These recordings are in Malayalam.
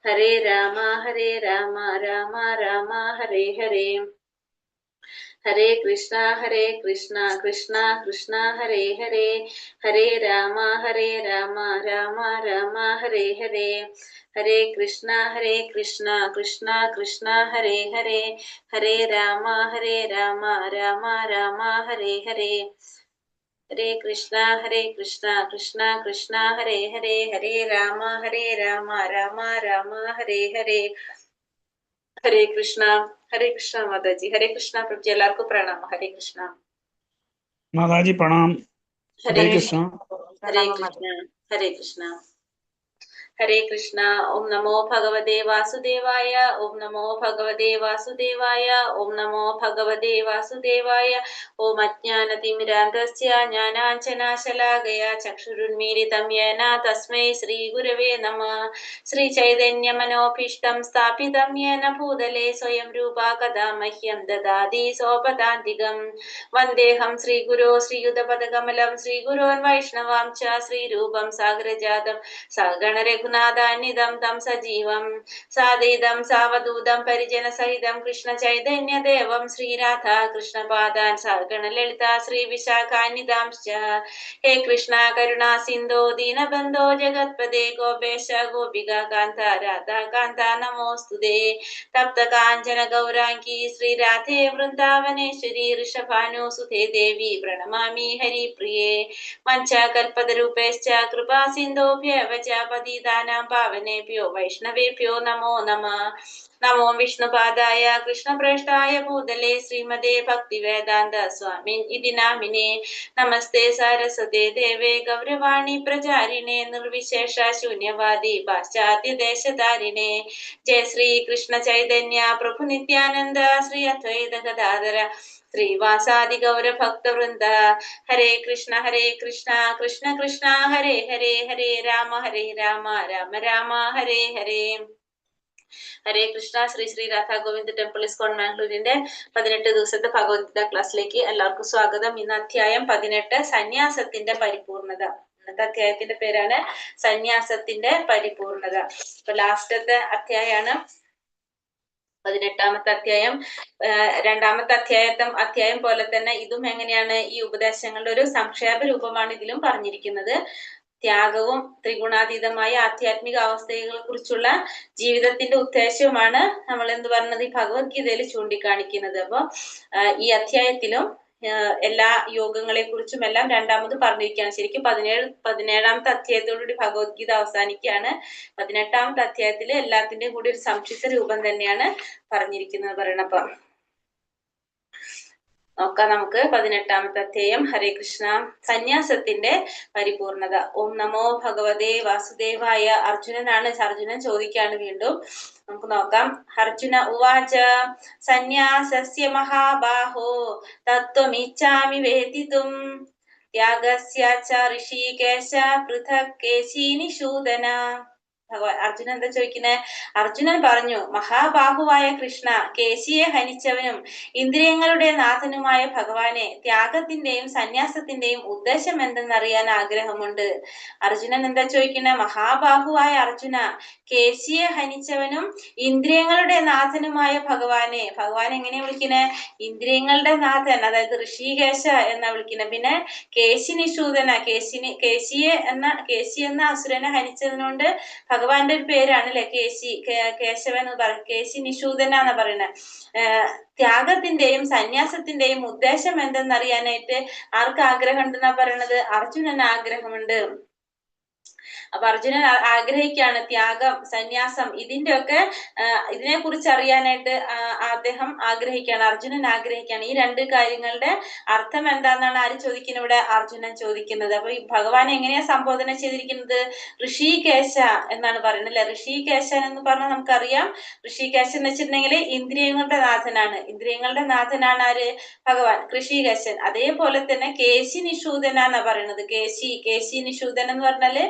ഹരേ രാമ രാമ രാമ ഹരേ ഹരേ. ഹരേ കൃഷ്ണ കൃഷ്ണ കൃഷ്ണ ഹരേ ഹരേ. ഹരേ രാമ രാമ രാമ ഹരേ ഹരേ. ഹരേ കൃഷ്ണ കൃഷ്ണ കൃഷ്ണ ഹരേ ഹരേ. ഹരേ രാമ രാമ രാമ ഹരേ ഹരേ. ഹരേ കൃഷ്ണ കൃഷ്ണ കൃഷ്ണ ഹരേ ഹരേ. ഹരേ രാമ രാമ ഹരേ ഹരേ. ഹരേ കൃഷ്ണ മാതാജി. ഹരേ കൃഷ്ണ പ്രഭുജി. എല്ലാവർക്കും പ്രണാമം. ഹരേ കൃഷ്ണ മാതാജി പ്രണാം. ഹരേ കൃഷ്ണ. ഹരേ കൃഷ്ണ ഹരേ കൃഷ്ണ ഹരേ കൃഷ്ണ. ഓം നമോ ഭഗവതേ വാസുദേവായ. ഓം നമോ ഭഗവതേ വാസുദേവായ. ഓം നമോ ഭഗവതേ വാസുദേവായ. ഓം അജ്ഞാനതിമിരാന്ധസ്യ ജ്ഞാനാഞ്ജനാശലാകയ ചക്ഷുരുന്മീലിതം യേന തസ്മൈ ശ്രീ ഗുരവേ നമഃ. ശ്രീ ചൈതന്യ മനോഭീഷ്ടം സ്ഥാപിതം യേന ഭൂതലേ സ്വയം രൂപാ കഥാ മഹ്യം ദദാതി സോപദാന്തികം. വന്ദേഹം ശ്രീഗുരോ ശ്രീയുതപദകമലം ശ്രീഗുരോൻ വൈഷ്ണവാം ച ശ്രീരൂപം സാഗരജാതം സഗണ രഘുനാഥാന്വിതം തം സജീവം സാദൈതം സാവധൂതം പരിജന സഹിതം കൃഷ്ണ ചൈതന്യ ദേവം ശ്രീരാധാ കൃഷ്ണപാദാൻ സഗണ ലളിത ശ്രീ വിശാഖാന്വിതാംശ്ച. ഹേ കൃഷ്ണ കരുണാ സിന്ധോ ദീനബന്ധോ ജഗത്പദേ ഗോപേശ ഗോപിക കാന്ത രാധാ കാന്ത നമോസ്തുതേ. തപ്ത കാഞ്ചന ഗൗരാംഗി ശ്രീരാധേ വൃന്ദാവനേശ്വരി ഋഷഭാനുസുതേ ദേവി പ്രണമാമി ഹരിപ്രിയേ. വഞ്ചകൽപതരൂപേശ്ച കൃപാ സിന്ധോഭ്യവ ച പതിതാനാം പാവനേഭ്യോ വൈഷ്ണവേഭ്യോ നമോ നമഃ. നമോ വിഷ്ണുപാദായ കൃഷ്ണപ്രേഷ്ഠായ ഭൂതലേ ശ്രീമതേ ഭക്തിവേദാന്ത സ്വാമിൻ ഇതി നാമിനേ. നമസ്തേ സാരസ്വതേ ദേവേ ഗൗരവാണി പ്രചാരിണേ നിർവിശേഷ ശൂന്യവാദി പാശ്ചാത്യദേശധാരിണേ. ജയ ശ്രീ കൃഷ്ണ ചൈതന്യ പ്രഭു നിത്യാനന്ദ ശ്രീ അദ്വൈത ഗദാധര ശ്രീവാസാദി ഗൗരഭക്തവൃന്ദ. ഹരേ കൃഷ്ണ കൃഷ്ണ കൃഷ്ണ ഹരേ ഹരേ. ഹരേ രാമ രാമ രാമ ഹരേ ഹരേ. ഹരേ കൃഷ്ണ. ശ്രീ ശ്രീ രാധാ ഗോവിന്ദ് ടെമ്പിൾ ഇസ്കോൺ മാംഗ്ലൂരിന്റെ 18 ദിവസത്തെ ഭഗവത്ഗീത ക്ലാസ്സിലേക്ക് എല്ലാവർക്കും സ്വാഗതം. ഇന്ന് അധ്യായം 18 സന്യാസത്തിന്റെ പരിപൂർണത. ഇന്നത്തെ അധ്യായത്തിന്റെ പേരാണ് സന്യാസത്തിന്റെ പരിപൂർണത. ഇപ്പൊ ലാസ്റ്റത്തെ അധ്യായമാണ് 18ാമത്തെ അധ്യായം. രണ്ടാമത്തെ അധ്യായം പോലെ തന്നെ ഇതും എങ്ങനെയാണ്, ഈ ഉപദേശങ്ങളുടെ ഒരു സംക്ഷേപ രൂപമാണ് ഇതിലും പറഞ്ഞിരിക്കുന്നത്. ത്യാഗവും ത്രിഗുണാതീതമായ ആധ്യാത്മിക അവസ്ഥകളെ കുറിച്ചുള്ള ജീവിതത്തിന്റെ ഉദ്ദേശവുമാണ് നമ്മൾ എന്ത് പറഞ്ഞത് ഈ ഭഗവത്ഗീതയിൽ ചൂണ്ടിക്കാണിക്കുന്നത്. അപ്പൊ ഈ അധ്യായത്തിലും എല്ലാ യോഗങ്ങളെ കുറിച്ചും എല്ലാം രണ്ടാമത് പറഞ്ഞിരിക്കുകയാണ്. ശരിക്കും 17ാമത്തെ അധ്യായത്തോടുകൂടി ഭഗവത്ഗീത അവസാനിക്കുകയാണ്. 18ാമത്തെ അധ്യായത്തില് എല്ലാത്തിന്റെയും കൂടി ഒരു സംക്ഷിപ്ത രൂപം തന്നെയാണ് പറഞ്ഞിരിക്കുന്നത് പറയണപ്പം നോക്കാം നമുക്ക്. 18ാമത്തെ അധ്യായം. ഹരേ കൃഷ്ണ. സന്യാസത്തിന്റെ പരിപൂർണത. ഓം നമോ ഭഗവതേ വാസുദേവായ. അർജുനൻ ചോദിക്കാണ് വീണ്ടും. നമുക്ക് നോക്കാം. അർജുന ഉവാച സന്യാസസ്യ മഹാബാഹോ തത്വമിച്ഛാമി വേദിതും ത്യാഗസ്യ ച ഋഷികേശ പൃഥക് കേശിനിഷൂദന. അർജുനൻ എന്താ ചോദിക്കുന്നത്? അർജുനൻ പറഞ്ഞു, മഹാബാഹുവായ കൃഷ്ണ, കേശിയെ ഹനിച്ചവനും ഇന്ദ്രിയങ്ങളുടെ നാഥനുമായ ഭഗവാനെ, ത്യാഗത്തിന്റെയും സന്യാസത്തിന്റെയും ഉദ്ദേശം എന്തെന്നറിയാൻ ആഗ്രഹമുണ്ട്. അർജുനൻ എന്താ ചോദിക്കുന്നത്? മഹാബാഹുവായ അർജുന, കേശിയെ ഹനിച്ചവനും ഇന്ദ്രിയങ്ങളുടെ നാഥനുമായ ഭഗവാനെ. ഭഗവാൻ എങ്ങനെയാ വിളിക്കുന്നത്? ഇന്ദ്രിയങ്ങളുടെ നാഥൻ, അതായത് ഋഷികേശ എന്നാ വിളിക്കുന്നത്. പിന്നെ കേശിനിഷൂദന, കേശി എന്ന അസുരനെ ഹനിച്ചതിനോണ്ട് ഭഗവാന്റെ ഒരു പേരാണ് അല്ലെ കേശവൻ എന്ന് പറയും. കേശി നിഷൂദന എന്ന് പറയുന്നത്. ത്യാഗത്തിന്റെയും സന്യാസത്തിന്റെയും ഉദ്ദേശം എന്തെന്നറിയാനായിട്ട് ആർക്ക് ആഗ്രഹം ഉണ്ടെന്നാ പറയണത്? അർജുനന് ആഗ്രഹമുണ്ട്. അപ്പൊ അർജുനൻ ആഗ്രഹിക്കുകയാണ് ത്യാഗം, സന്യാസം, ഇതിനെ കുറിച്ച് അറിയാനായിട്ട് അദ്ദേഹം ആഗ്രഹിക്കുകയാണ്. അർജുനൻ ആഗ്രഹിക്കുകയാണ്. ഈ രണ്ട് കാര്യങ്ങളുടെ അർത്ഥം എന്താണെന്നാണ് ആര് ചോദിക്കുന്നത്? ഇവിടെ അർജുനൻ ചോദിക്കുന്നത്. അപ്പൊ ഈ ഭഗവാൻ എങ്ങനെയാ സംബോധന ചെയ്തിരിക്കുന്നത്? ഋഷികേശ എന്നാണ് പറയുന്നത് അല്ലെ. ഋഷികേശൻ എന്ന് പറഞ്ഞാൽ നമുക്കറിയാം, ഋഷികേശൻ എന്ന് വെച്ചിട്ടുണ്ടെങ്കിൽ ഇന്ദ്രിയങ്ങളുടെ നാഥനാണ്. ഇന്ദ്രിയങ്ങളുടെ നാഥനാണ് ആര്? ഭഗവാൻ, ഋഷികേശൻ. അതേപോലെ തന്നെ കേശി നിഷൂദന എന്നാ പറയുന്നത്. കേശി നിഷൂദൻ എന്ന് പറഞ്ഞാല്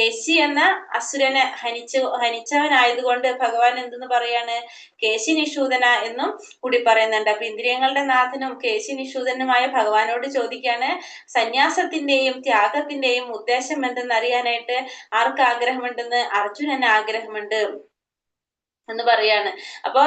കേശി എന്ന അസുരനെ ഹനിച്ചവനായതുകൊണ്ട് ഭഗവാൻ എന്തെന്ന് പറയാണ്? കേശി നിഷൂദന എന്നും കൂടി പറയുന്നുണ്ട്. അപ്പൊ ഇന്ദ്രിയങ്ങളുടെ നാഥനും കേശി നിഷൂദനുമായ ഭഗവാനോട് ചോദിക്കാണ്, സന്യാസത്തിന്റെയും ത്യാഗത്തിന്റെയും ഉദ്ദേശം എന്തെന്നറിയാനായിട്ട് ആർക്ക് ആഗ്രഹമുണ്ടെന്ന്? അർജുനന് ആഗ്രഹമുണ്ട് എന്ന് പറയാണ്. അപ്പൊ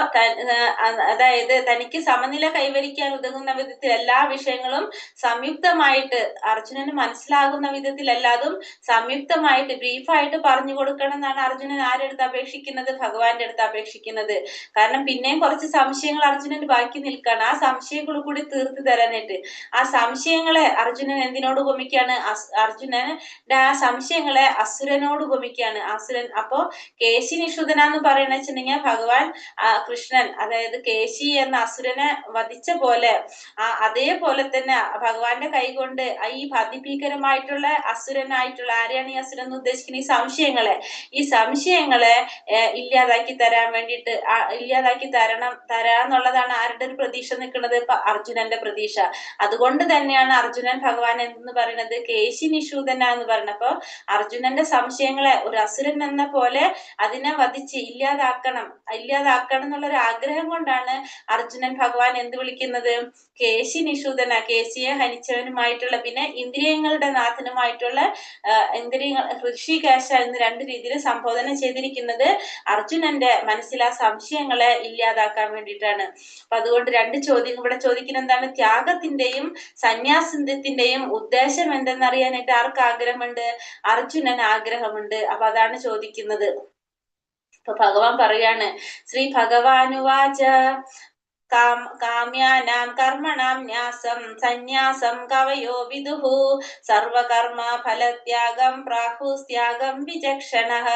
അതായത് തനിക്ക് സമനില കൈവരിക്കാൻ ഉതകുന്ന വിധത്തിൽ എല്ലാ വിഷയങ്ങളും സംയുക്തമായിട്ട് അർജുനന് മനസ്സിലാകുന്ന വിധത്തിൽ എല്ലാതും സംയുക്തമായിട്ട് ബ്രീഫായിട്ട് പറഞ്ഞു കൊടുക്കണം എന്നാണ് അർജുനൻ ആരെടുത്ത് അപേക്ഷിക്കുന്നത്? ഭഗവാന്റെ അടുത്ത് അപേക്ഷിക്കുന്നത്. കാരണം പിന്നെയും കുറച്ച് സംശയങ്ങൾ അർജുനന് ബാക്കി നിൽക്കാണ്. ആ സംശയങ്ങൾ കൂടി തീർത്തു തരാനായിട്ട് ആ സംശയങ്ങളെ അർജുനൻ എന്തിനോട് ഉപമിക്കാണ്? അർജുനന്റെ ആ സംശയങ്ങളെ അസുരനോട് ഉപമിക്കാണ്. അസുരൻ അപ്പോ കേശി നിഷുധന എന്ന് പറയുന്ന വെച്ചിട്ടുണ്ടെങ്കിൽ ഭഗവാൻ കൃഷ്ണൻ അതായത് കേശി എന്ന അസുരനെ വധിച്ച പോലെ അതേപോലെ തന്നെ ഭഗവാന്റെ കൈകൊണ്ട് ഈ ഭീകരമായിട്ടുള്ള അസുരനായിട്ടുള്ള ആരെയാണ് ഈ അസുരൻ എന്ന് ഉദ്ദേശിക്കുന്നത്? ഈ സംശയങ്ങളെ ഇല്ലാതാക്കി തരാൻ വേണ്ടിയിട്ട് ഇല്ലാതാക്കി തരാന്നുള്ളതാണ് ആരുടെ ഒരു പ്രതീക്ഷ നിൽക്കുന്നത്? അർജുനന്റെ പ്രതീക്ഷ. അതുകൊണ്ട് തന്നെയാണ് അർജുനൻ ഭഗവാൻ എന്തെന്ന് പറയുന്നത്? കേശി നിഷൂദന എന്ന് പറയുന്നത്. അപ്പൊ അർജുനന്റെ സംശയങ്ങളെ ഒരു അസുരൻ എന്ന പോലെ അതിനെ വധിച്ച് ഇല്ലാതാക്കണം എന്നുള്ളൊരു ആഗ്രഹം കൊണ്ടാണ് അർജുനൻ ഭഗവാൻ എന്ത് വിളിക്കുന്നത്? കേശി നിഷൂദന, കേശിയെ ഹനിച്ചവനുമായിട്ടുള്ള പിന്നെ ഇന്ദ്രിയങ്ങളുടെ നാഥനുമായിട്ടുള്ള ഋഷികേശ എന്ന് രണ്ട് രീതിയിൽ സംബോധന ചെയ്തിരിക്കുന്നത് അർജുനന്റെ മനസ്സിൽ ആ സംശയങ്ങളെ ഇല്ലാതാക്കാൻ വേണ്ടിയിട്ടാണ്. അപ്പൊ അതുകൊണ്ട് രണ്ട് ചോദ്യം ഇവിടെ ചോദിക്കുന്നത് എന്താണ്? ത്യാഗത്തിന്റെയും സന്യാസത്തിന്റെയും ഉദ്ദേശം എന്തെന്നറിയാനായിട്ട് ആർക്ക് ആഗ്രഹമുണ്ട്? അർജുനന് ആഗ്രഹമുണ്ട്. അപ്പൊ അതാണ് ചോദിക്കുന്നത്. അപ്പൊ ഭഗവാൻ പറയാണ്, ശ്രീ ഭഗവാനുവാച കാമ്യാനാം കർമ്മണാം ന്യാസം സന്യാസം കവയോ വിദുഹു സർവകർമ്മ ഫലത്യാഗം പ്രാഹുസ്ത്യാഗം വിചക്ഷണഃ.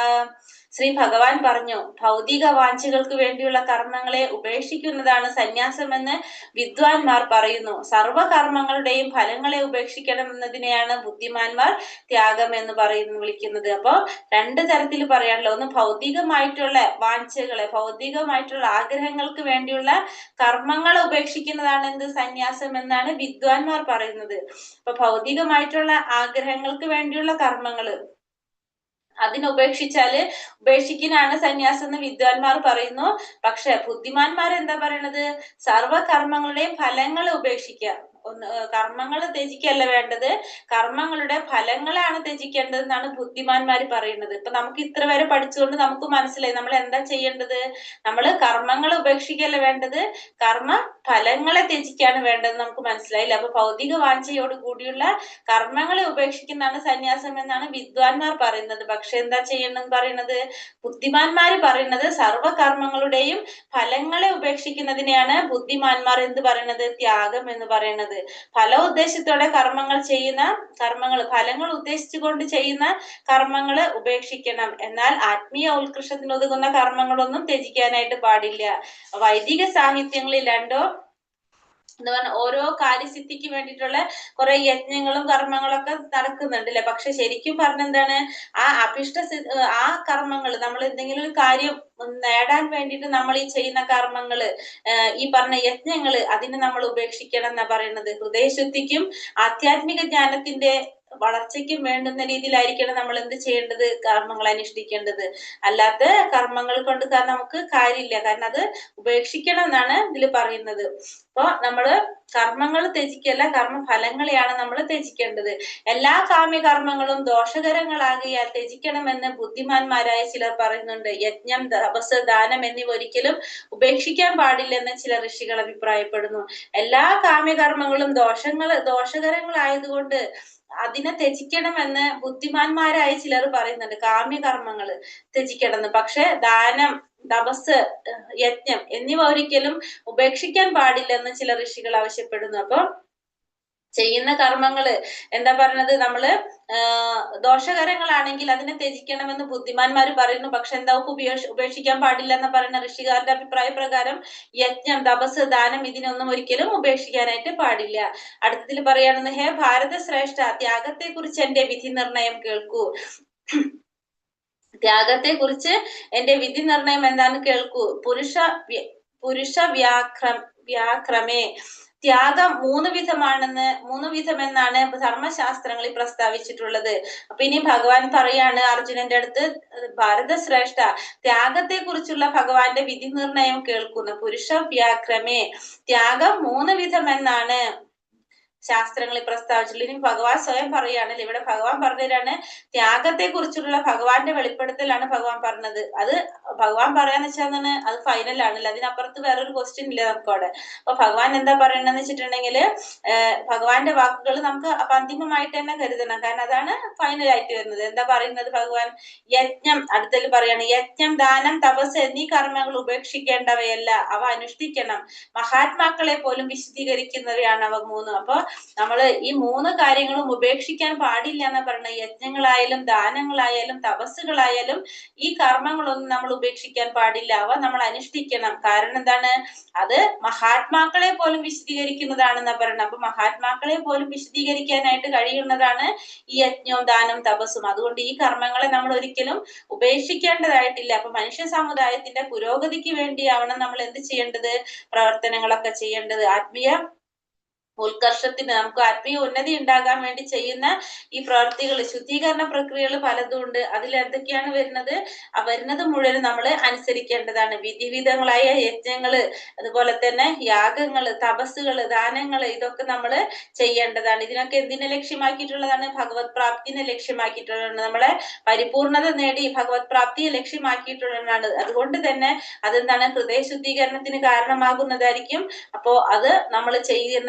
ശ്രീ ഭഗവാൻ പറഞ്ഞു, ഭൗതിക വാഞ്ചകൾക്ക് വേണ്ടിയുള്ള കർമ്മങ്ങളെ ഉപേക്ഷിക്കുന്നതാണ് സന്യാസമെന്ന് വിദ്വാൻമാർ പറയുന്നു. സർവകർമ്മങ്ങളുടെയും ഫലങ്ങളെ ഉപേക്ഷിക്കണം എന്നതിനെയാണ് ബുദ്ധിമാന്മാർ ത്യാഗം എന്ന് വിളിക്കുന്നത്. അപ്പൊ രണ്ട് തരത്തിൽ പറയാനുള്ള, ഒന്ന് ഭൗതികമായിട്ടുള്ള വാഞ്ചകളെ ഭൗതികമായിട്ടുള്ള ആഗ്രഹങ്ങൾക്ക് വേണ്ടിയുള്ള കർമ്മങ്ങളെ ഉപേക്ഷിക്കുന്നതാണ് എന്ത്? സന്യാസം എന്നാണ് വിദ്വാൻമാർ പറയുന്നത്. അപ്പൊ ഭൗതികമായിട്ടുള്ള ആഗ്രഹങ്ങൾക്ക് വേണ്ടിയുള്ള കർമ്മങ്ങള് ഉപേക്ഷിക്കാനാണ് സന്യാസം എന്ന് വിദ്വാൻമാർ പറയുന്നു. പക്ഷെ ബുദ്ധിമാന്മാർ എന്താ പറയണത്? സർവകർമ്മങ്ങളുടെയും ഫലങ്ങൾ ഉപേക്ഷിക്കുക. കർമ്മങ്ങൾ ത്യജിക്കല്ല വേണ്ടത്, കർമ്മങ്ങളുടെ ഫലങ്ങളാണ് ത്യജിക്കേണ്ടതെന്നാണ് ബുദ്ധിമാന്മാർ പറയുന്നത്. ഇപ്പൊ നമുക്ക് ഇത്ര വരെ പഠിച്ചുകൊണ്ട് നമുക്ക് മനസ്സിലായി നമ്മൾ എന്താ ചെയ്യേണ്ടത്? നമ്മൾ കർമ്മങ്ങൾ ഉപേക്ഷിക്കല്ല വേണ്ടത്, കർമ്മ ഫലങ്ങളെ ത്യജിക്കാണ് വേണ്ടത്. നമുക്ക് മനസ്സിലായില്ല. അപ്പൊ ഭൗതിക വാഞ്ചയോട് കൂടിയുള്ള കർമ്മങ്ങളെ ഉപേക്ഷിക്കുന്നതാണ് സന്യാസം എന്നാണ് വിദ്വാൻമാർ പറയുന്നത്. പക്ഷെ എന്താ ചെയ്യണമെന്ന് പറയുന്നത്? ബുദ്ധിമാന്മാര് പറയുന്നത് സർവകർമ്മങ്ങളുടെയും ഫലങ്ങളെ ഉപേക്ഷിക്കുന്നതിനെയാണ് ബുദ്ധിമാന്മാർ എന്ത് പറയുന്നത്? ത്യാഗം എന്ന് പറയുന്നത്. ഫല ഉദ്ദേശത്തോടെ ഫലങ്ങൾ ഉദ്ദേശിച്ചുകൊണ്ട് ചെയ്യുന്ന കർമ്മങ്ങൾ ഉപേക്ഷിക്കണം. എന്നാൽ ആത്മീയ ഉത്കൃഷ്ടത്തിന് ഒതുങ്ങുന്ന കർമ്മങ്ങളൊന്നും ത്യജിക്കാനായിട്ട് പാടില്ല. വൈദിക സാഹിത്യങ്ങളിൽ എന്താ പറഞ്ഞ ഓരോ കാര്യസിദ്ധിക്ക് വേണ്ടിയിട്ടുള്ള കുറെ യജ്ഞങ്ങളും കർമ്മങ്ങളൊക്കെ നടക്കുന്നുണ്ടല്ലേ. പക്ഷെ ശരിക്കും പറഞ്ഞെന്താണ്? ആ കർമ്മങ്ങൾ നമ്മൾ എന്തെങ്കിലും ഒരു കാര്യം നേടാൻ വേണ്ടിയിട്ട് നമ്മൾ ഈ ചെയ്യുന്ന കർമ്മങ്ങള് ഈ പറഞ്ഞ യജ്ഞങ്ങള് അതിനെ നമ്മൾ ഉപേക്ഷിക്കണം എന്നാ പറയുന്നത്. ഹൃദയശുദ്ധിക്കും ആധ്യാത്മിക ജ്ഞാനത്തിന്റെ വളർച്ചയ്ക്കും വേണ്ടുന്ന രീതിയിലായിരിക്കണം നമ്മൾ എന്ത് ചെയ്യേണ്ടത്? കർമ്മങ്ങൾ അനുഷ്ഠിക്കേണ്ടത്. അല്ലാത്ത കർമ്മങ്ങൾ കൊണ്ട് നമുക്ക് കാര്യമില്ല. കാരണം അത് ഉപേക്ഷിക്കണം എന്നാണ് ഇതിൽ പറയുന്നത്. അപ്പൊ നമ്മള് കർമ്മങ്ങൾ ത്യജിക്കല്ല, കർമ്മഫലങ്ങളെയാണ് നമ്മൾ ത്യജിക്കേണ്ടത്. എല്ലാ കാമ്യകർമ്മങ്ങളും ദോഷകരങ്ങളാകിയാൽ ത്യജിക്കണമെന്ന് ബുദ്ധിമാന്മാരായ ചിലർ പറയുന്നുണ്ട്. യജ്ഞം, തപസ്, ദാനം എന്നിവ ഒരിക്കലും ഉപേക്ഷിക്കാൻ പാടില്ലെന്ന് ചില ഋഷികൾ അഭിപ്രായപ്പെടുന്നു. എല്ലാ കാമ്യകർമ്മങ്ങളും ദോഷകരങ്ങളായതുകൊണ്ട് അതിനെ ത്യജിക്കണമെന്ന് ബുദ്ധിമാന്മാരായ ചിലർ പറയുന്നുണ്ട്. കാമ്യകർമ്മങ്ങൾ ത്യജിക്കണമെന്ന്. പക്ഷെ ദാനം, തപസ്, യജ്ഞം എന്നിവ ഒരിക്കലും ഉപേക്ഷിക്കാൻ പാടില്ലെന്ന് ചില ഋഷികൾ ആവശ്യപ്പെടുന്നു. അപ്പൊ ചെയ്യുന്ന കർമ്മങ്ങള് എന്താ പറഞ്ഞത്? നമ്മള് ദോഷകരങ്ങളാണെങ്കിൽ അതിനെ ത്യജിക്കണമെന്ന് ബുദ്ധിമാന്മാർ പറയുന്നു. പക്ഷെ എന്താ ഉപേക്ഷിക്കാൻ പാടില്ല എന്ന് പറയുന്ന ഋഷികാരുടെ അഭിപ്രായ പ്രകാരം യജ്ഞം, തപസ്, ദാനം ഇതിനൊന്നും ഒരിക്കലും ഉപേക്ഷിക്കാനായിട്ട് പാടില്ല. അടുത്തതിൽ പറയുകയാണെന്ന്, ഹേ ഭാരത ശ്രേഷ്ഠ, ത്യാഗത്തെ കുറിച്ച് എന്റെ വിധി നിർണയം കേൾക്കൂ. ത്യാഗത്തെ കുറിച്ച് എന്റെ വിധി നിർണയം എന്താന്ന് കേൾക്കൂ. പുരുഷ വ്യാക്രമേ ത്യാഗം മൂന്ന് വിധമെന്നാണ് ധർമ്മശാസ്ത്രങ്ങളിൽ പ്രസ്താവിച്ചിട്ടുള്ളത്. അപ്പൊ ഇനി ഭഗവാൻ പറയാണ് അർജുനന്റെ അടുത്ത്, ഭാരതശ്രേഷ്ഠ, ത്യാഗത്തെ കുറിച്ചുള്ള ഭഗവാന്റെ വിധി നിർണയം കേൾക്കുന്നു. പുരുഷ വ്യാക്രമേ, ത്യാഗം മൂന്ന് വിധമെന്നാണ് ശാസ്ത്രങ്ങളിൽ പ്രസ്താവിച്ചിട്ടുള്ളത്. ഇനി ഭഗവാൻ സ്വയം പറയുകയാണല്ലോ, ഇവിടെ ഭഗവാൻ പറഞ്ഞതാണ് ത്യാഗത്തെ കുറിച്ചുള്ള ഭഗവാന്റെ വെളിപ്പെടുത്തലാണ് ഭഗവാൻ പറഞ്ഞത്. അത് ഭഗവാൻ പറയാന്ന് വെച്ചാൽ അത് ഫൈനൽ ആണല്ലോ, അതിനപ്പുറത്ത് വേറൊരു ക്വസ്റ്റ്യൻ ഇല്ല നമുക്ക് അവിടെ. അപ്പൊ ഭഗവാൻ എന്താ പറയണെന്ന് വെച്ചിട്ടുണ്ടെങ്കിൽ, ഭഗവാന്റെ വാക്കുകൾ നമുക്ക് അന്തിമമായിട്ട് തന്നെ കരുതണം, കാരണം അതാണ് ഫൈനൽ ആയിട്ട് വരുന്നത്. എന്താ പറയുന്നത് ഭഗവാൻ? യജ്ഞം, അടുത്തതിൽ പറയാണ്, യജ്ഞം, ദാനം, തപസ് എന്നീ കർമ്മങ്ങൾ ഉപേക്ഷിക്കേണ്ടവയല്ല, അവ അനുഷ്ഠിക്കണം. മഹാത്മാക്കളെ പോലും വിശദീകരിക്കുന്നവയാണ് അവ മൂന്നും. അപ്പൊ നമ്മള് ഈ മൂന്ന് കാര്യങ്ങളും ഉപേക്ഷിക്കാൻ പാടില്ല എന്നാ പറയുന്നത്. യജ്ഞങ്ങളായാലും ദാനങ്ങളായാലും തപസ്സുകളായാലും ഈ കർമ്മങ്ങളൊന്നും നമ്മൾ ഉപേക്ഷിക്കാൻ പാടില്ല, അവ നമ്മൾ അനുഷ്ഠിക്കണം. കാരണം എന്താണ്? അത് മഹാത്മാക്കളെ പോലും വിശദീകരിക്കുന്നതാണെന്നാ പറയുന്നത്. അപ്പൊ മഹാത്മാക്കളെ പോലും വിശദീകരിക്കാനായിട്ട് കഴിയുന്നതാണ് ഈ യജ്ഞവും ദാനം തപസ്സും. അതുകൊണ്ട് ഈ കർമ്മങ്ങളെ നമ്മൾ ഒരിക്കലും ഉപേക്ഷിക്കേണ്ടതായിട്ടില്ല. അപ്പൊ മനുഷ്യ സമുദായത്തിന്റെ പുരോഗതിക്ക് വേണ്ടിയാവണം നമ്മൾ എന്ത് ചെയ്യേണ്ടത്? പ്രവർത്തനങ്ങളൊക്കെ ചെയ്യേണ്ടത്. ആത്മീയ ഉത്കർഷത്തിന്, നമുക്ക് ആത്മീയ ഉന്നതി ഉണ്ടാകാൻ വേണ്ടി ചെയ്യുന്ന ഈ പ്രവർത്തികൾ, ശുദ്ധീകരണ പ്രക്രിയകൾ പലതും ഉണ്ട്. അതിൽ എന്തൊക്കെയാണ് വരുന്നത്? വരുന്നത് മുഴുവൻ നമ്മൾ അനുസരിക്കേണ്ടതാണ്. വിധിവിധങ്ങളായ യജ്ഞങ്ങള്, അതുപോലെ തന്നെ യാഗങ്ങള്, തപസ്സുകള്, ദാനങ്ങള്, ഇതൊക്കെ നമ്മൾ ചെയ്യേണ്ടതാണ്. ഇതിനൊക്കെ എന്തിനെ ലക്ഷ്യമാക്കിയിട്ടുള്ളതാണ്? ഭഗവത് പ്രാപ്തിനെ ലക്ഷ്യമാക്കിയിട്ടുള്ളതാണ്. നമ്മളെ പരിപൂർണത നേടി ഭഗവത് പ്രാപ്തിയെ ലക്ഷ്യമാക്കിയിട്ടുള്ളതാണ്. അതുകൊണ്ട് തന്നെ അതെന്താണ്? ഹൃദയ ശുദ്ധീകരണത്തിന് കാരണമാകുന്നതായിരിക്കും. അപ്പോ അത് നമ്മൾ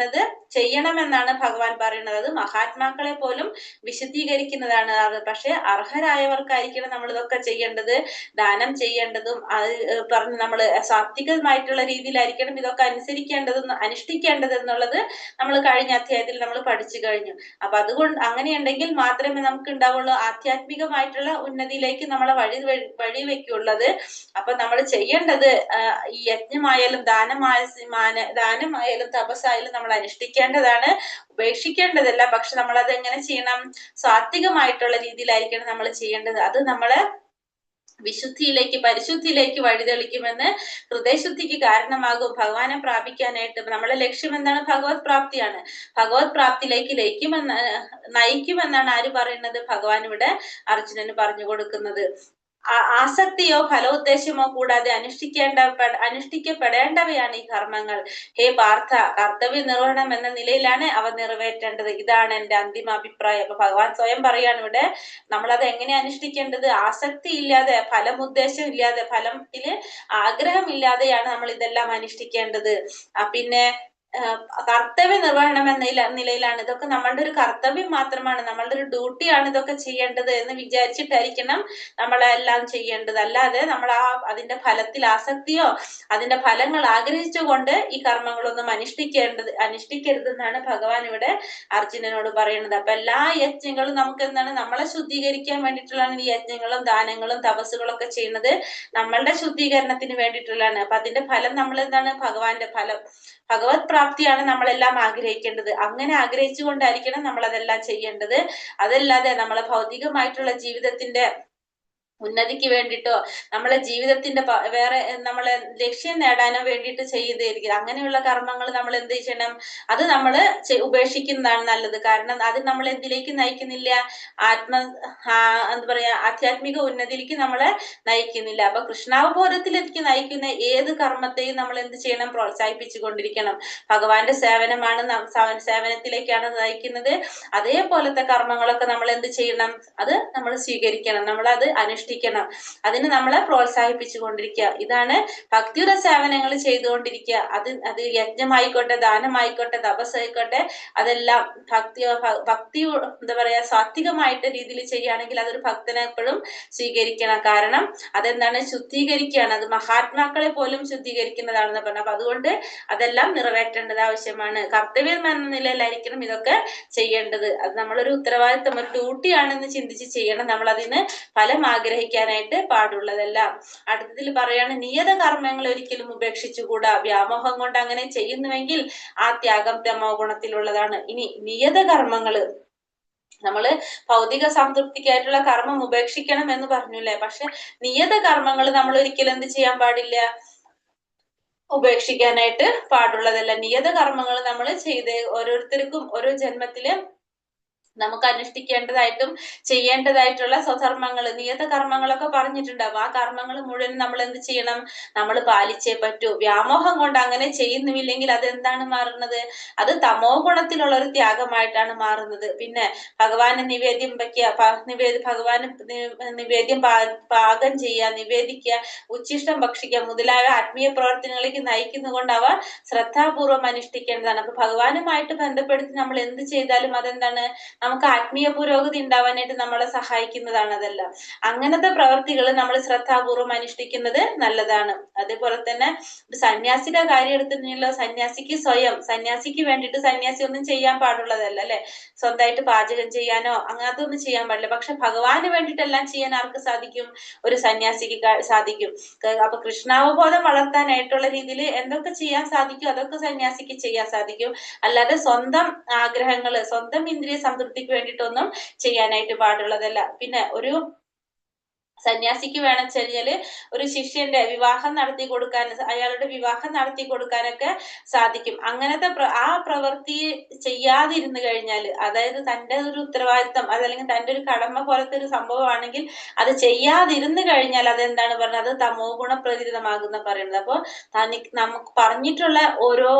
ചെയ്യണമെന്നാണ് ഭഗവാൻ പറയുന്നത്. അത് മഹാത്മാക്കളെ പോലും വിശദീകരിക്കുന്നതാണ്. പക്ഷെ അർഹരായവർക്കായിരിക്കണം നമ്മൾ ഇതൊക്കെ ചെയ്യേണ്ടത്. ദാനം ചെയ്യേണ്ടതും അത് പറഞ്ഞ് നമ്മൾ സാത്വികമായിട്ടുള്ള രീതിയിലായിരിക്കണം ഇതൊക്കെ അനുഷ്ഠിക്കേണ്ടത് എന്നുള്ളത് നമ്മൾ കഴിഞ്ഞ അധ്യായത്തിൽ നമ്മൾ പഠിച്ചു കഴിഞ്ഞു. അപ്പൊ അതുകൊണ്ട് അങ്ങനെയുണ്ടെങ്കിൽ മാത്രമേ നമുക്ക് ഉണ്ടാവുള്ളൂ ആധ്യാത്മികമായിട്ടുള്ള ഉന്നതിയിലേക്ക് നമ്മളെ വഴി വെക്കുള്ളത്. അപ്പൊ നമ്മൾ ചെയ്യേണ്ടത് ഈ യജ്ഞമായാലും ദാനമായാലും തപസ്സായാലും നമ്മൾ അനുഷ്ഠിക്കേണ്ടതാണ്, ഉപേക്ഷിക്കേണ്ടതല്ല. പക്ഷെ നമ്മൾ അത് എങ്ങനെ ചെയ്യണം? സാത്വികമായിട്ടുള്ള രീതിയിലായിരിക്കണം നമ്മൾ ചെയ്യേണ്ടത്. അത് നമ്മളെ പരിശുദ്ധിയിലേക്ക് വഴിതെളിക്കുമെന്ന്, ഹൃദയശുദ്ധിക്ക് കാരണമാകും. ഭഗവാനെ പ്രാപിക്കാനായിട്ട് നമ്മളെ ലക്ഷ്യം എന്താണ്? ഭഗവത് പ്രാപ്തിയാണ്. ഭഗവത് പ്രാപ്തിയിലേക്ക് നയിക്കുമെന്നാണ് ആര് പറയുന്നത്? ഭഗവാൻ ഇവിടെ അർജുനന് പറഞ്ഞു കൊടുക്കുന്നത്. ആസക്തിയോ ഫലോദ്ദേശമോ കൂടാതെ അനുഷ്ഠിക്കപ്പെടേണ്ടവയാണ് ഈ കർമ്മങ്ങൾ. ഹേ പാർത്ഥ, കർത്തവ്യ നിർവഹണം എന്ന നിലയിലാണ് അവ നിറവേറ്റേണ്ടത്. ഇതാണ് എന്റെ അന്തിമ അഭിപ്രായം. അപ്പൊ ഭഗവാൻ സ്വയം പറയാണ് ഇവിടെ, നമ്മളത് എങ്ങനെ അനുഷ്ഠിക്കേണ്ടത്? ആസക്തി ഇല്ലാതെ, ഫലമുദ്ദേശം ഇല്ലാതെ, ഫലത്തില് ആഗ്രഹമില്ലാതെയാണ് നമ്മൾ ഇതെല്ലാം അനുഷ്ഠിക്കേണ്ടത്. പിന്നെ കർത്തവ്യ നിർവഹണം എന്ന നിലയിലാണ്. ഇതൊക്കെ നമ്മളുടെ ഒരു കർത്തവ്യം മാത്രമാണ്, നമ്മളുടെ ഒരു ഡ്യൂട്ടിയാണ് ഇതൊക്കെ ചെയ്യേണ്ടത് എന്ന് വിചാരിച്ചിട്ടായിരിക്കണം നമ്മളെല്ലാം ചെയ്യേണ്ടത്. അല്ലാതെ നമ്മൾ അതിന്റെ ഫലത്തിൽ ആസക്തിയോ അതിന്റെ ഫലങ്ങൾ ആഗ്രഹിച്ചുകൊണ്ട് ഈ കർമ്മങ്ങളൊന്നും അനുഷ്ഠിക്കരുതെന്നാണ് ഭഗവാൻ ഇവിടെ അർജുനനോട് പറയുന്നത്. അപ്പൊ എല്ലാ യജ്ഞങ്ങളും നമുക്ക് എന്താണ്? നമ്മളെ ശുദ്ധീകരിക്കാൻ വേണ്ടിയിട്ടുള്ളതാണ് ഈ യജ്ഞങ്ങളും ദാനങ്ങളും തപസ്സുകളും ഒക്കെ ചെയ്യുന്നത്. നമ്മളുടെ ശുദ്ധീകരണത്തിന് വേണ്ടിയിട്ടുള്ളതാണ്. അപ്പൊ അതിന്റെ ഫലം നമ്മൾ എന്താണ്? ഭഗവാന്റെ ഫലം, ഭഗവത് പ്രാപ്തിയാണ് നമ്മളെല്ലാം ആഗ്രഹിക്കേണ്ടത്. അങ്ങനെ ആഗ്രഹിച്ചുകൊണ്ടായിരിക്കണം നമ്മൾ അതെല്ലാം ചെയ്യേണ്ടത്. അതല്ലാതെ നമ്മളെ ഭൗതികമായിട്ടുള്ള ജീവിതത്തിന്റെ ഉന്നതിക്ക് വേണ്ടിയിട്ടോ നമ്മളെ ജീവിതത്തിന്റെ വേറെ നമ്മളെ ലക്ഷ്യം നേടാനോ വേണ്ടിയിട്ട് ചെയ്തിരിക്കുക അങ്ങനെയുള്ള കർമ്മങ്ങൾ നമ്മൾ എന്ത് ചെയ്യണം? അത് നമ്മൾ ഉപേക്ഷിക്കുന്നതാണ് നല്ലത്. കാരണം അത് നമ്മൾ എന്തിലേക്ക് നയിക്കുന്നില്ല? എന്താ പറയാ, ആധ്യാത്മിക ഉന്നതിയിലേക്ക് നമ്മളെ നയിക്കുന്നില്ല. അപ്പൊ കൃഷ്ണാവബോധത്തിലേക്ക് നയിക്കുന്ന ഏത് കർമ്മത്തെയും നമ്മൾ എന്ത് ചെയ്യണം? പ്രോത്സാഹിപ്പിച്ചു കൊണ്ടിരിക്കണം. ഭഗവാന്റെ സേവനത്തിലേക്കാണ് നയിക്കുന്നത്. അതേപോലത്തെ കർമ്മങ്ങളൊക്കെ നമ്മൾ എന്ത് ചെയ്യണം? അത് നമ്മൾ സ്വീകരിക്കണം, നമ്മൾ അത് അനുഷ്ഠിക്കണം, അതിന് നമ്മളെ പ്രോത്സാഹിപ്പിച്ചു കൊണ്ടിരിക്കുക. ഇതാണ് ഭക്തിയുടെ സേവനങ്ങൾ ചെയ്തുകൊണ്ടിരിക്കുക. അത് യജ്ഞമായിക്കോട്ടെ, ദാനമായിക്കോട്ടെ, തപസ്സായിക്കോട്ടെ, അതെല്ലാം ഭക്തി എന്താ പറയാ, സാത്വികമായിട്ട് രീതിയിൽ ചെയ്യുകയാണെങ്കിൽ അതൊരു ഭക്തനെ എപ്പോഴും സ്വീകരിക്കണം. കാരണം അതെന്താണ്? ശുദ്ധീകരിക്കുകയാണ്. അത് മഹാത്മാക്കളെ പോലും ശുദ്ധീകരിക്കുന്നതാണെന്ന് പറഞ്ഞു. അപ്പൊ അതുകൊണ്ട് അതെല്ലാം നിറവേറ്റേണ്ടത് ആവശ്യമാണ്. കർത്തവ്യം എന്ന നിലയിലായിരിക്കണം ഇതൊക്കെ ചെയ്യേണ്ടത്. അത് നമ്മളൊരു ഉത്തരവാദിത്തം, ഒരു ഡ്യൂട്ടിയാണെന്ന് ചിന്തിച്ച് ചെയ്യണം. നമ്മൾ അതിന് ഫലം ആഗ്രഹിക്കാനായിട്ട് പാടുള്ളതല്ല. അടുത്തതിൽ പറയാണ്, നിയത കർമ്മങ്ങൾ ഒരിക്കലും ഉപേക്ഷിച്ചുകൂടാ. വ്യാമോഹം കൊണ്ട് അങ്ങനെ ചെയ്യുന്നുവെങ്കിൽ ആ ത്യാഗം തമോ ഗുണത്തിലുള്ളതാണ്. ഇനി നിയത കർമ്മങ്ങള്, നമ്മള് ഭൗതിക സംതൃപ്തിക്കായിട്ടുള്ള കർമ്മം ഉപേക്ഷിക്കണം എന്ന് പറഞ്ഞില്ലേ? പക്ഷെ നിയത കർമ്മങ്ങൾ നമ്മൾ ഒരിക്കലും എന്ത് ചെയ്യാൻ പാടില്ല? ഉപേക്ഷിക്കാനായിട്ട് പാടുള്ളതല്ല. നിയത കർമ്മങ്ങൾ നമ്മൾ ചെയ്ത് ഓരോരുത്തർക്കും ഓരോ ജന്മത്തില് നമുക്ക് അനുഷ്ഠിക്കേണ്ടതായിട്ടും ചെയ്യേണ്ടതായിട്ടുള്ള സ്വധർമ്മങ്ങൾ, നിയത കർമ്മങ്ങളൊക്കെ പറഞ്ഞിട്ടുണ്ടാവും. ആ കർമ്മങ്ങൾ മുഴുവൻ നമ്മൾ എന്ത് ചെയ്യണം? നമ്മൾ പാലിച്ചേ പറ്റൂ. വ്യാമോഹം കൊണ്ട് അങ്ങനെ ചെയ്യുന്നുമില്ലെങ്കിൽ അതെന്താണ് മാറുന്നത്? അത് തമോ ഗുണത്തിലുള്ള ഒരു ത്യാഗമായിട്ടാണ് മാറുന്നത്. പിന്നെ ഭഗവാന് നിവേദ്യം വയ്ക്കുക, ഭഗവാന് നിവേദ്യം പാകം ചെയ്യുക, നിവേദിക്കുക, ഉച്ഛിഷ്ടം ഭക്ഷിക്കുക മുതലായ ആത്മീയ പ്രവർത്തനങ്ങളിലേക്ക് നയിക്കുന്നതുകൊണ്ട് അവ ശ്രദ്ധാപൂർവം അനുഷ്ഠിക്കേണ്ടതാണ്. അപ്പൊ ഭഗവാനുമായിട്ട് ബന്ധപ്പെടുത്തി നമ്മൾ എന്ത് ചെയ്താലും അതെന്താണ്? നമുക്ക് ആത്മീയ പുരോഗതി ഉണ്ടാവാനായിട്ട് നമ്മളെ സഹായിക്കുന്നതാണ് അതെല്ലാം. അങ്ങനത്തെ പ്രവർത്തികൾ നമ്മൾ ശ്രദ്ധാപൂർവം അനുഷ്ഠിക്കുന്നത് നല്ലതാണ്. അതേപോലെ തന്നെ സന്യാസിയുടെ കാര്യം എടുത്തിട്ടുള്ള സന്യാസിക്ക് സ്വയം, സന്യാസിക്ക് വേണ്ടിയിട്ട് സന്യാസി ഒന്നും ചെയ്യാൻ പാടുള്ളതല്ല അല്ലെ. സ്വന്തമായിട്ട് പാചകം ചെയ്യാനോ അങ്ങനത്തെ ഒന്നും ചെയ്യാൻ പാടില്ല. പക്ഷെ ഭഗവാന് വേണ്ടിയിട്ടെല്ലാം ചെയ്യാൻ ആർക്ക് സാധിക്കും? ഒരു സന്യാസിക്ക് സാധിക്കും. അപ്പൊ കൃഷ്ണാവബോധം വളർത്താനായിട്ടുള്ള രീതിയിൽ എന്തൊക്കെ ചെയ്യാൻ സാധിക്കും അതൊക്കെ സന്യാസിക്ക് ചെയ്യാൻ സാധിക്കും. അല്ലാതെ സ്വന്തം ആഗ്രഹങ്ങള്, സ്വന്തം ഇന്ദ്രിയ സംതൃപ്തിക്ക് വേണ്ടിയിട്ടൊന്നും ചെയ്യാനായിട്ട് പാടുള്ളതല്ല. പിന്നെ ഒരു സന്യാസിക്ക് വേണം കഴിഞ്ഞാല് ഒരു ശിഷ്യന്റെ വിവാഹം നടത്തി കൊടുക്കാൻ, അയാളുടെ വിവാഹം നടത്തി കൊടുക്കാനൊക്കെ സാധിക്കും. അങ്ങനത്തെ ആ പ്രവൃത്തി ചെയ്യാതിരുന്നു കഴിഞ്ഞാല്, അതായത് തന്റെ ഒരു ഉത്തരവാദിത്തം അതല്ലെങ്കിൽ തന്റെ ഒരു കടമ പോലത്തെ ഒരു സംഭവമാണെങ്കിൽ അത് ചെയ്യാതിരുന്നു കഴിഞ്ഞാൽ അതെന്താണ് പറയുന്നത്? അത് തമോ ഗുണ പ്രേരിതമാകുന്ന പറയുന്നത്. അപ്പൊ നമുക്ക് പറഞ്ഞിട്ടുള്ള ഓരോ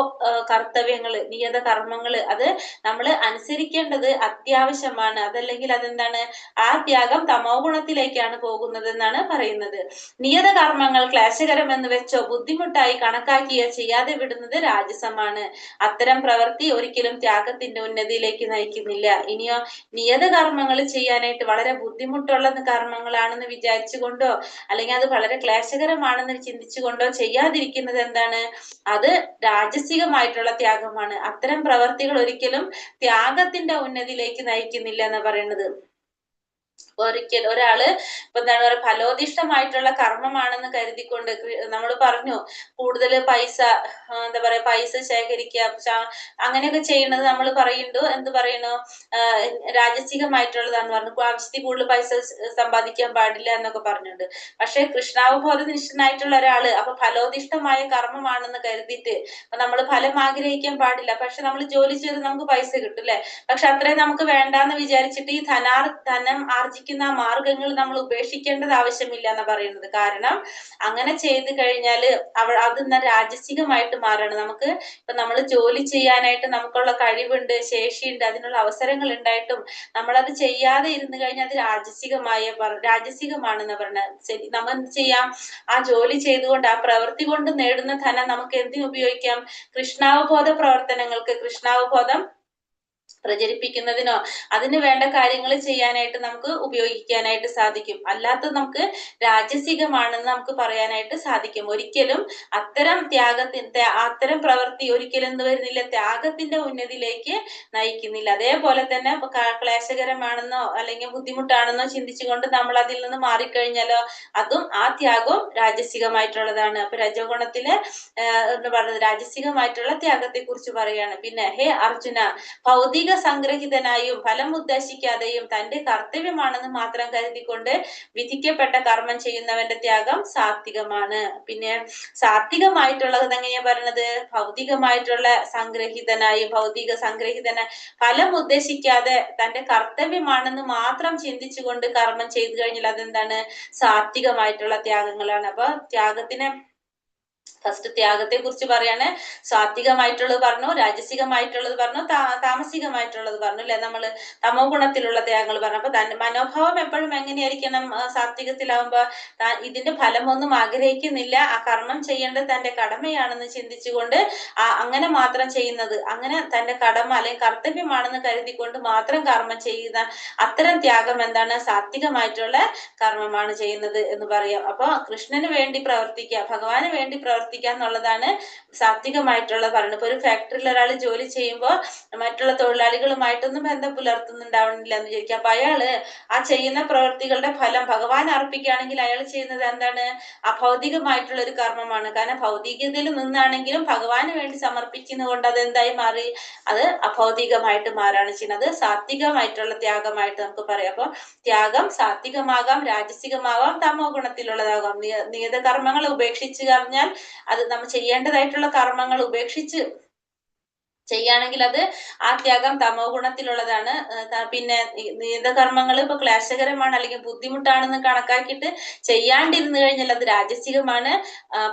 കർത്തവ്യങ്ങള്, നിയത കർമ്മങ്ങള് അത് നമ്മൾ അനുസരിക്കേണ്ടത് അത്യാവശ്യമാണ്. അതല്ലെങ്കിൽ അതെന്താണ്? ആ ത്യാഗം തമോ ഗുണത്തിലേക്കാണ് പോകുന്നത് എന്നാണ് പറയുന്നത്. നിയത കർമ്മങ്ങൾ ക്ലേശകരമെന്ന് വെച്ചോ ബുദ്ധിമുട്ടായി കണക്കാക്കിയോ ചെയ്യാതെ വിടുന്നത് രാജസമാണ്. അത്തരം പ്രവൃത്തി ഒരിക്കലും ത്യാഗത്തിന്റെ ഉന്നതിയിലേക്ക് നയിക്കുന്നില്ല. ഇനിയോ നിയത കർമ്മങ്ങൾ ചെയ്യാനായിട്ട് വളരെ ബുദ്ധിമുട്ടുള്ള കർമ്മങ്ങളാണെന്ന് വിചാരിച്ചുകൊണ്ടോ അല്ലെങ്കിൽ അത് വളരെ ക്ലേശകരമാണെന്ന് ചിന്തിച്ചുകൊണ്ടോ ചെയ്യാതിരിക്കുന്നത് എന്താണ്? അത് രാജസികമായിട്ടുള്ള ത്യാഗമാണ്. അത്തരം പ്രവർത്തികൾ ഒരിക്കലും ത്യാഗത്തിന്റെ ഉന്നതിയിലേക്ക് നയിക്കുന്നില്ല എന്ന് പറയുന്നത്. ഒരാള് ഇപ്പൊ എന്താണ് പറയുക, ഫലോദിഷ്ടമായിട്ടുള്ള കർമ്മമാണെന്ന് കരുതിക്കൊണ്ട് നമ്മൾ പറഞ്ഞു കൂടുതൽ പൈസ, എന്താ പറയാ, പൈസ ശേഖരിക്കുക അങ്ങനെയൊക്കെ ചെയ്യുന്നത് നമ്മൾ പറയുന്നു. എന്ത് പറയുന്നു? രാജസികമായിട്ടുള്ളതാന്ന് പറഞ്ഞു. ആവശ്യത്തിൽ കൂടുതൽ പൈസ സമ്പാദിക്കാൻ പാടില്ല എന്നൊക്കെ പറഞ്ഞിട്ടുണ്ട്. പക്ഷെ കൃഷ്ണാവബോധ നിഷ്ഠനായിട്ടുള്ള ഒരാള് അപ്പൊ ഫലോദിഷ്ടമായ കർമ്മമാണെന്ന് കരുതിയിട്ട് നമ്മൾ ഫലം ആഗ്രഹിക്കാൻ പാടില്ല. പക്ഷെ നമ്മൾ ജോലി ചെയ്ത് നമുക്ക് പൈസ കിട്ടും അല്ലെ. പക്ഷെ അത്രയും നമുക്ക് വേണ്ടാന്ന് വിചാരിച്ചിട്ട് ഈ ധനം ആർജിക്കുന്ന മാർഗങ്ങൾ നമ്മൾ ഉപേക്ഷിക്കേണ്ടത് ആവശ്യമില്ല എന്ന് പറയുന്നത്. കാരണം അങ്ങനെ ചെയ്തു കഴിഞ്ഞാല് അത് രാജസികമായിട്ട് മാറാണ്. നമുക്ക് ഇപ്പൊ നമ്മൾ ജോലി ചെയ്യാനായിട്ട് നമുക്കുള്ള കഴിവുണ്ട്, ശേഷിയുണ്ട്, അതിനുള്ള അവസരങ്ങൾ ഉണ്ടായിട്ടും നമ്മളത് ചെയ്യാതെ ഇരുന്ന് കഴിഞ്ഞാൽ അത് രാജസികമാണെന്ന് പറഞ്ഞാൽ ശരി. നമ്മൾ എന്ത് ചെയ്യാം? ആ ജോലി ചെയ്തുകൊണ്ട് ആ പ്രവൃത്തി കൊണ്ട് നേടുന്ന ധനം നമുക്ക് എന്തിനു ഉപയോഗിക്കാം? കൃഷ്ണാവബോധ പ്രവർത്തനങ്ങൾക്ക്, കൃഷ്ണാവബോധം പ്രചരിപ്പിക്കുന്നതിനോ അതിന് വേണ്ട കാര്യങ്ങൾ ചെയ്യാനായിട്ട് നമുക്ക് ഉപയോഗിക്കാനായിട്ട് സാധിക്കും. അല്ലാത്തത് നമുക്ക് രാജസികമാണെന്ന് നമുക്ക് പറയാനായിട്ട് സാധിക്കും. ഒരിക്കലും അത്തരം പ്രവൃത്തി ഒരിക്കലും എന്ത് വരുന്നില്ല? ത്യാഗത്തിന്റെ ഉന്നതിയിലേക്ക് നയിക്കുന്നില്ല. അതേപോലെ തന്നെ ക്ലേശകരമാണെന്നോ അല്ലെങ്കിൽ ബുദ്ധിമുട്ടാണെന്നോ ചിന്തിച്ചുകൊണ്ട് നമ്മൾ അതിൽ നിന്ന് മാറിക്കഴിഞ്ഞാലോ അതും ആ ത്യാഗവും രാജസികമായിട്ടുള്ളതാണ്. അപ്പൊ രജോഗുണത്തില് എന്ന് പറയുന്നത് രാജസികമായിട്ടുള്ള ത്യാഗത്തെ കുറിച്ച് പറയാണ്. പിന്നെ ഹേ അർജുന, ഭൗതിക സംഗ്രഹിതനായും ഫലം ഉദ്ദേശിക്കാതെയും തന്റെ കർത്തവ്യമാണെന്ന് മാത്രം കരുതിക്കൊണ്ട് വിധിക്കപ്പെട്ട കർമ്മം ചെയ്യുന്നവന്റെ ത്യാഗം സാത്വികമാണ്. പിന്നെ സാത്വികമായിട്ടുള്ളത് എങ്ങനെയാ പറയുന്നത്? ഭൗതികമായിട്ടുള്ള ഫലം ഉദ്ദേശിക്കാതെ തന്റെ കർത്തവ്യമാണെന്ന് മാത്രം ചിന്തിച്ചുകൊണ്ട് കർമ്മം ചെയ്തു കഴിഞ്ഞാൽ അതെന്താണ്? സാത്വികമായിട്ടുള്ള ത്യാഗങ്ങളാണ്. അപ്പൊ ഫസ്റ്റ് ത്യാഗത്തെ കുറിച്ച് പറയാണ്. സാത്വികമായിട്ടുള്ളത് പറഞ്ഞു, രാജസികമായിട്ടുള്ളത് പറഞ്ഞു, താമസികമായിട്ടുള്ളത് പറഞ്ഞു അല്ലെ. നമ്മള് തമോ ഗുണത്തിലുള്ള ത്യാഗങ്ങൾ പറഞ്ഞു. അപ്പൊ തന്റെ മനോഭാവം എപ്പോഴും എങ്ങനെയായിരിക്കണം? സാത്വികത്തിലാവുമ്പോ ഇതിന്റെ ഫലമൊന്നും ആഗ്രഹിക്കുന്നില്ല, ആ കർമ്മം ചെയ്യേണ്ടത് തന്റെ കടമയാണെന്ന് ചിന്തിച്ചുകൊണ്ട് അങ്ങനെ മാത്രം ചെയ്യുന്നത്, അങ്ങനെ തന്റെ കടമ അല്ലെങ്കിൽ കർത്തവ്യമാണെന്ന് കരുതിക്കൊണ്ട് മാത്രം കർമ്മം ചെയ്യുന്ന അത്തരം ത്യാഗം എന്താണ്? സാത്വികമായിട്ടുള്ള കർമ്മമാണ് ചെയ്യുന്നത് എന്ന് പറയാം. അപ്പൊ കൃഷ്ണന് വേണ്ടി പ്രവർത്തിക്കുക, ഭഗവാന് വേണ്ടി പ്രവർത്തിക്കുക എന്നുള്ളതാണ് സാത്വികമായിട്ടുള്ളത് പറയുന്നത്. ഇപ്പൊ ഒരു ഫാക്ടറിയിൽ ഒരാൾ ജോലി ചെയ്യുമ്പോൾ മറ്റുള്ള തൊഴിലാളികളുമായിട്ടൊന്നും ബന്ധം പുലർത്തുന്നുണ്ടാവണില്ല എന്ന് വിചാരിക്കുക. അപ്പൊ അയാള് ആ ചെയ്യുന്ന പ്രവൃത്തികളുടെ ഫലം ഭഗവാൻ അർപ്പിക്കുകയാണെങ്കിൽ അയാൾ ചെയ്യുന്നത് എന്താണ്? അഭൗതികമായിട്ടുള്ള ഒരു കർമ്മമാണ്. കാരണം ഭൗതികതയിൽ നിന്നാണെങ്കിലും ഭഗവാന് വേണ്ടി സമർപ്പിക്കുന്നത് കൊണ്ട് അതെന്തായി മാറി? അത് അഭൗതികമായിട്ട് മാറാണ് ചെയ്യുന്നത്. സാത്വികമായിട്ടുള്ള ത്യാഗമായിട്ട് നമുക്ക് പറയാം. അപ്പൊ ത്യാഗം സാത്വികമാകാം, രാജസികമാകാം, തമോ ഗുണത്തിലുള്ളതാകാം. നിയത കർമ്മങ്ങൾ ഉപേക്ഷിച്ചു കഴിഞ്ഞാൽ അത് നമ്മൾ ചെയ്യേണ്ടതായിട്ടുള്ള കർമ്മങ്ങൾ ഉപേക്ഷിച്ച് ചെയ്യുകയാണെങ്കിൽ അത് ആ ത്യാഗം തമോ ഗുണത്തിലുള്ളതാണ്. പിന്നെ നിയതകർമ്മങ്ങൾ ഇപ്പൊ ക്ലേശകരമാണ് അല്ലെങ്കിൽ ബുദ്ധിമുട്ടാണെന്ന് കണക്കാക്കിയിട്ട് ചെയ്യാണ്ടിരുന്നു കഴിഞ്ഞാൽ അത് രാജസികമാണ്.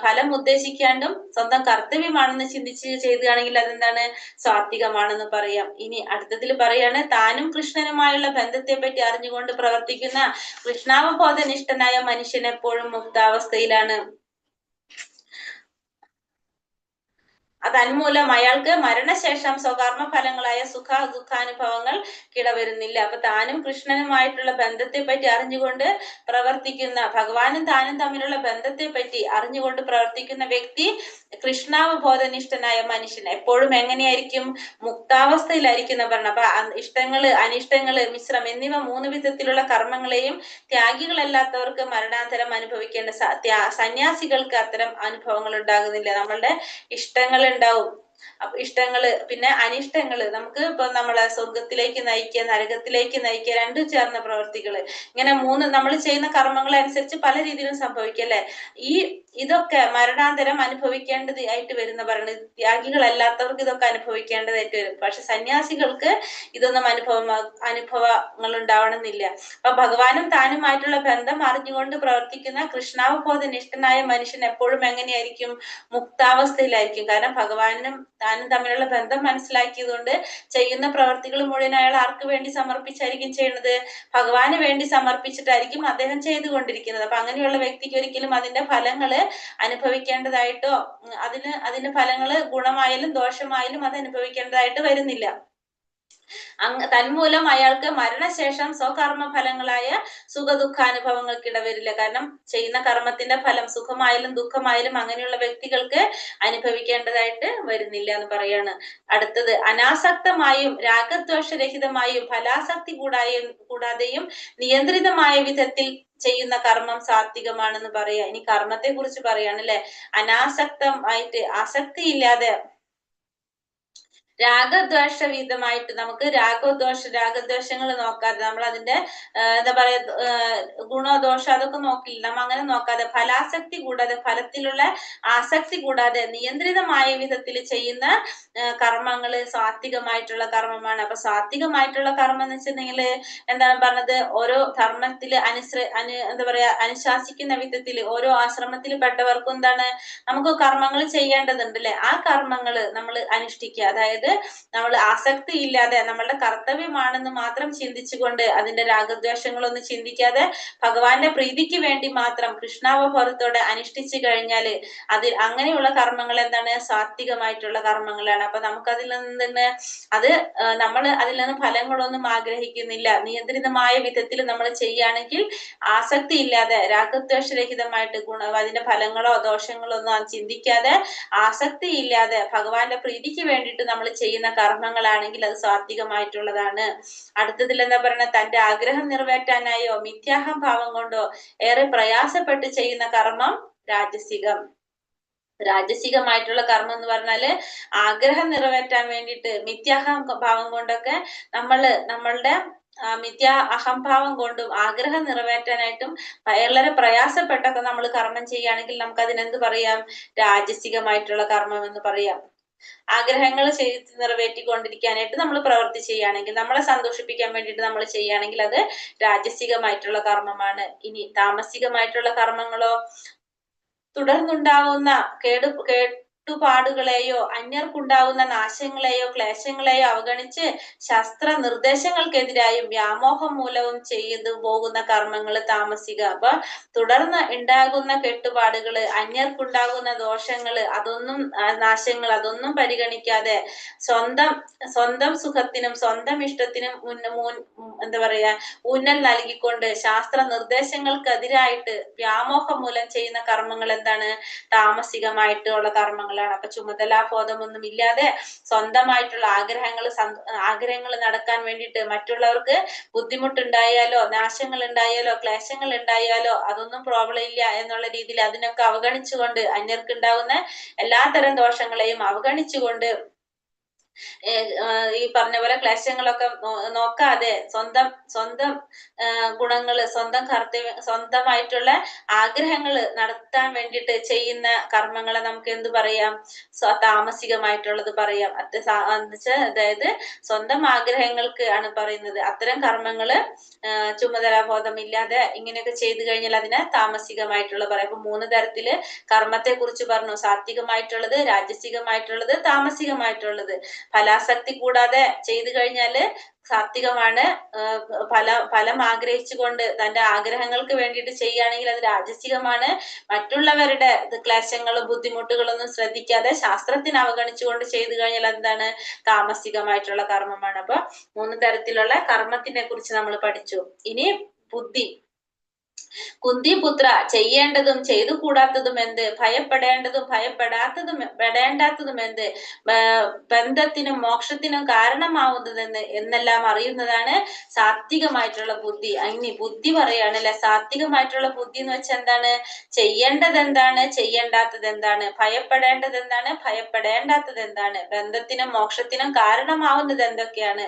ഫലം ഉദ്ദേശിക്കാണ്ടും സ്വന്തം കർത്തവ്യമാണെന്ന് ചിന്തിച്ച് ചെയ്തുകയാണെങ്കിൽ അതെന്താണ്, സാത്വികമാണെന്ന് പറയാം. ഇനി അടുത്തതിൽ പറയാണ്, താനും കൃഷ്ണനുമായുള്ള ബന്ധത്തെ പറ്റി അറിഞ്ഞുകൊണ്ട് പ്രവർത്തിക്കുന്ന കൃഷ്ണാവബോധനിഷ്ഠനായ മനുഷ്യൻ എപ്പോഴും മുക്താവസ്ഥയിലാണ്. തന്മൂലം അയാൾക്ക് മരണശേഷം സ്വകർമ്മ ഫലങ്ങളായ സുഖ ദുഃഖാനുഭവങ്ങൾ കിടവരുന്നില്ല. അപ്പൊ താനും കൃഷ്ണനുമായിട്ടുള്ള ബന്ധത്തെ പറ്റി അറിഞ്ഞുകൊണ്ട് പ്രവർത്തിക്കുന്ന, ഭഗവാനും താനും തമ്മിലുള്ള ബന്ധത്തെ പറ്റി അറിഞ്ഞുകൊണ്ട് പ്രവർത്തിക്കുന്ന വ്യക്തി കൃഷ്ണാവബോധനിഷ്ഠനായ മനുഷ്യൻ എപ്പോഴും എങ്ങനെയായിരിക്കും, മുക്താവസ്ഥയിലായിരിക്കും എന്ന് പറഞ്ഞു. അപ്പൊ ഇഷ്ടങ്ങള് അനിഷ്ടങ്ങള് മിശ്രം എന്നിവ 3 വിധത്തിലുള്ള കർമ്മങ്ങളെയും ത്യാഗികളല്ലാത്തവർക്ക് മരണാന്തരം അനുഭവിക്കേണ്ട സന്യാസികൾക്ക് അത്തരം അനുഭവങ്ങൾ ഉണ്ടാകുന്നില്ല. നമ്മളുടെ ഇഷ്ടങ്ങൾ ഉണ്ടാവും, ഇഷ്ടങ്ങള് പിന്നെ അനിഷ്ടങ്ങള് നമുക്ക് ഇപ്പൊ നമ്മളെ സ്വർഗത്തിലേക്ക് നയിക്കുക, നരകത്തിലേക്ക് നയിക്കുക, രണ്ടും ചേർന്ന പ്രവർത്തികള്, ഇങ്ങനെ 3 നമ്മൾ ചെയ്യുന്ന കർമ്മങ്ങൾ അനുസരിച്ച് പല രീതിയിലും സംഭവിക്കും അല്ലെ. ഇതൊക്കെ മരണാന്തരം അനുഭവിക്കേണ്ടതായിട്ട് വരുന്ന പറയുന്നത്, ത്യാഗികളല്ലാത്തവർക്ക് ഇതൊക്കെ അനുഭവിക്കേണ്ടതായിട്ട് വരും. പക്ഷെ സന്യാസികൾക്ക് ഇതൊന്നും അനുഭവങ്ങൾ ഉണ്ടാവണമെന്നില്ല. അപ്പൊ ഭഗവാനും താനുമായിട്ടുള്ള ബന്ധം അറിഞ്ഞുകൊണ്ട് പ്രവർത്തിക്കുന്ന കൃഷ്ണാവബോധനിഷ്ഠനായ മനുഷ്യൻ എപ്പോഴും എങ്ങനെയായിരിക്കും, മുക്താവസ്ഥയിലായിരിക്കും. കാരണം ഭഗവാനും താനും തമ്മിലുള്ള ബന്ധം മനസ്സിലാക്കിയതുകൊണ്ട് ചെയ്യുന്ന പ്രവർത്തികൾ മുഴുവൻ അയാൾ ആർക്ക് വേണ്ടി സമർപ്പിച്ചായിരിക്കും ചെയ്യുന്നത്, ഭഗവാന് വേണ്ടി സമർപ്പിച്ചിട്ടായിരിക്കും അദ്ദേഹം ചെയ്തുകൊണ്ടിരിക്കുന്നത്. അപ്പൊ അങ്ങനെയുള്ള വ്യക്തിക്ക് ഒരിക്കലും അതിന്റെ ഫലങ്ങള് അനുഭവിക്കേണ്ടതായിട്ടോ അതിന്റെ ഫലങ്ങള് ഗുണമായാലും ദോഷമായാലും അത് അനുഭവിക്കേണ്ടതായിട്ട് വരുന്നില്ല. തന്മൂലം അയാൾക്ക് മരണശേഷം സ്വകർമ്മ ഫലങ്ങളായ സുഖ ദുഃഖാനുഭവങ്ങൾക്ക് ഇടവരില്ല. കാരണം ചെയ്യുന്ന കർമ്മത്തിന്റെ ഫലം സുഖമായാലും ദുഃഖമായാലും അങ്ങനെയുള്ള വ്യക്തികൾക്ക് അനുഭവിക്കേണ്ടതായിട്ട് വരുന്നില്ല എന്ന് പറയാണ്. അടുത്തത്, അനാസക്തമായും രാഗദ്വേഷരഹിതമായും ഫലാസക്തി കൂടാതെയും നിയന്ത്രിതമായ വിധത്തിൽ ചെയ്യുന്ന കർമ്മം സാത്വികമാണെന്ന് പറയാ. ഇനി കർമ്മത്തെ കുറിച്ച് പറയാണ് അല്ലെ. അനാസക്തമായിട്ട് ആസക്തിയില്ലാതെ രാഗദ്വേഷവിധമായിട്ട് നമുക്ക് രാഗദ്വേഷങ്ങൾ നോക്കാതെ, നമ്മൾ അതിന്റെ എന്താ പറയാ ഗുണദോഷം അതൊക്കെ നോക്കില്ല, നമ്മ അങ്ങനെ നോക്കാതെ ഫലാസക്തി കൂടാതെ, ഫലത്തിലുള്ള ആസക്തി കൂടാതെ നിയന്ത്രിതമായ വിധത്തിൽ ചെയ്യുന്ന കർമ്മങ്ങള് സാത്വികമായിട്ടുള്ള കർമ്മമാണ്. അപ്പൊ സാത്വികമായിട്ടുള്ള കർമ്മം എന്ന് വെച്ചിട്ടുണ്ടെങ്കിൽ എന്താണ് പറഞ്ഞത്, ഓരോ ധർമ്മത്തില് എന്താ പറയാ അനുശാസിക്കുന്ന വിധത്തിൽ ഓരോ ആശ്രമത്തിൽ പെട്ടവർക്കും എന്താണ്, നമുക്ക് കർമ്മങ്ങൾ ചെയ്യേണ്ടതുണ്ട് അല്ലെ. ആ കർമ്മങ്ങള് നമ്മൾ അനുഷ്ഠിക്കുക, അതായത് നമ്മൾ ആസക്തി ഇല്ലാതെ നമ്മളുടെ കർത്തവ്യമാണെന്ന് മാത്രം ചിന്തിച്ചുകൊണ്ട് അതിന്റെ രാഗദ്വേഷങ്ങളൊന്നും ചിന്തിക്കാതെ ഭഗവാന്റെ പ്രീതിക്ക് വേണ്ടി മാത്രം കൃഷ്ണാവബോധത്തോടെ അനുഷ്ഠിച്ചു കഴിഞ്ഞാല് അങ്ങനെയുള്ള കർമ്മങ്ങൾ എന്താണ്, സാത്വികമായിട്ടുള്ള കർമ്മങ്ങളാണ്. അപ്പൊ നമുക്കതിൽ നിന്ന് നമ്മൾ അതിൽ നിന്ന് ഫലങ്ങളൊന്നും ആഗ്രഹിക്കുന്നില്ല. നിയന്ത്രിതമായ വിധത്തിൽ നമ്മൾ ചെയ്യുകയാണെങ്കിൽ ആസക്തി ഇല്ലാതെ രാഗദ്വേഷരഹിതമായിട്ട് അതിന്റെ ഫലങ്ങളോ ദോഷങ്ങളോ ഒന്നും ചിന്തിക്കാതെ ആസക്തി ഇല്ലാതെ ഭഗവാന്റെ പ്രീതിക്ക് വേണ്ടിയിട്ട് നമ്മൾ ചെയ്യുന്ന കർമ്മങ്ങളാണെങ്കിൽ അത് സാത്വികമായിട്ടുള്ളതാണ്. അടുത്തതിൽ എന്താ പറയുക, തന്റെ ആഗ്രഹം നിറവേറ്റാനായോ മിഥ്യാഹം ഭാവം കൊണ്ടോ ഏറെ പ്രയാസപ്പെട്ട് ചെയ്യുന്ന കർമ്മം രാജസികം. രാജസികമായിട്ടുള്ള കർമ്മം എന്ന് പറഞ്ഞാല് ആഗ്രഹം നിറവേറ്റാൻ വേണ്ടിയിട്ട് മിഥ്യാഹം ഭാവം കൊണ്ടൊക്കെ നമ്മളുടെ മിഥ്യാ അഹംഭാവം കൊണ്ടും ആഗ്രഹം നിറവേറ്റാനായിട്ടും വളരെ പ്രയാസപ്പെട്ടൊക്കെ നമ്മൾ കർമ്മം ചെയ്യുകയാണെങ്കിൽ നമുക്ക് അതിനെന്ത് പറയാം, രാജസികമായിട്ടുള്ള കർമ്മം എന്ന് പറയാം. ആഗ്രഹങ്ങൾ നിറവേറ്റിക്കൊണ്ടിരിക്കാനായിട്ട് നമ്മൾ പ്രവൃത്തി ചെയ്യുകയാണെങ്കിൽ, നമ്മളെ സന്തോഷിപ്പിക്കാൻ വേണ്ടിയിട്ട് നമ്മൾ ചെയ്യുകയാണെങ്കിൽ അത് രാജസികമായിട്ടുള്ള കർമ്മമാണ്. ഇനി താമസികമായിട്ടുള്ള കർമ്മങ്ങളോ, തുടർന്നുണ്ടാവുന്ന കേട്ടുപാടുകളെയോ അന്യർക്കുണ്ടാവുന്ന നാശങ്ങളെയോ ക്ലേശങ്ങളെയോ അവഗണിച്ച് ശാസ്ത്ര നിർദ്ദേശങ്ങൾക്കെതിരായും വ്യാമോഹം മൂലവും ചെയ്തു പോകുന്ന കർമ്മങ്ങൾ താമസിക. അപ്പൊ തുടർന്ന് ഉണ്ടാകുന്ന കെട്ടുപാടുകള്, അന്യർക്കുണ്ടാകുന്ന ദോഷങ്ങള്, അതൊന്നും നാശങ്ങൾ അതൊന്നും പരിഗണിക്കാതെ സ്വന്തം സുഖത്തിനും സ്വന്തം ഇഷ്ടത്തിനും എന്താ പറയാ ഊന്നൽ നൽകിക്കൊണ്ട് ശാസ്ത്ര നിർദ്ദേശങ്ങൾക്കെതിരായിട്ട് വ്യാമോഹം മൂലം ചെയ്യുന്ന കർമ്മങ്ങൾ എന്താണ്, താമസികമായിട്ടുള്ള കർമ്മങ്ങളാണ്. അപ്പൊ ചുമതലാബോധമൊന്നും ഇല്ലാതെ സ്വന്തമായിട്ടുള്ള ആഗ്രഹങ്ങൾ നടക്കാൻ വേണ്ടിയിട്ട് മറ്റുള്ളവർക്ക് ബുദ്ധിമുട്ടുണ്ടായാലോ നാശങ്ങൾ ഉണ്ടായാലോ ക്ലേശങ്ങൾ ഉണ്ടായാലോ അതൊന്നും പ്രോബ്ലം ഇല്ല എന്നുള്ള രീതിയിൽ അതിനൊക്കെ അവഗണിച്ചുകൊണ്ട് അന്യർക്കുണ്ടാകുന്ന എല്ലാത്തരം ദോഷങ്ങളെയും അവഗണിച്ചുകൊണ്ട് ഈ പറഞ്ഞ പോലെ ക്ലേശങ്ങളൊക്കെ നോക്കാതെ സ്വന്തം സ്വന്തം ഗുണങ്ങള്, സ്വന്തം കർത്തവ്യം, സ്വന്തമായിട്ടുള്ള ആഗ്രഹങ്ങള് നടത്താൻ വേണ്ടിയിട്ട് ചെയ്യുന്ന കർമ്മങ്ങളെ നമുക്ക് എന്ത് പറയാം? താമസികമായിട്ടുള്ളത് പറയാം. അതായത് സ്വന്തം ആഗ്രഹങ്ങൾക്ക് ആണ് പറയുന്നത്. അത്തരം കർമ്മങ്ങള് ചുമതലാബോധമില്ലാതെ ഇങ്ങനെയൊക്കെ ചെയ്തു കഴിഞ്ഞാൽ അതിനെ താമസികമായിട്ടുള്ള പറയാം. അപ്പൊ 3 തരത്തില് കർമ്മത്തെ കുറിച്ച് പറഞ്ഞു. സാത്വികമായിട്ടുള്ളത്, രാജസികമായിട്ടുള്ളത്, താമസികമായിട്ടുള്ളത്. ഫലാസക്തി കൂടാതെ ചെയ്തു കഴിഞ്ഞാല് സാത്വികമാണ്. ഫലം ആഗ്രഹിച്ചുകൊണ്ട് തന്റെ ആഗ്രഹങ്ങൾക്ക് വേണ്ടിയിട്ട് ചെയ്യുകയാണെങ്കിൽ അത് രാജസികമാണ്. മറ്റുള്ളവരുടെ ക്ലേശങ്ങളും ബുദ്ധിമുട്ടുകളൊന്നും ശ്രദ്ധിക്കാതെ ശാസ്ത്രത്തിന് അവഗണിച്ചുകൊണ്ട് ചെയ്തു കഴിഞ്ഞാൽ എന്താണ്? താമസികമായിട്ടുള്ള കർമ്മമാണ്. അപ്പൊ 3 തരത്തിലുള്ള കർമ്മത്തിനെ കുറിച്ച് നമ്മൾ പഠിച്ചു. ഇനി ബുദ്ധി. കുന്തിപുത്ര, ചെയ്യേണ്ടതും ചെയ്തു കൂടാത്തതും എന്ത്? ഭയപ്പെടേണ്ടതും പെടേണ്ടാത്തതും എന്ത്? ബന്ധത്തിനും മോക്ഷത്തിനും കാരണമാവുന്നതെന്ന് എന്നെല്ലാം അറിയുന്നതാണ് സാത്വികമായിട്ടുള്ള ബുദ്ധി. ഇനി ബുദ്ധി പറയാണല്ലേ. സാത്വികമായിട്ടുള്ള ബുദ്ധി എന്ന് വെച്ചാൽ എന്താണ്? ചെയ്യേണ്ടത് എന്താണ്, ചെയ്യേണ്ടാത്തത് എന്താണ്, ഭയപ്പെടേണ്ടത് എന്താണ്, ഭയപ്പെടേണ്ടാത്തത് എന്താണ്, ബന്ധത്തിനും മോക്ഷത്തിനും കാരണമാവുന്നത് എന്തൊക്കെയാണ്,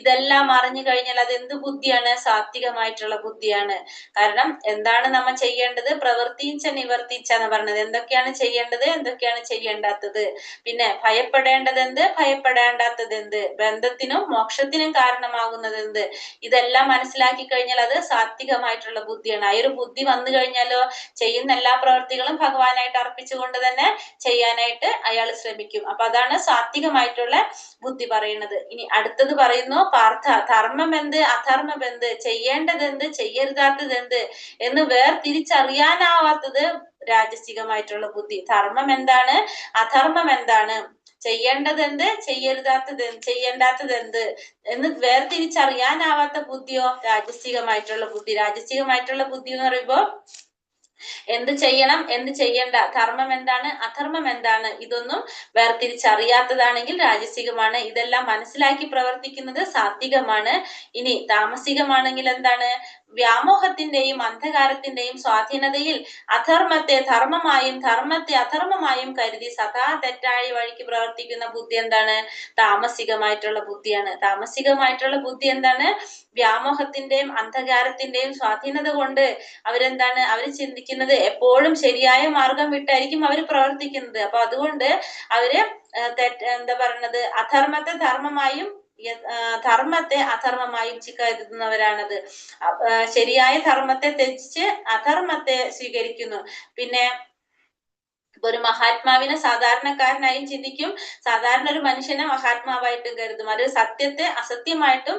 ഇതെല്ലാം അറിഞ്ഞു കഴിഞ്ഞാൽ അത് എന്ത് ബുദ്ധിയാണ്? സാത്വികമായിട്ടുള്ള ബുദ്ധിയാണ്. കാരണം എന്താണ് നമ്മൾ ചെയ്യേണ്ടത്? പ്രവർത്തിച്ച നിവർത്തിച്ച എന്ന് പറഞ്ഞത്. എന്തൊക്കെയാണ് ചെയ്യേണ്ടത്, എന്തൊക്കെയാണ് ചെയ്യേണ്ടാത്തത്, പിന്നെ ഭയപ്പെടേണ്ടത് എന്ത്, ഭയപ്പെടേണ്ടാത്തത് എന്ത്, ബന്ധത്തിനും മോക്ഷത്തിനും കാരണമാകുന്നത് എന്ത്, ഇതെല്ലാം മനസ്സിലാക്കി കഴിഞ്ഞാൽ അത് സാത്വികമായിട്ടുള്ള ബുദ്ധിയാണ്. ആ ഒരു ബുദ്ധി വന്നു കഴിഞ്ഞാലോ ചെയ്യുന്ന എല്ലാ പ്രവൃത്തികളും ഭഗവാനായിട്ട് അർപ്പിച്ചുകൊണ്ട് തന്നെ ചെയ്യാനായിട്ട് അയാൾ ശ്രമിക്കും. അപ്പൊ അതാണ് സാത്വികമായിട്ടുള്ള ബുദ്ധി പറയുന്നത്. ഇനി അടുത്തത് പറയുന്നു പാർത്ഥ, ധർമ്മം എന്ത്, അധർമ്മം എന്ത്, ചെയ്യേണ്ടത് എന്ത്, ചെയ്യരുതാത്തത് എന്ത് എന്ന് വേർതിരിച്ചറിയാനാവാത്തത് രാജസികമായിട്ടുള്ള ബുദ്ധി. ധർമ്മം എന്താണ്, അധർമ്മം എന്താണ്, ചെയ്യേണ്ടത് എന്ത്, ചെയ്യേണ്ടാത്തത് എന്ത് എന്ന് വേർതിരിച്ചറിയാനാവാത്ത ബുദ്ധിയോ രാജസികമായിട്ടുള്ള ബുദ്ധി. രാജസികമായിട്ടുള്ള ബുദ്ധി എന്ന് പറയുമ്പോ എന്ത് ചെയ്യണം, എന്ത് ചെയ്യണ്ട, ധർമ്മം എന്താണ്, അധർമ്മം എന്താണ്, ഇതൊന്നും വേർതിരിച്ചറിയാത്തതാണെങ്കിൽ രാജസികമാണ്. ഇതെല്ലാം മനസ്സിലാക്കി പ്രവർത്തിക്കുന്നത് സാത്വികമാണ്. ഇനി താമസികമാണെങ്കിൽ എന്താണ്? വ്യാമോഹത്തിന്റെയും അന്ധകാരത്തിന്റെയും സ്വാധീനതയിൽ അധർമ്മത്തെ ധർമ്മമായും ധർമ്മത്തെ അധർമ്മമായും കരുതി സദാ തെറ്റായ വഴിക്ക് പ്രവർത്തിക്കുന്ന ബുദ്ധി എന്താണ്? താമസികമായിട്ടുള്ള ബുദ്ധിയാണ്. താമസികമായിട്ടുള്ള ബുദ്ധി എന്താണ്? വ്യാമോഹത്തിന്റെയും അന്ധകാരത്തിന്റെയും സ്വാധീനത കൊണ്ട് അവരെന്താണ്? അവർ ചിന്തിക്കുന്നത് എപ്പോഴും ശരിയായ മാർഗം വിട്ടായിരിക്കും അവർ പ്രവർത്തിക്കുന്നത്. അപ്പൊ അതുകൊണ്ട് അവര് എന്താ പറയുന്നത്? അധർമ്മത്തെ ധർമ്മമായും ധർമ്മത്തെ അധർമ്മമായും കരുതുന്നവരാണത്. ശരിയായ ധർമ്മത്തെ ത്യജിച്ച് അധർമ്മത്തെ സ്വീകരിക്കുന്നു. പിന്നെ ഒരു മഹാത്മാവിനെ സാധാരണക്കാരനായും ചിന്തിക്കും, സാധാരണ ഒരു മനുഷ്യനെ മഹാത്മാവായിട്ടും കരുതും. അത് സത്യത്തെ അസത്യമായിട്ടും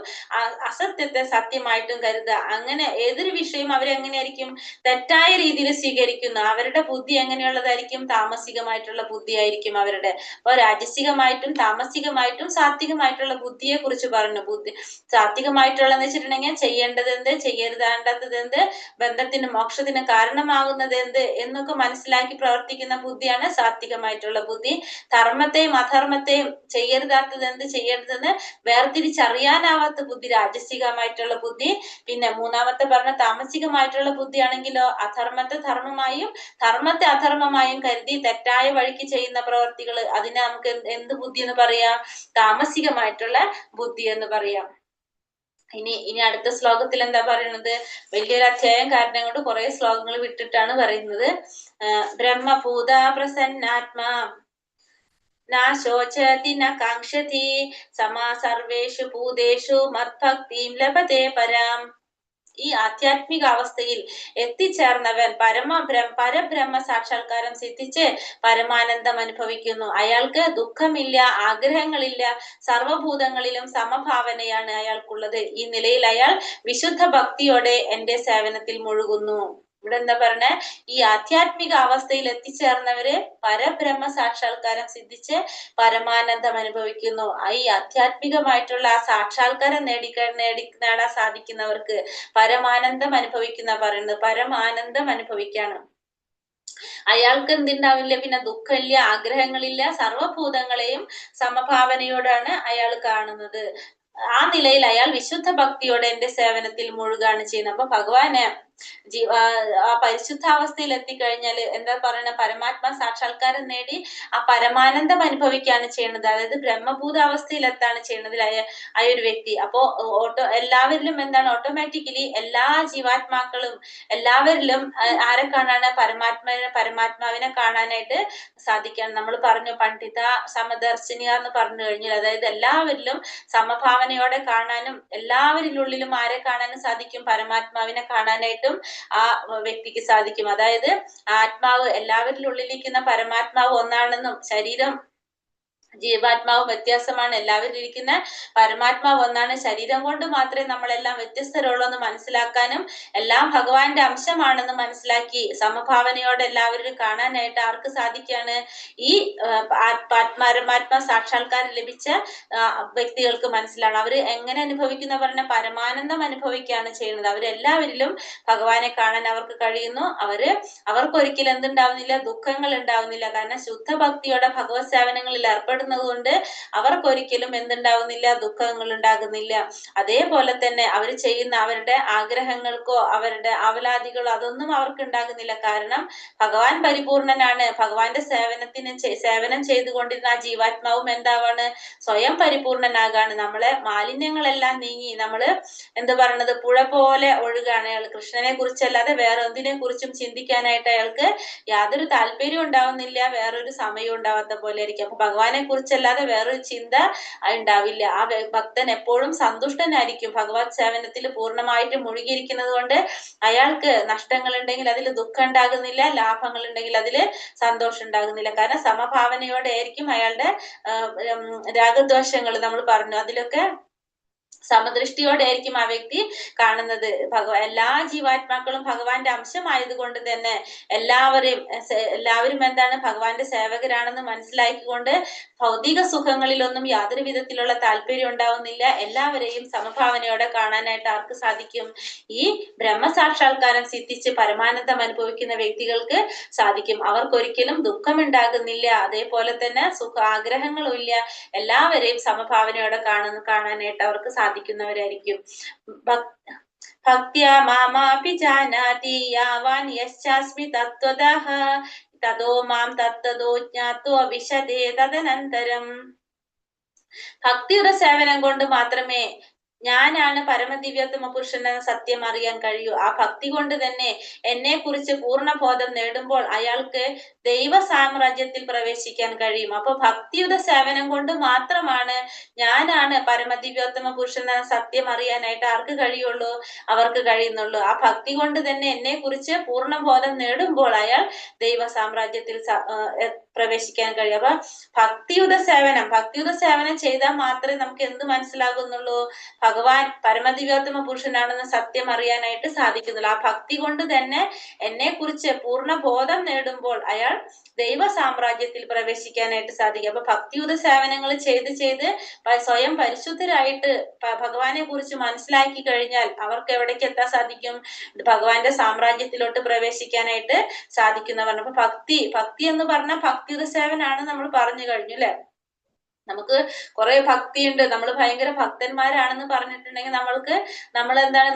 അസത്യത്തെ സത്യമായിട്ടും കരുതുക. അങ്ങനെ ഏതൊരു വിഷയം അവരെങ്ങനെയായിരിക്കും? തെറ്റായ രീതിയിൽ സ്വീകരിക്കുന്നു. അവരുടെ ബുദ്ധി എങ്ങനെയുള്ളതായിരിക്കും? താമസികമായിട്ടുള്ള ബുദ്ധിയായിരിക്കും അവരുടെ. അപ്പൊ രാജസികമായിട്ടും താമസികമായിട്ടും സാത്വികമായിട്ടുള്ള ബുദ്ധിയെ കുറിച്ച് പറഞ്ഞു. ബുദ്ധി സാത്വികമായിട്ടുള്ളതെന്ന് വെച്ചിട്ടുണ്ടെങ്കിൽ ചെയ്യേണ്ടത് എന്ത്, ചെയ്യരുതാണ്ടത് എന്ത്, ബന്ധത്തിനും മോക്ഷത്തിനും കാരണമാകുന്നത് എന്ത് എന്നൊക്കെ മനസ്സിലാക്കി പ്രവർത്തിക്കുന്ന ബുദ്ധിയാണ് സാത്വികമായിട്ടുള്ള ബുദ്ധി. ധർമ്മത്തെയും അധർമ്മത്തെയും ചെയ്യരുതാത്തത് എന്ത്, ചെയ്യരുതെന്ന് വേർതിരിച്ചറിയാനാവാത്ത ബുദ്ധി രാജസികമായിട്ടുള്ള ബുദ്ധി. പിന്നെ മൂന്നാമത്തെ പറഞ്ഞ താമസികമായിട്ടുള്ള ബുദ്ധിയാണെങ്കിലോ അധർമ്മത്തെ ധർമ്മമായും ധർമ്മത്തെ അധർമ്മമായും കരുതി തെറ്റായ വഴിക്ക് ചെയ്യുന്ന പ്രവർത്തികൾ, അതിനെ നമുക്ക് എന്ത് ബുദ്ധി എന്ന് പറയാം? താമസികമായിട്ടുള്ള ബുദ്ധി എന്ന് പറയാം. ഇനി അടുത്ത ശ്ലോകത്തിൽ എന്താ പറയുന്നത്? വലിയൊരു അധ്യായം കാരണം കൊണ്ട് കുറെ ശ്ലോകങ്ങൾ വിട്ടിട്ടാണ് പറയുന്നത്. ബ്രഹ്മഭൂത പ്രസന്നാത്മാ നാശോചതി ന കാംക്ഷതി സമാ സർവേഷു ഭൂതേഷു മദ്ഭക്തിം ലഭതേ പരാം. ഈ ആധ്യാത്മിക അവസ്ഥയിൽ എത്തിച്ചേർന്നവൻ പരബ്രഹ്മ സാക്ഷാത്കാരം സിദ്ധിച്ച് പരമാനന്ദം അനുഭവിക്കുന്നു. അയാൾക്ക് ദുഃഖമില്ല, ആഗ്രഹങ്ങളില്ല, സർവഭൂതങ്ങളിലും സമഭാവനയാണ് അയാൾക്കുള്ളത്. ഈ നിലയിൽ അയാൾ വിശുദ്ധ ഭക്തിയോടെ എന്റെ സേവനത്തിൽ മുഴുകുന്നു. ഇവിടെ എന്താ പറഞ്ഞ? ഈ ആധ്യാത്മിക അവസ്ഥയിൽ എത്തിച്ചേർന്നവര് പരബ്രഹ്മ സാക്ഷാത്കാരം സിദ്ധിച്ച് പരമാനന്ദം അനുഭവിക്കുന്നു. ഈ ആധ്യാത്മികമായിട്ടുള്ള ആ സാക്ഷാത്കാരം നേടാൻ സാധിക്കുന്നവർക്ക് പരമാനന്ദം അനുഭവിക്കുന്ന പറയുന്നത്. പരമാനന്ദം അനുഭവിക്കാണ്. അയാൾക്ക് എന്തുണ്ടാവില്ല? പിന്നെ ദുഃഖമില്ല, ആഗ്രഹങ്ങളില്ല, സർവഭൂതങ്ങളെയും സമഭാവനയോടാണ് അയാൾ കാണുന്നത്. ആ നിലയിൽ അയാൾ വിശുദ്ധ ഭക്തിയോടെ എന്റെ സേവനത്തിൽ മുഴുകാണ് ചെയ്യുന്നത്. അപ്പൊ ഭഗവാന് ആ പരിശുദ്ധാവസ്ഥയിൽ എത്തിക്കഴിഞ്ഞാൽ എന്താ പറയുന്ന, പരമാത്മാ സാക്ഷാത്കാരം നേടി ആ പരമാനന്ദം അനുഭവിക്കുകയാണ് ചെയ്യുന്നത്. അതായത് ബ്രഹ്മഭൂത അവസ്ഥയിൽ എത്താണ് ചെയ്യുന്നത് ആ ഒരു വ്യക്തി. അപ്പോ എല്ലാവരിലും എന്താണ്, ഓട്ടോമാറ്റിക്കലി എല്ലാ ജീവാത്മാക്കളും എല്ലാവരിലും ആരെ കാണാണ്, പരമാത്മാവിനെ കാണാനായിട്ട് സാധിക്കണം. നമ്മൾ പറഞ്ഞു പണ്ഡിത സമദർശിനിയ എന്ന് പറഞ്ഞു കഴിഞ്ഞാൽ, അതായത് എല്ലാവരിലും സമഭാവനയോടെ കാണാനും എല്ലാവരിലുള്ളിലും ആരെ കാണാനും സാധിക്കും, പരമാത്മാവിനെ കാണാനായിട്ടും ആ വ്യക്തിക്ക് സാധിക്കും. അതായത് ആത്മാവ്, എല്ലാവരിലുള്ളിലിരിക്കുന്ന പരമാത്മാവ് ഒന്നാണെന്നും ശരീരം ജീവാത്മാവും വ്യത്യാസമാണ്, എല്ലാവരും ഇരിക്കുന്ന പരമാത്മാവ് ഒന്നാണ്, ശരീരം കൊണ്ട് മാത്രമേ നമ്മളെല്ലാം വ്യത്യസ്തരുള്ളൂ എന്ന് മനസ്സിലാക്കാനും എല്ലാം ഭഗവാന്റെ അംശമാണെന്ന് മനസ്സിലാക്കി സമഭാവനയോടെ എല്ലാവരും കാണാനായിട്ട് ആർക്ക് സാധിക്കാണ്, ഈ പരമാത്മാ സാക്ഷാത്കാരം ലഭിച്ച വ്യക്തികൾക്ക് മനസ്സിലാണ്. അവര് എങ്ങനെ അനുഭവിക്കുന്ന പറഞ്ഞ പരമാനന്ദം അനുഭവിക്കുകയാണ് ചെയ്യുന്നത്. അവരെല്ലാവരിലും ഭഗവാനെ കാണാൻ അവർക്ക് കഴിയുന്നു. അവർക്കൊരിക്കലും എന്തുണ്ടാവുന്നില്ല, ദുഃഖങ്ങൾ ഉണ്ടാവുന്നില്ല. കാരണം ശുദ്ധഭക്തിയോടെ ഭഗവത് സേവനങ്ങളിൽ ഏർപ്പെടുന്നത് കൊണ്ട് അവർക്കൊരിക്കലും എന്തുണ്ടാവുന്നില്ല, ദുഃഖങ്ങൾ ഉണ്ടാകുന്നില്ല. അതേപോലെ തന്നെ അവർ ചെയ്യുന്ന അവരുടെ ആഗ്രഹങ്ങൾക്കോ അവരുടെ അവലാദികളോ അതൊന്നും അവർക്ക് ഉണ്ടാകുന്നില്ല. കാരണം ഭഗവാൻ പരിപൂർണനാണ്. ഭഗവാന്റെ സേവനം ചെയ്തുകൊണ്ടിരുന്ന ആ ജീവാത്മാവും എന്താവാണ്, സ്വയം പരിപൂർണനാകാണ്. നമ്മളെ മാലിന്യങ്ങളെല്ലാം നീങ്ങി നമ്മള് എന്താ പറയണത്, പുഴ പോലെ ഒഴുകാണ്. അയാൾ കൃഷ്ണനെ കുറിച്ചല്ലാതെ വേറെ എന്തിനെ കുറിച്ചും ചിന്തിക്കാനായിട്ട് അയാൾക്ക് യാതൊരു താല്പര്യവും ഉണ്ടാവുന്നില്ല, വേറൊരു സമയവും ഉണ്ടാവാത്ത പോലെ ആയിരിക്കും. അപ്പൊ ഭഗവാനെ കുറിച്ചല്ലാതെ വേറൊരു ചിന്ത ഉണ്ടാവില്ല. ആ ഭക്തൻ എപ്പോഴും സന്തുഷ്ടനായിരിക്കും. ഭഗവത് സേവനത്തിൽ പൂർണ്ണമായിട്ട് മുഴുകിയിരിക്കുന്നത് കൊണ്ട് അയാൾക്ക് നഷ്ടങ്ങൾ ഉണ്ടെങ്കിൽ അതിൽ ദുഃഖം ഉണ്ടാകുന്നില്ല, ലാഭങ്ങൾ ഉണ്ടെങ്കിൽ അതിൽ സന്തോഷം ഉണ്ടാകുന്നില്ല. കാരണം സമഭാവനയോടെ ആയിരിക്കും അയാളുടെ രാഗദ്വേഷങ്ങൾ നമ്മൾ പറഞ്ഞു, അതിലൊക്കെ സമദൃഷ്ടിയോടെ ആയിരിക്കും ആ വ്യക്തി കാണുന്നത്. എല്ലാ ജീവാത്മാക്കളും ഭഗവാന്റെ അംശമായതുകൊണ്ട് തന്നെ എല്ലാവരും എന്താണ്, ഭഗവാന്റെ സേവകരാണെന്ന് മനസ്സിലാക്കിക്കൊണ്ട് ഭൗതിക സുഖങ്ങളിലൊന്നും യാതൊരു വിധത്തിലുള്ള താല്പര്യം ഉണ്ടാവുന്നില്ല. എല്ലാവരെയും സമഭാവനയോടെ കാണാനായിട്ട് ആർക്ക് സാധിക്കും, ഈ ബ്രഹ്മസാക്ഷാത്കാരം സിദ്ധിച്ച് പരമാനന്ദം അനുഭവിക്കുന്ന വ്യക്തികൾക്ക് സാധിക്കും. അവർക്കൊരിക്കലും ദുഃഖമുണ്ടാകുന്നില്ല, അതേപോലെ തന്നെ ആഗ്രഹങ്ങളും ഇല്ല. എല്ലാവരെയും സമഭാവനയോടെ കാണാനായിട്ട് അവർക്ക് സാധിക്കുന്നവരായിരിക്കും. ഭക്ത്യാ മാമാപി ജാനാതി യാവാൻ യശ്ചാസ്മി തത്വതഃ തതോ മാം തത്തതോ ജ്ഞാത്വ വിശദേ തദനന്തരം. ഭക്തിയുടെ സേവനം കൊണ്ട് മാത്രമേ ഞാനാണ് പരമദിവ്യോത്തമ പുരുഷൻ എന്ന സത്യം അറിയാൻ കഴിയൂ. ആ ഭക്തി കൊണ്ട് തന്നെ എന്നെ കുറിച്ച് പൂർണ്ണബോധം നേടുമ്പോൾ അയാൾക്ക് ദൈവ സാമ്രാജ്യത്തിൽ പ്രവേശിക്കാൻ കഴിയും. അപ്പൊ ഭക്തിയുടെ സേവനം കൊണ്ട് മാത്രമാണ് ഞാനാണ് പരമദിവ്യോത്തമ പുരുഷൻ എന്ന സത്യം അറിയാനായിട്ട് ആർക്ക് കഴിയുള്ളൂ, അവർക്ക് കഴിയുന്നുള്ളൂ. ആ ഭക്തി കൊണ്ട് തന്നെ എന്നെ കുറിച്ച് പൂർണ്ണബോധം നേടുമ്പോൾ അയാൾ ദൈവ സാമ്രാജ്യത്തിൽ പ്രവേശിക്കാൻ കഴിയും. അപ്പൊ ഭക്തിയുടെ സേവനം ചെയ്താൽ മാത്രമേ നമുക്ക് എന്ത് മനസ്സിലാകുന്നുള്ളൂ, ഭഗവാൻ പരമദിവ്യോത്തമ പുരുഷനാണെന്ന് സത്യം അറിയാനായിട്ട് സാധിക്കുന്നുള്ളൂ. ആ ഭക്തി കൊണ്ട് തന്നെ എന്നെ കുറിച്ച് പൂർണ്ണ ബോധം നേടുമ്പോൾ അയാൾ ദൈവ സാമ്രാജ്യത്തിൽ പ്രവേശിക്കാനായിട്ട് സാധിക്കും. അപ്പൊ ഭക്തിയുത സേവനങ്ങൾ ചെയ്ത് സ്വയം പരിശുദ്ധരായിട്ട് ഭഗവാനെ കുറിച്ച് മനസ്സിലാക്കി കഴിഞ്ഞാൽ അവർക്ക് എവിടേക്ക് എത്താൻ സാധിക്കും, ഭഗവാന്റെ സാമ്രാജ്യത്തിലോട്ട് പ്രവേശിക്കാനായിട്ട് സാധിക്കുന്നവരാണ്. അപ്പൊ ഭക്തി എന്ന് പറഞ്ഞാൽ ഭക്തിയുത സേവനാണ് നമ്മൾ പറഞ്ഞു കഴിഞ്ഞു അല്ലെ. നമുക്ക് കുറെ ഭക്തിയുണ്ട്, നമ്മൾ ഭയങ്കര ഭക്തന്മാരാണെന്ന് പറഞ്ഞിട്ടുണ്ടെങ്കിൽ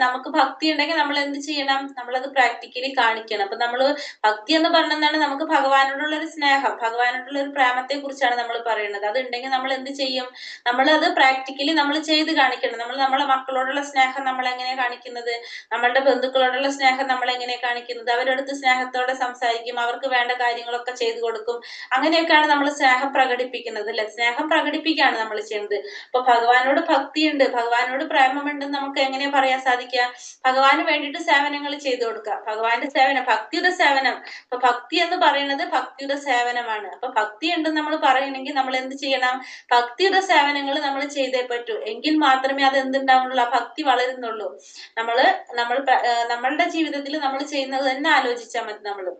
നമുക്ക് ഭക്തി ഉണ്ടെങ്കിൽ നമ്മൾ എന്ത് ചെയ്യണം, നമ്മളത് പ്രാക്ടിക്കലി കാണിക്കണം. അപ്പൊ നമ്മള് ഭക്തി എന്ന് പറഞ്ഞാൽ നമുക്ക് ഭഗവാനോടുള്ള ഒരു സ്നേഹം, ഭഗവാനോടുള്ള ഒരു പ്രേമത്തെ കുറിച്ചാണ് നമ്മൾ പറയുന്നത്. അതുണ്ടെങ്കിൽ നമ്മൾ എന്ത് ചെയ്യും, നമ്മളത് പ്രാക്ടിക്കലി നമ്മൾ ചെയ്ത് കാണിക്കണം. നമ്മളെ മക്കളോടുള്ള സ്നേഹം നമ്മൾ എങ്ങനെ കാണിക്കുന്നത്, നമ്മളുടെ ബന്ധുക്കളോടുള്ള സ്നേഹം നമ്മൾ എങ്ങനെ കാണിക്കുന്നത്, അവരോടത്ത് സ്നേഹത്തോടെ സംസാരിക്കും, അവർക്ക് വേണ്ട കാര്യങ്ങളൊക്കെ ചെയ്തു കൊടുക്കും. അങ്ങനെയൊക്കെയാണ് നമ്മൾ സ്നേഹം പ്രകടിപ്പിക്കുന്നത് അല്ലെ. സ്നേഹം പ്രകടിപ്പിക്കുകയാണ് നമ്മൾ ചെയ്യുന്നത്. അപ്പൊ ഭഗവാനോട് ഭക്തിയുണ്ട്, ഭഗവാനോട് പ്രേമമുണ്ടെന്ന് നമുക്ക് എങ്ങനെ പറയാൻ സാധിക്കുക, ഭഗവാന് വേണ്ടിയിട്ട് സേവനങ്ങൾ ചെയ്തു കൊടുക്കുക. ഭഗവാന്റെ സേവനം ഭക്തിയുടെ സേവനം. അപ്പൊ ഭക്തി എന്ന് പറയുന്നത് ഭക്തിയുടെ സേവനമാണ്. അപ്പൊ ഭക്തി ഉണ്ടെന്ന് നമ്മൾ പറയണമെങ്കിൽ നമ്മൾ എന്ത് ചെയ്യണം, ഭക്തിയുടെ സേവനങ്ങൾ നമ്മൾ ചെയ്തേ പറ്റൂ. എങ്കിൽ മാത്രമേ അത് എന്തുണ്ടാവുള്ളൂ, ആ ഭക്തി വളരുന്നുള്ളൂ. നമ്മളുടെ ജീവിതത്തിൽ നമ്മൾ ചെയ്യുന്നത് തന്നെ ആലോചിച്ചാൽ മതി.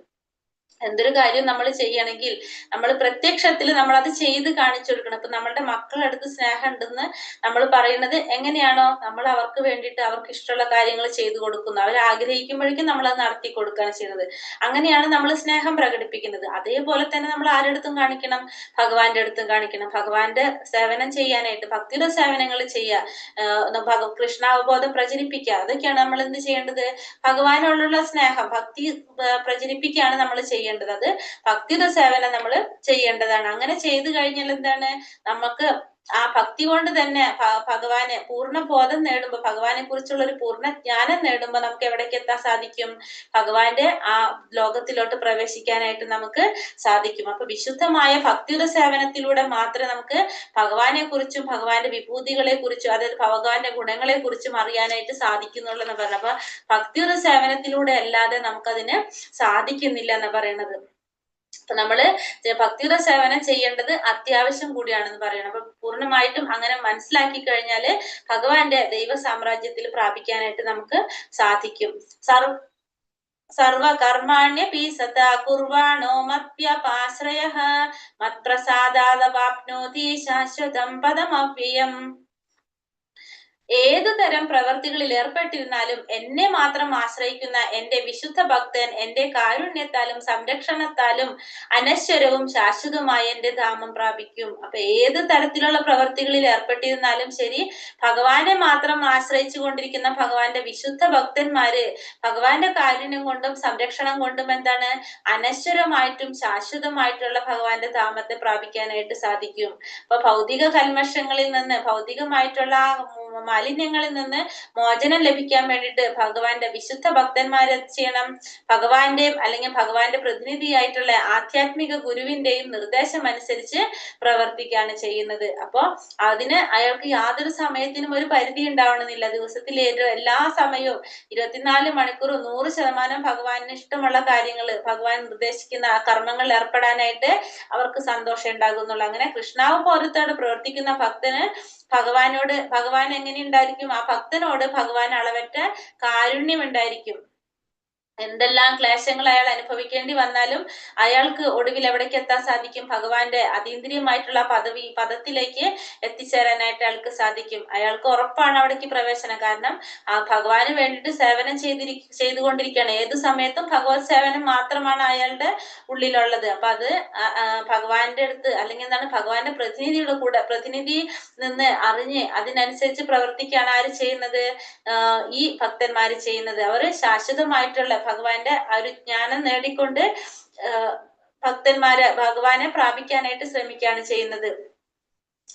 എന്തൊരു കാര്യം നമ്മൾ ചെയ്യണമെങ്കിൽ നമ്മൾ പ്രത്യക്ഷത്തിൽ നമ്മൾ അത് ചെയ്ത് കാണിച്ചു കൊടുക്കണം. ഇപ്പൊ നമ്മളുടെ മക്കളടുത്ത് സ്നേഹം ഉണ്ടെന്ന് നമ്മൾ പറയുന്നത് എങ്ങനെയാണോ, നമ്മൾ അവർക്ക് വേണ്ടിയിട്ട് അവർക്ക് ഇഷ്ടമുള്ള കാര്യങ്ങൾ ചെയ്തു കൊടുക്കുന്നു, അവർ ആഗ്രഹിക്കുമ്പോഴേക്കും നമ്മൾ അത് നടത്തി കൊടുക്കുകയാണ് ചെയ്യുന്നത്. അങ്ങനെയാണ് നമ്മൾ സ്നേഹം പ്രകടിപ്പിക്കുന്നത്. അതേപോലെ തന്നെ നമ്മൾ ആരുടെ കാണിക്കണം, ഭഗവാന്റെ അടുത്തും കാണിക്കണം. ഭഗവാന്റെ സേവനം ചെയ്യാനായിട്ട് ഭക്തിയുടെ സേവനങ്ങൾ ചെയ്യുക, കൃഷ്ണാവബോധം പ്രചരിപ്പിക്കുക, അതൊക്കെയാണ് നമ്മൾ എന്ത് ചെയ്യേണ്ടത്. ഭഗവാനോടുള്ള സ്നേഹം ഭക്തി പ്രചരിപ്പിക്കുകയാണ് നമ്മൾ ചെയ്യേണ്ടത്. അത് ഭക്തിയുടെ സേവനം നമ്മൾ ചെയ്യേണ്ടതാണ്. അങ്ങനെ ചെയ്തു കഴിഞ്ഞാൽ എന്താണ്, നമുക്ക് ആ ഭക്തി കൊണ്ട് തന്നെ ഭഗവാനെ പൂർണ്ണ ബോധം നേടുമ്പോ, ഭഗവാനെ കുറിച്ചുള്ള ഒരു പൂർണ്ണ ജ്ഞാനം നേടുമ്പോ നമുക്ക് എവിടേക്ക് എത്താൻ സാധിക്കും, ഭഗവാന്റെ ആ ലോകത്തിലോട്ട് പ്രവേശിക്കാനായിട്ട് നമുക്ക് സാധിക്കും. അപ്പൊ വിശുദ്ധമായ ഭക്തിയുടെ സേവനത്തിലൂടെ മാത്രമേ നമുക്ക് ഭഗവാനെ കുറിച്ചും ഭഗവാന്റെ വിഭൂതികളെ കുറിച്ചും അതായത് ഭഗവാന്റെ ഗുണങ്ങളെ കുറിച്ചും അറിയാനായിട്ട് സാധിക്കുന്നുള്ളൂ എന്ന് പറഞ്ഞു. അപ്പൊ ഭക്തിയുടെ സേവനത്തിലൂടെ അല്ലാതെ നമുക്കതിന് സാധിക്കുന്നില്ല എന്ന് പറയുന്നത്. അപ്പൊ നമ്മള് ഭക്തിയുടെ സേവനം ചെയ്യേണ്ടത് അത്യാവശ്യം കൂടിയാണെന്ന് പറയണം. അപ്പൊ പൂർണ്ണമായിട്ടും അങ്ങനെ മനസ്സിലാക്കി കഴിഞ്ഞാല് ഭഗവാന്റെ ദൈവ സാമ്രാജ്യത്തിൽ പ്രാപിക്കാനായിട്ട് നമുക്ക് സാധിക്കും. സർവകർമാണ്യപി സദാ കുർവാണോ മദ്വ്യപാശ്രയഃ മത്പ്രസാദാദവാപ്നോതി ശാശ്വതം പദമവ്യയം. ഏതു തരം പ്രവർത്തികളിൽ ഏർപ്പെട്ടിരുന്നാലും എന്നെ മാത്രം ആശ്രയിക്കുന്ന എന്റെ വിശുദ്ധ ഭക്തൻ എന്റെ കാരുണ്യത്താലും സംരക്ഷണത്താലും അനശ്വരവും ശാശ്വതവുമായ എന്റെ ധാമം പ്രാപിക്കും. അപ്പൊ ഏത് തരത്തിലുള്ള പ്രവർത്തികളിൽ ഏർപ്പെട്ടിരുന്നാലും ശരി, ഭഗവാനെ മാത്രം ആശ്രയിച്ചു കൊണ്ടിരിക്കുന്ന ഭഗവാന്റെ വിശുദ്ധ ഭക്തന്മാര് ഭഗവാന്റെ കാരുണ്യം കൊണ്ടും സംരക്ഷണം കൊണ്ടും എന്താണ്, അനശ്വരമായിട്ടും ശാശ്വതമായിട്ടുള്ള ഭഗവാന്റെ ധാമത്തെ പ്രാപിക്കാനായിട്ട് സാധിക്കും. അപ്പൊ ഭൗതിക കൽമഷങ്ങളിൽ നിന്ന്, ഭൗതികമായിട്ടുള്ള മാലിന്യങ്ങളിൽ നിന്ന് മോചനം ലഭിക്കാൻ വേണ്ടിയിട്ട് ഭഗവാന്റെ വിശുദ്ധ ഭക്തന്മാരെ ചെയ്യണം, ഭഗവാന്റെ അല്ലെങ്കിൽ ഭഗവാന്റെ പ്രതിനിധിയായിട്ടുള്ള ആധ്യാത്മിക ഗുരുവിന്റെയും നിർദ്ദേശം അനുസരിച്ച് പ്രവർത്തിക്കുകയാണ് ചെയ്യുന്നത്. അപ്പോ അതിന് അയാൾക്ക് യാതൊരു സമയത്തിനും ഒരു പരിധി ഉണ്ടാവണമെന്നില്ല. ദിവസത്തിലെ എല്ലാ സമയവും 24 മണിക്കൂറും 100% ഭഗവാന് ഇഷ്ടമുള്ള കാര്യങ്ങൾ, ഭഗവാൻ നിർദ്ദേശിക്കുന്ന കർമ്മങ്ങളിൽ ഏർപ്പെടാനായിട്ട് അവർക്ക് സന്തോഷം ഉണ്ടാകുന്നുള്ളൂ. അങ്ങനെ കൃഷ്ണാവബോധത്തോടെ പ്രവർത്തിക്കുന്ന ഭക്തന് ഭഗവാൻ എങ്ങനെ ഉണ്ടായിരിക്കും, ആ ഭക്തനോട് ഭഗവാൻ അളവറ്റ കാരുണ്യം ഉണ്ടായിരിക്കും. എന്തെല്ലാം ക്ലേശങ്ങൾ അയാൾ അനുഭവിക്കേണ്ടി വന്നാലും അയാൾക്ക് ഒടുവിൽ എവിടേക്ക് എത്താൻ സാധിക്കും, ഭഗവാന്റെ അതീന്ദ്രിയമായിട്ടുള്ള പദത്തിലേക്ക് എത്തിച്ചേരാനായിട്ട് അയാൾക്ക് സാധിക്കും. അയാൾക്ക് ഉറപ്പാണ് അവിടേക്ക് പ്രവേശനം. കാരണം ആ ഭഗവാന് വേണ്ടിയിട്ട് സേവനം ചെയ്തുകൊണ്ടിരിക്കുകയാണ്. ഏത് സമയത്തും ഭഗവത് സേവനം മാത്രമാണ് അയാളുടെ ഉള്ളിലുള്ളത്. അപ്പൊ അത് ഭഗവാന്റെ അടുത്ത് അല്ലെങ്കിൽ എന്താണ്, ഭഗവാന്റെ പ്രതിനിധി നിന്ന് അറിഞ്ഞ് അതിനനുസരിച്ച് പ്രവർത്തിക്കുകയാണ് ആര് ചെയ്യുന്നത്, ഈ ഭക്തന്മാര് ചെയ്യുന്നത്. അവർ ശാശ്വതമായിട്ടുള്ള ഭഗവാന്റെ ആ ഒരു ജ്ഞാനം നേടിക്കൊണ്ട് ഭഗവാനെ പ്രാപിക്കാനായിട്ട് ശ്രമിക്കുകയാണ് ചെയ്യുന്നത്.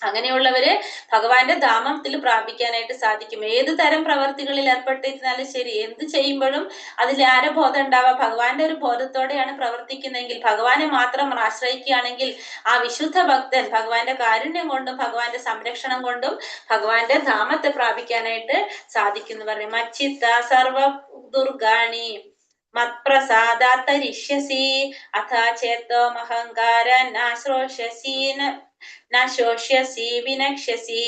അങ്ങനെയുള്ളവര് ഭഗവാന്റെ ധാമത്തിൽ പ്രാപിക്കാനായിട്ട് സാധിക്കും. ഏത് തരം പ്രവർത്തികളിൽ ഏർപ്പെട്ടിരുന്നാലും ശരി, എന്ത് ചെയ്യുമ്പോഴും അതിൽ ആരെ ബോധം ഉണ്ടാവുക, ഭഗവാന്റെ ഒരു ബോധത്തോടെയാണ് പ്രവർത്തിക്കുന്നതെങ്കിൽ, ഭഗവാനെ മാത്രം ആശ്രയിക്കുകയാണെങ്കിൽ ആ വിശുദ്ധ ഭക്തൻ ഭഗവാന്റെ കാരുണ്യം കൊണ്ടും ഭഗവാന്റെ സംരക്ഷണം കൊണ്ടും ഭഗവാന്റെ ധാമത്തെ പ്രാപിക്കാനായിട്ട് സാധിക്കുന്നു പറയും. മച്ചിത്ത സർവ ദുർഗാണി മത്പ്രസാദാത്തരിഷ്യസി അഥാ ചേത്തോമഹങ്കാരൻ നാശോഷ്യസി വിനക്ഷ്യസി.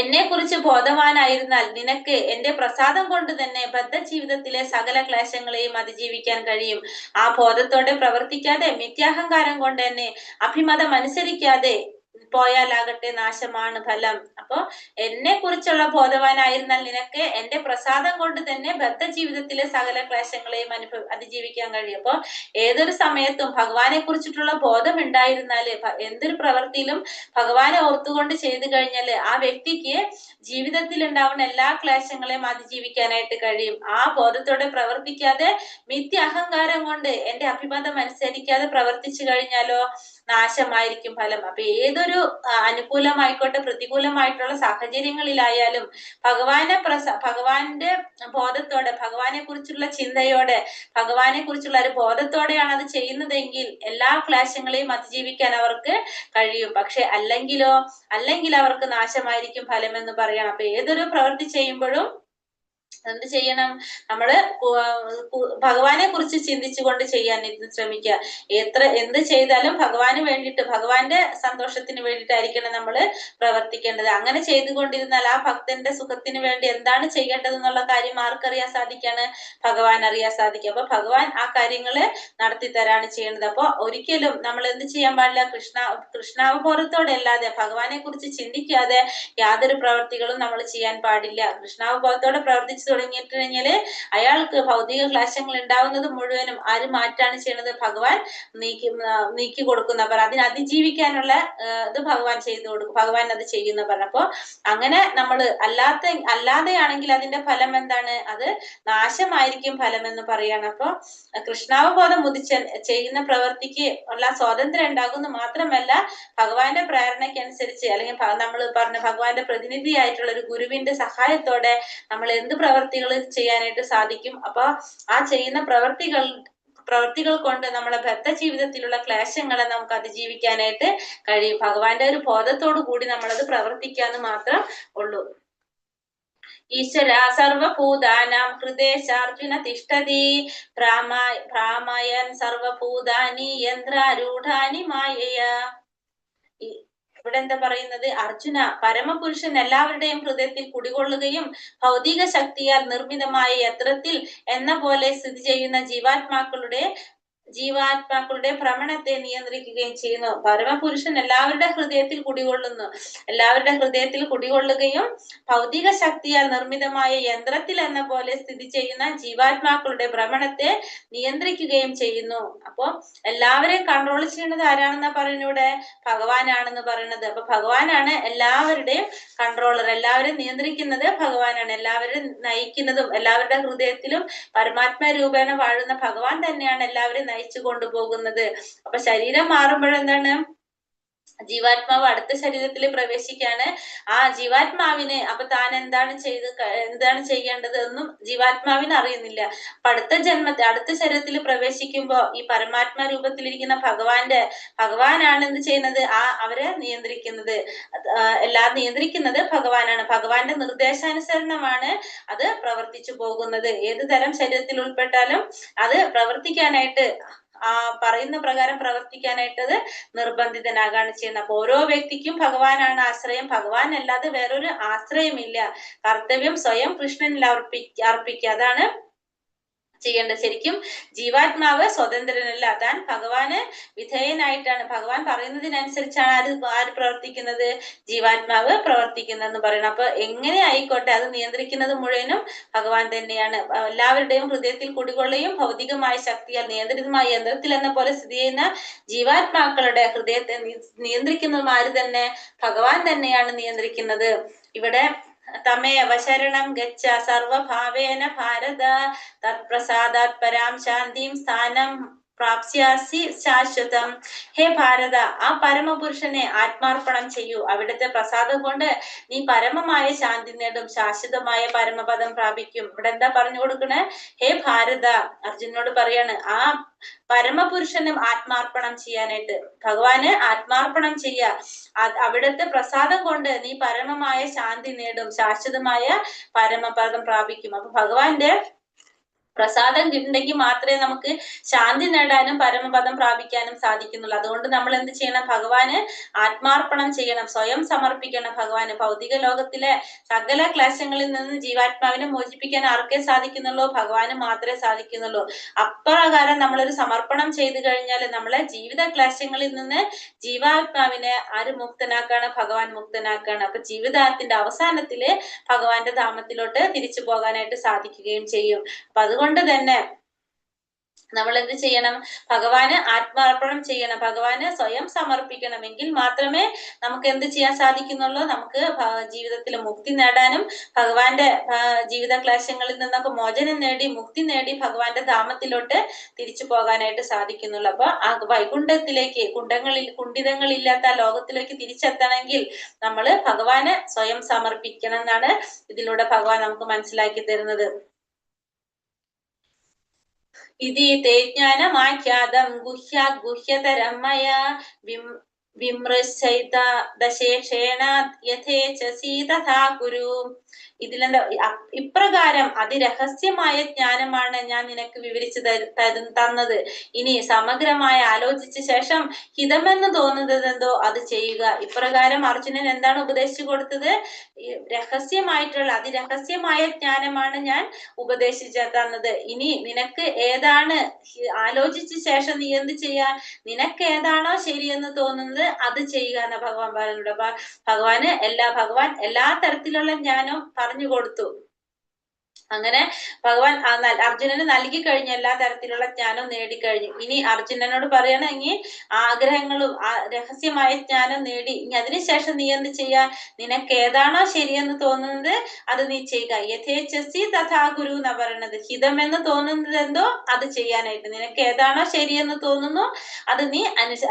എന്നെ കുറിച്ച് ബോധവാനായിരുന്നാൽ നിനക്ക് എന്റെ പ്രസാദം കൊണ്ട് തന്നെ ബദ്ധജീവിതത്തിലെ സകല ക്ലേശങ്ങളെയും അതിജീവിക്കാൻ കഴിയും. ആ ബോധത്തോടെ പ്രവർത്തിക്കാതെ മിഥ്യാഹങ്കാരം കൊണ്ട് തന്നെ അഭിമതം അനുസരിക്കാതെ പോയാലാകട്ടെ നാശമാണ് ഫലം. അപ്പൊ എന്നെ കുറിച്ചുള്ള ബോധവാനായിരുന്നാൽ നിനക്ക് എന്റെ പ്രസാദം കൊണ്ട് തന്നെ ബദ്ധജീവിതത്തിലെ സകല ക്ലേശങ്ങളെയും അതിജീവിക്കാൻ കഴിയും. അപ്പൊ ഏതൊരു സമയത്തും ഭഗവാനെ കുറിച്ചിട്ടുള്ള ബോധം ഉണ്ടായിരുന്നാല് എന്തൊരു പ്രവൃത്തിയിലും ഭഗവാനെ ഓർത്തുകൊണ്ട് ചെയ്തു കഴിഞ്ഞാല് ആ വ്യക്തിക്ക് ജീവിതത്തിൽ ഉണ്ടാവുന്ന എല്ലാ ക്ലേശങ്ങളെയും അതിജീവിക്കാനായിട്ട് കഴിയും. ആ ബോധത്തോടെ പ്രവർത്തിക്കാതെ മിഥ്യ അഹങ്കാരം കൊണ്ട് എന്റെ അഭിമതം അനുസരിക്കാതെ പ്രവർത്തിച്ചു കഴിഞ്ഞാലോ നാശമായിരിക്കും ഫലം. അപ്പൊ ഏതൊരു അനുകൂലമായിക്കോട്ടെ പ്രതികൂലമായിട്ടുള്ള സാഹചര്യങ്ങളിലായാലും ഭഗവാന്റെ ബോധത്തോടെ, ഭഗവാനെ കുറിച്ചുള്ള ചിന്തയോടെ, ഭഗവാനെ കുറിച്ചുള്ള ഒരു ബോധത്തോടെയാണ് അത് ചെയ്യുന്നതെങ്കിൽ എല്ലാ ക്ലേശങ്ങളെയും അതിജീവിക്കാൻ അവർക്ക് കഴിയും. പക്ഷെ അല്ലെങ്കിൽ അവർക്ക് നാശമായിരിക്കും ഫലം എന്ന് പറയണം. അപ്പൊ ഏതൊരു പ്രവൃത്തി ചെയ്യുമ്പോഴും എന്ത് ചെയ്യണം? നമ്മള് ഭഗവാനെ കുറിച്ച് ചിന്തിച്ചുകൊണ്ട് ചെയ്യാൻ ശ്രമിക്കുക. എന്ത് ചെയ്താലും ഭഗവാന് വേണ്ടിയിട്ട്, ഭഗവാന്റെ സന്തോഷത്തിന് വേണ്ടിയിട്ടായിരിക്കണം നമ്മൾ പ്രവർത്തിക്കേണ്ടത്. അങ്ങനെ ചെയ്തുകൊണ്ടിരുന്നാൽ ആ ഭക്തന്റെ സുഖത്തിന് വേണ്ടി എന്താണ് ചെയ്യേണ്ടത് എന്നുള്ള കാര്യം ആർക്കറിയാൻ സാധിക്കാണ്? ഭഗവാൻ അറിയാൻ സാധിക്കും. അപ്പൊ ഭഗവാൻ ആ കാര്യങ്ങള് നടത്തി തരാണ് ചെയ്യുന്നത്. അപ്പൊ ഒരിക്കലും നമ്മൾ എന്ത് ചെയ്യാൻ പാടില്ല? കൃഷ്ണാവബോധത്തോടെ അല്ലാതെ, ഭഗവാനെ കുറിച്ച് ചിന്തിക്കാതെ യാതൊരു പ്രവർത്തികളും നമ്മൾ ചെയ്യാൻ പാടില്ല. കൃഷ്ണാവബോധത്തോടെ പ്രവർത്തിച്ചു തുടങ്ങിയിട്ട് കഴിഞ്ഞാല് അയാൾക്ക് ഭൗതിക ക്ലേശങ്ങൾ ഉണ്ടാവുന്നത് മുഴുവനും ആര് മാറ്റാണ് ചെയ്യുന്നത്? ഭഗവാൻ നീക്കി കൊടുക്കുന്ന പറ. അതിനെ അതിജീവിക്കാനുള്ള ഇത് ഭഗവാൻ ചെയ്തു കൊടുക്കും. ഭഗവാൻ അത് ചെയ്യുന്ന പറഞ്ഞപ്പോ അങ്ങനെ നമ്മൾ അല്ലാതെയാണെങ്കിൽ അതിന്റെ ഫലം എന്താണ്? അത് നാശമായിരിക്കും ഫലം എന്ന് പറയാണ്. അപ്പൊ കൃഷ്ണാവബോധം ഉദിച്ച ചെയ്യുന്ന പ്രവൃത്തിക്ക് ഉള്ള സ്വാതന്ത്ര്യം ഉണ്ടാകുന്നു മാത്രമല്ല, ഭഗവാന്റെ പ്രേരണയ്ക്കനുസരിച്ച്, അല്ലെങ്കിൽ നമ്മൾ പറഞ്ഞ ഭഗവാന്റെ പ്രതിനിധിയായിട്ടുള്ള ഒരു ഗുരുവിന്റെ സഹായത്തോടെ നമ്മൾ എന്ത് പ്രവർത്തികൾ ചെയ്യാനായിട്ട് സാധിക്കും. അപ്പൊ ആ ചെയ്യുന്ന പ്രവൃത്തികൾ കൊണ്ട് നമ്മളെ ബദ്ധ ജീവിതത്തിലുള്ള ക്ലേശങ്ങളെ നമുക്ക് അതിജീവിക്കാനായിട്ട് കഴിയും. ഭഗവാന്റെ ഒരു ബോധത്തോടു കൂടി നമ്മളത് പ്രവർത്തിക്കാന്ന് മാത്രം ഉള്ളൂ. ഈശ്വര സർവഭൂതാനാം ഹൃദയശാർജുന തിഷ്ഠതി ഭ്രാമയൻ സർവഭൂതാനി യന്ത്രാരൂഢാനി മായയ. ഇവിടെ എന്താ പറയുന്നത്? അർജുന, പരമപുരുഷൻ എല്ലാവരുടെയും ഹൃദയത്തിൽ കുടികൊള്ളുകയും ഭൗതിക ശക്തിയാൽ നിർമ്മിതമായ യന്ത്രത്തിൽ എന്ന പോലെ സ്ഥിതി ചെയ്യുന്ന ജീവാത്മാക്കളുടെ ഭ്രമണത്തെ നിയന്ത്രിക്കുകയും ചെയ്യുന്നു. പരമപുരുഷൻ എല്ലാവരുടെ ഹൃദയത്തിൽ കുടികൊള്ളുകയും ഭൗതിക ശക്തിയാൽ നിർമ്മിതമായ യന്ത്രത്തിൽ എന്ന പോലെ സ്ഥിതി ചെയ്യുന്ന ജീവാത്മാക്കളുടെ ഭ്രമണത്തെ നിയന്ത്രിക്കുകയും ചെയ്യുന്നു. അപ്പൊ എല്ലാവരെയും കൺട്രോൾ ചെയ്യുന്നത് ആരാണെന്നാ പറയുന്നത്? ഭഗവാനാണെന്ന് പറയുന്നത്. അപ്പൊ ഭഗവാനാണ് എല്ലാവരുടെയും കൺട്രോളർ. എല്ലാവരെയും നിയന്ത്രിക്കുന്നത് ഭഗവാനാണ്. എല്ലാവരും നയിക്കുന്നതും എല്ലാവരുടെ ഹൃദയത്തിലും പരമാത്മ രൂപേണ വാഴുന്ന ഭഗവാൻ തന്നെയാണ് എല്ലാവരും നയിച്ചു കൊണ്ടുപോകുന്നത്. അപ്പൊ ശരീരം മാറുമ്പോഴെന്താണ്? ജീവാത്മാവ് അടുത്ത ശരീരത്തിൽ പ്രവേശിക്കാണ്. ആ ജീവാത്മാവിന് അപ്പൊ താൻ എന്താണ് ചെയ്യേണ്ടത് എന്നും ജീവാത്മാവിന് അറിയുന്നില്ല. അപ്പൊ അടുത്ത ശരീരത്തിൽ പ്രവേശിക്കുമ്പോ ഈ പരമാത്മ രൂപത്തിലിരിക്കുന്ന ഭഗവാനാണ് എന്ത് ചെയ്യുന്നത്? അവരെ നിയന്ത്രിക്കുന്നത്. എല്ലാം നിയന്ത്രിക്കുന്നത് ഭഗവാനാണ്. ഭഗവാന്റെ നിർദ്ദേശാനുസരണമാണ് അത് പ്രവർത്തിച്ചു പോകുന്നത്. ഏത് തരം ശരീരത്തിൽ ഉൾപ്പെട്ടാലും അത് പ്രവർത്തിക്കാനായിട്ട്, പറയുന്ന പ്രകാരം പ്രവർത്തിക്കാനായിട്ട് അത് നിർബന്ധിതനാകാണ് ചെയ്യുന്നത്. അപ്പൊ ഓരോ വ്യക്തിക്കും ഭഗവാനാണ് ആശ്രയം. ഭഗവാൻ അല്ലാതെ വേറൊരു ആശ്രയമില്ല. കർത്തവ്യം സ്വയം കൃഷ്ണനിൽ അർപ്പിക്കുക. അതാണ് ചെയ്യേണ്ടത്. ശരിക്കും ജീവാത്മാവ് സ്വതന്ത്രനല്ല. താൻ ഭഗവാന് വിധേയനായിട്ടാണ്, ഭഗവാൻ പറയുന്നതിനനുസരിച്ചാണ് ആര് പ്രവർത്തിക്കുന്നത്? ജീവാത്മാവ് പ്രവർത്തിക്കുന്നതെന്ന് പറയണം. അപ്പൊ എങ്ങനെ ആയിക്കോട്ടെ, അത് നിയന്ത്രിക്കുന്നത് മുഴുവനും ഭഗവാൻ തന്നെയാണ്. എല്ലാവരുടെയും ഹൃദയത്തിൽ കുടികൊള്ളുകയും ഭൗതികമായ ശക്തിയാൽ നിയന്ത്രിതമായ യന്ത്രത്തിൽ എന്ന പോലെ സ്ഥിതി ചെയ്യുന്ന ജീവാത്മാക്കളുടെ ഹൃദയത്തെ നിയന്ത്രിക്കുന്നതും ആര് തന്നെ? ഭഗവാൻ തന്നെയാണ് നിയന്ത്രിക്കുന്നത്. ഇവിടെ തമേവ ശരണം ഗച്ഛ സർവഭാവേന ഭാരത തത്പ്രസാദാത് പരാം ശാന്തിം സ്ഥാനം പ്രാപ്സ്യാസി ശാശ്വതം. ഹേ ഭാരത, ആ പരമപുരുഷനെ ആത്മാർപ്പണം ചെയ്യൂ. അവിടുത്തെ പ്രസാദം കൊണ്ട് നീ പരമമായ ശാന്തി നേടും, ശാശ്വതമായ പരമപദം പ്രാപിക്കും. ഇവിടെ എന്താ പറഞ്ഞു കൊടുക്കണേ? ഹേ ഭാരത, അർജുനോട് പറയാണ് ആ പരമപുരുഷനും ആത്മാർപ്പണം ചെയ്യാനായിട്ട്. ഭഗവാന് ആത്മാർപ്പണം ചെയ്യുക. അവിടുത്തെ പ്രസാദം കൊണ്ട് നീ പരമമായ ശാന്തി നേടും, ശാശ്വതമായ പരമപദം പ്രാപിക്കും. അപ്പൊ ഭഗവാന്റെ പ്രസാദം ഉണ്ടെങ്കിൽ മാത്രമേ നമുക്ക് ശാന്തി നേടാനും പരമപദം പ്രാപിക്കാനും സാധിക്കുന്നുള്ളൂ. അതുകൊണ്ട് നമ്മൾ എന്ത് ചെയ്യണം? ഭഗവാന് ആത്മാർപ്പണം ചെയ്യണം, സ്വയം സമർപ്പിക്കണം ഭഗവാന്. ഭൗതിക ലോകത്തിലെ സകല ക്ലേശങ്ങളിൽ നിന്ന് ജീവാത്മാവിനെ മോചിപ്പിക്കാൻ ആർക്കേ സാധിക്കുന്നുള്ളൂ? ഭഗവാന് മാത്രമേ സാധിക്കുന്നുള്ളൂ. അപ്രകാരം നമ്മളൊരു സമർപ്പണം ചെയ്തു കഴിഞ്ഞാൽ നമ്മളെ ജീവിത ക്ലേശങ്ങളിൽ നിന്ന് ജീവാത്മാവിനെ ആര് മുക്തനാക്കാണ്? ഭഗവാൻ മുക്തനാക്കാണ്. അപ്പൊ ജീവിതത്തിന്റെ അവസാനത്തില് ഭഗവാന്റെ ധാമത്തിലോട്ട് തിരിച്ചു പോകാനായിട്ട് സാധിക്കുകയും ചെയ്യും. അപ്പൊ അതുകൊണ്ട് തന്നെ നമ്മൾ എന്ത് ചെയ്യണം? ഭഗവാന് ആത്മാർപ്പണം ചെയ്യണം, ഭഗവാന് സ്വയം സമർപ്പിക്കണമെങ്കിൽ മാത്രമേ നമുക്ക് എന്ത് ചെയ്യാൻ സാധിക്കുന്നുള്ളൂ? നമുക്ക് ജീവിതത്തിൽ മുക്തി നേടാനും ഭഗവാന്റെ ജീവിത ക്ലേശങ്ങളിൽ നിന്നൊക്കെ മോചനം നേടി മുക്തി നേടി ഭഗവാന്റെ ധാമത്തിലോട്ട് തിരിച്ചു പോകാനായിട്ട് സാധിക്കുന്നുള്ളൂ. അപ്പൊ ആ വൈകുണ്ഠത്തിലേക്ക്, കുണ്ഠിതങ്ങളില്ലാത്ത ലോകത്തിലേക്ക് തിരിച്ചെത്തണമെങ്കിൽ നമ്മള് ഭഗവാന് സ്വയം സമർപ്പിക്കണം എന്നാണ് ഇതിലൂടെ ഭഗവാൻ നമുക്ക് മനസ്സിലാക്കി തരുന്നത്. ഇതി തേ ജ്ഞാനമാഖ്യാതം ഗുഹ്യതരം മയാ വിമൃശൈത ദശേഷേണ യഥേച്ഛസി തഥാ കുരു. ഇതിലെന്താ ഇപ്രകാരം അതിരഹസ്യമായ ജ്ഞാനമാണ് ഞാൻ നിനക്ക് വിവരിച്ചു തന്നത്. ഇനി സമഗ്രമായി ആലോചിച്ച ശേഷം ഹിതമെന്ന് തോന്നുന്നതെന്തോ അത് ചെയ്യുക. ഇപ്രകാരം അർജുനൻ എന്താണ് ഉപദേശിച്ചു കൊടുത്തത്? രഹസ്യമായിട്ടുള്ള അതിരഹസ്യമായ ജ്ഞാനമാണ് ഞാൻ ഉപദേശിച്ചു തന്നത്. ഇനി നിനക്ക് ഏതാണ് ആലോചിച്ച ശേഷം നീ എന്ത് ചെയ്യാ? നിനക്ക് ഏതാണോ ശരിയെന്ന് തോന്നുന്നത് അത് ചെയ്യുക എന്ന ഭഗവാൻ പറയുന്നുണ്ട്. അപ്പൊ ഭഗവാൻ എല്ലാ തരത്തിലുള്ള ജ്ഞാനവും പറഞ്ഞു കൊടുത്തു. അങ്ങനെ ഭഗവാൻ അർജുനന് നൽകി കഴിഞ്ഞ എല്ലാ തരത്തിലുള്ള ജ്ഞാനവും നേടിക്കഴിഞ്ഞു. ഇനി അർജുനനോട് പറയണമെങ്കിൽ ആഗ്രഹങ്ങളും രഹസ്യമായ ജ്ഞാനം നേടി. ഇനി അതിനുശേഷം നീ എന്ത് ചെയ്യാ? നിനക്ക് ഏതാണോ ശരിയെന്ന് തോന്നുന്നത് അത് നീ ചെയ്യുക. യഥേച്ഛസി തഥാ ഗുരു എന്നാ പറയണത്. ഹിതമെന്ന് തോന്നുന്നത് എന്തോ അത് ചെയ്യാനായിട്ട്. നിനക്ക് ഏതാണോ ശരിയെന്ന് തോന്നുന്നു അത് നീ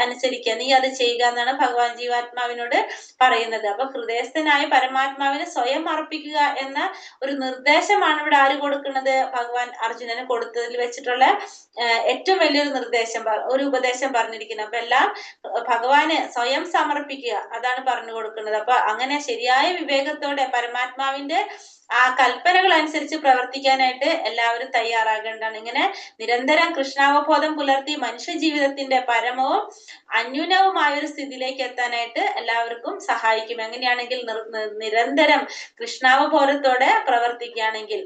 അനുസരിക്കുക, നീ അത് ചെയ്യുക എന്നാണ് ഭഗവാൻ ജീവാത്മാവിനോട് പറയുന്നത്. അപ്പൊ ഹൃദയസ്ഥനായ പരമാത്മാവിനെ സ്വയം അർപ്പിക്കുക എന്ന ഒരു നിർദ്ദേശമാണ് ഇവിടെ ആര് കൊടുക്കുന്നത്? ഭഗവാൻ അർജുനന് കൊടുത്തതിൽ വെച്ചിട്ടുള്ള ഏറ്റവും വലിയൊരു നിർദ്ദേശം, ഒരു ഉപദേശം പറഞ്ഞിരിക്കുന്നത്. അപ്പൊ എല്ലാം ഭഗവാന് സ്വയം സമർപ്പിക്കുക, അതാണ് പറഞ്ഞു കൊടുക്കുന്നത്. അപ്പൊ അങ്ങനെ ശരിയായ വിവേകത്തോടെ പരമാത്മാവിന്റെ ആ കൽപ്പനകൾ അനുസരിച്ച് പ്രവർത്തിക്കാനായിട്ട് എല്ലാവരും തയ്യാറാകേണ്ടതാണ്. ഇങ്ങനെ നിരന്തരം കൃഷ്ണാവബോധം പുലർത്തി മനുഷ്യ ജീവിതത്തിന്റെ പരമവും അന്യൂനവുമായ ഒരു സ്ഥിതിയിലേക്ക് എത്താനായിട്ട് എല്ലാവർക്കും സഹായിക്കും. എങ്ങനെയാണെങ്കിൽ നിരന്തരം കൃഷ്ണാവബോധത്തോടെ പ്രവർത്തിക്കുകയാണെങ്കിൽ,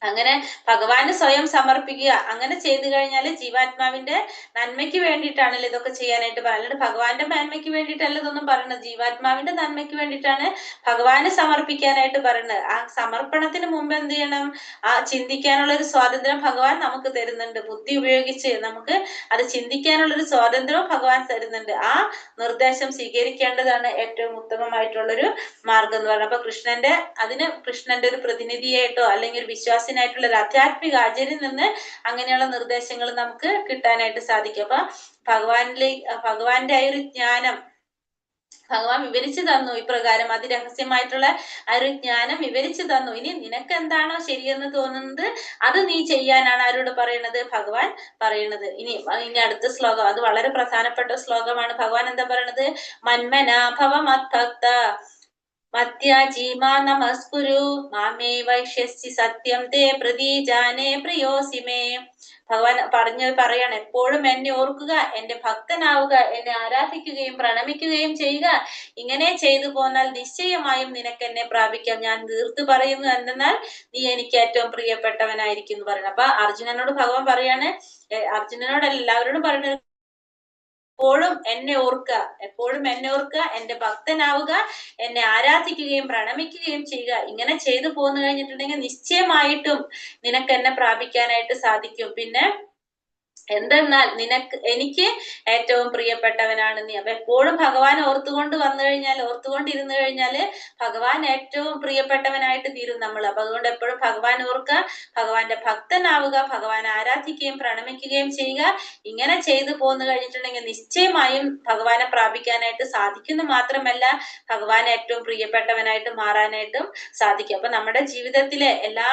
അങ്ങനെ ഭഗവാന് സ്വയം സമർപ്പിക്കുക. അങ്ങനെ ചെയ്തു കഴിഞ്ഞാൽ ജീവാത്മാവിന്റെ നന്മയ്ക്ക് വേണ്ടിയിട്ടാണല്ലോ ഇതൊക്കെ ചെയ്യാനായിട്ട് പറയുന്നത്. അല്ലാണ്ട് ഭഗവാന്റെ നന്മയ്ക്ക് വേണ്ടിയിട്ടല്ല ഇതൊന്നും പറയുന്നത്. ജീവാത്മാവിന്റെ നന്മയ്ക്ക് വേണ്ടിയിട്ടാണ് ഭഗവാന് സമർപ്പിക്കാനായിട്ട് പറയുന്നത്. ആ സമർപ്പണത്തിന് മുമ്പ് എന്ത് ചെയ്യണം? ആ ചിന്തിക്കാനുള്ള ഒരു സ്വാതന്ത്ര്യം ഭഗവാൻ നമുക്ക് തരുന്നുണ്ട്. ബുദ്ധി ഉപയോഗിച്ച് നമുക്ക് അത് ചിന്തിക്കാനുള്ള ഒരു സ്വാതന്ത്ര്യവും ഭഗവാൻ തരുന്നുണ്ട്. ആ നിർദ്ദേശം സ്വീകരിക്കേണ്ടതാണ് ഏറ്റവും ഉത്തമമായിട്ടുള്ളൊരു മാർഗം എന്ന് പറയുന്നത്. അപ്പൊ കൃഷ്ണന്റെ ഒരു പ്രതിനിധിയായിട്ടോ അല്ലെങ്കിൽ ഒരു വിശ്വാസിനായിട്ടുള്ള ഒരു ആധ്യാത്മിക ആചാര്യനിൽ നിന്ന് അങ്ങനെയുള്ള നിർദ്ദേശങ്ങൾ നമുക്ക് കിട്ടാനായിട്ട് സാധിക്കും. അപ്പൊ ഭഗവാന്റെ ആ ഒരു ജ്ഞാനം ഭഗവാൻ വിവരിച്ചു തന്നു. ഇപ്രകാരം അതിരഹസ്യമായിട്ടുള്ള ആ ഒരു ജ്ഞാനം വിവരിച്ചു തന്നു. ഇനി നിനക്ക് എന്താണോ ശരിയെന്ന് തോന്നുന്നത് അത് നീ ചെയ്യാനാണ് ആരോട് പറയുന്നത്? ഭഗവാൻ പറയുന്നത്. ഇനി അടുത്ത ശ്ലോകം, അത് വളരെ പ്രധാനപ്പെട്ട ശ്ലോകമാണ്. ഭഗവാൻ എന്താ പറയണത്? മന്മനാഭവ മദ്ഭക്ത മത്യാജീമാ നമസ്കുരു മാമേ വൈഷ്യസി സത്യം തേ പ്രതീജാനേ പ്രിയോസി മേ. ഭഗവാൻ പറയാണ്, എപ്പോഴും എന്നെ ഓർക്കുക, എന്റെ ഭക്തനാവുക, എന്നെ ആരാധിക്കുകയും പ്രണമിക്കുകയും ചെയ്യുക. ഇങ്ങനെ ചെയ്തു പോന്നാൽ നിശ്ചയമായും നിനക്ക് എന്നെ പ്രാപിക്കാം. ഞാൻ തീർത്തു പറയുന്നു എന്തെന്നാൽ നീ എനിക്ക് ഏറ്റവും പ്രിയപ്പെട്ടവനായിരിക്കും എന്ന് പറയുന്നത്. അപ്പൊ അർജുനനോട് ഭഗവാൻ പറയാണ്, അർജുനനോട് എല്ലാവരോടും പറയുന്നത്, എപ്പോഴും എന്നെ ഓർക്കുക, എന്റെ ഭക്തനാവുക, എന്നെ ആരാധിക്കുകയും പ്രണമിക്കുകയും ചെയ്യുക. ഇങ്ങനെ ചെയ്തു പോന്നു കഴിഞ്ഞിട്ടുണ്ടെങ്കിൽ നിശ്ചയമായിട്ടും നിനക്ക് എന്നെ പ്രാപിക്കാനായിട്ട് സാധിക്കും. പിന്നെ എന്തെന്നാൽ എനിക്ക് ഏറ്റവും പ്രിയപ്പെട്ടവനാണ് നീ. അപ്പൊ എപ്പോഴും ഭഗവാൻ ഓർത്തുകൊണ്ടിരുന്നു കഴിഞ്ഞാല് ഭഗവാൻ ഏറ്റവും പ്രിയപ്പെട്ടവനായിട്ട് തീരും നമ്മൾ. അപ്പൊ അതുകൊണ്ട് എപ്പോഴും ഭഗവാൻ ഓർക്കുക, ഭഗവാന്റെ ഭക്തനാവുക, ഭഗവാൻ ആരാധിക്കുകയും പ്രണമിക്കുകയും ചെയ്യുക. ഇങ്ങനെ ചെയ്തു പോന്നു കഴിഞ്ഞിട്ടുണ്ടെങ്കിൽ നിശ്ചയമായും ഭഗവാനെ പ്രാപിക്കാനായിട്ട് സാധിക്കുന്നു. മാത്രമല്ല ഭഗവാൻ ഏറ്റവും പ്രിയപ്പെട്ടവനായിട്ട് മാറാനായിട്ടും സാധിക്കും. അപ്പൊ നമ്മുടെ ജീവിതത്തിലെ എല്ലാ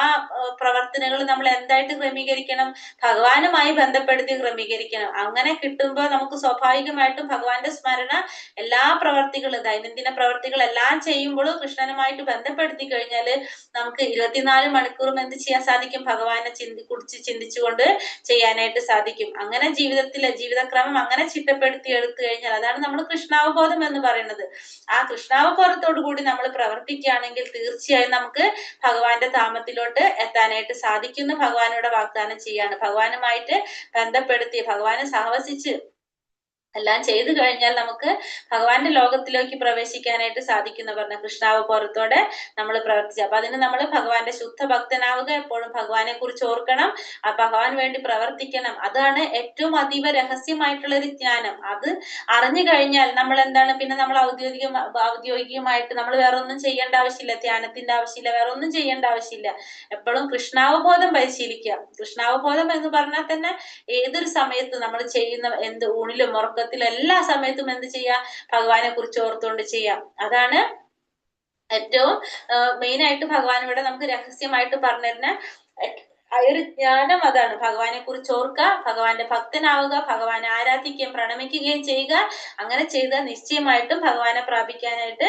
പ്രവർത്തനങ്ങളും നമ്മൾ എന്തായിട്ട് ക്രമീകരിക്കണം? ഭഗവാനുമായി ബന്ധപ്പെടുത്തി ക്രമീകരിക്കണം. അങ്ങനെ കിട്ടുമ്പോൾ നമുക്ക് സ്വാഭാവികമായിട്ടും ഭഗവാന്റെ സ്മരണ എല്ലാ പ്രവർത്തികളും, ദൈനംദിന പ്രവർത്തികൾ എല്ലാം ചെയ്യുമ്പോഴും കൃഷ്ണനുമായിട്ട് ബന്ധപ്പെടുത്തി കഴിഞ്ഞാൽ നമുക്ക് 24 മണിക്കൂറും എന്ത് ചെയ്യാൻ സാധിക്കും? ഭഗവാനെ കുറിച്ച് ചിന്തിച്ചുകൊണ്ട് ചെയ്യാനായിട്ട് സാധിക്കും. അങ്ങനെ ജീവിതക്രമം അങ്ങനെ ചിട്ടപ്പെടുത്തി എടുത്തു കഴിഞ്ഞാൽ അതാണ് നമ്മൾ കൃഷ്ണാവബോധം എന്ന് പറയുന്നത്. ആ കൃഷ്ണാവബോധത്തോടു കൂടി നമ്മൾ പ്രവർത്തിക്കുകയാണെങ്കിൽ തീർച്ചയായും നമുക്ക് ഭഗവാന്റെ ധാമത്തിലോട്ട് എത്താനായിട്ട് സാധിക്കുന്നു. ഭഗവാനോട് വാഗ്ദാനം ചെയ്യാണ്. ഭഗവാനുമായിട്ട് ബന്ധപ്പെടുത്തി ഭഗവാനെ സഹവസിച്ച് എല്ലാം ചെയ്തു കഴിഞ്ഞാൽ നമുക്ക് ഭഗവാന്റെ ലോകത്തിലേക്ക് പ്രവേശിക്കാനായിട്ട് സാധിക്കുന്ന പറഞ്ഞ കൃഷ്ണാവബോധത്തോടെ നമ്മൾ പ്രവർത്തിച്ചു. അപ്പൊ അതിന് നമ്മൾ ഭഗവാന്റെ ശുദ്ധ ഭക്തനാവുക, എപ്പോഴും ഭഗവാനെ കുറിച്ച് ഓർക്കണം, ആ ഭഗവാൻ വേണ്ടി പ്രവർത്തിക്കണം. അതാണ് ഏറ്റവും അതീവ രഹസ്യമായിട്ടുള്ള ഒരു ജ്ഞാനം. അത് അറിഞ്ഞു കഴിഞ്ഞാൽ നമ്മൾ എന്താണ്, പിന്നെ നമ്മൾ ഔദ്യോഗികമായിട്ട് നമ്മൾ വേറെ ഒന്നും ചെയ്യേണ്ട ആവശ്യമില്ല, ധ്യാനത്തിന്റെ ആവശ്യമില്ല, വേറെ ഒന്നും ചെയ്യേണ്ട ആവശ്യമില്ല. എപ്പോഴും കൃഷ്ണാവബോധം പരിശീലിക്കുക. കൃഷ്ണാവബോധം എന്ന് പറഞ്ഞാൽ തന്നെ ഏതൊരു സമയത്ത് നമ്മൾ ചെയ്യുന്ന ഊണിലും ഉറക്കത്തിലും എല്ലാ സമയത്തും എന്ത് ചെയ്യാം? ഭഗവാനെ കുറിച്ച് ഓർത്തുകൊണ്ട് ചെയ്യാം. അതാണ് ഏറ്റവും മെയിൻ ആയിട്ട് ഭഗവാൻ ഇവിടെ നമുക്ക് രഹസ്യമായിട്ട് പറഞ്ഞിരുന്ന ആ ഒരു ജ്ഞാനം അതാണ്. ഭഗവാനെ കുറിച്ച് ഓർക്കുക, ഭഗവാന്റെ ഭക്തനാവുക, ഭഗവാനെ ആരാധിക്കുകയും പ്രണമിക്കുകയും ചെയ്യുക. അങ്ങനെ ചെയ്താൽ നിശ്ചയമായിട്ടും ഭഗവാനെ പ്രാപിക്കാനായിട്ട്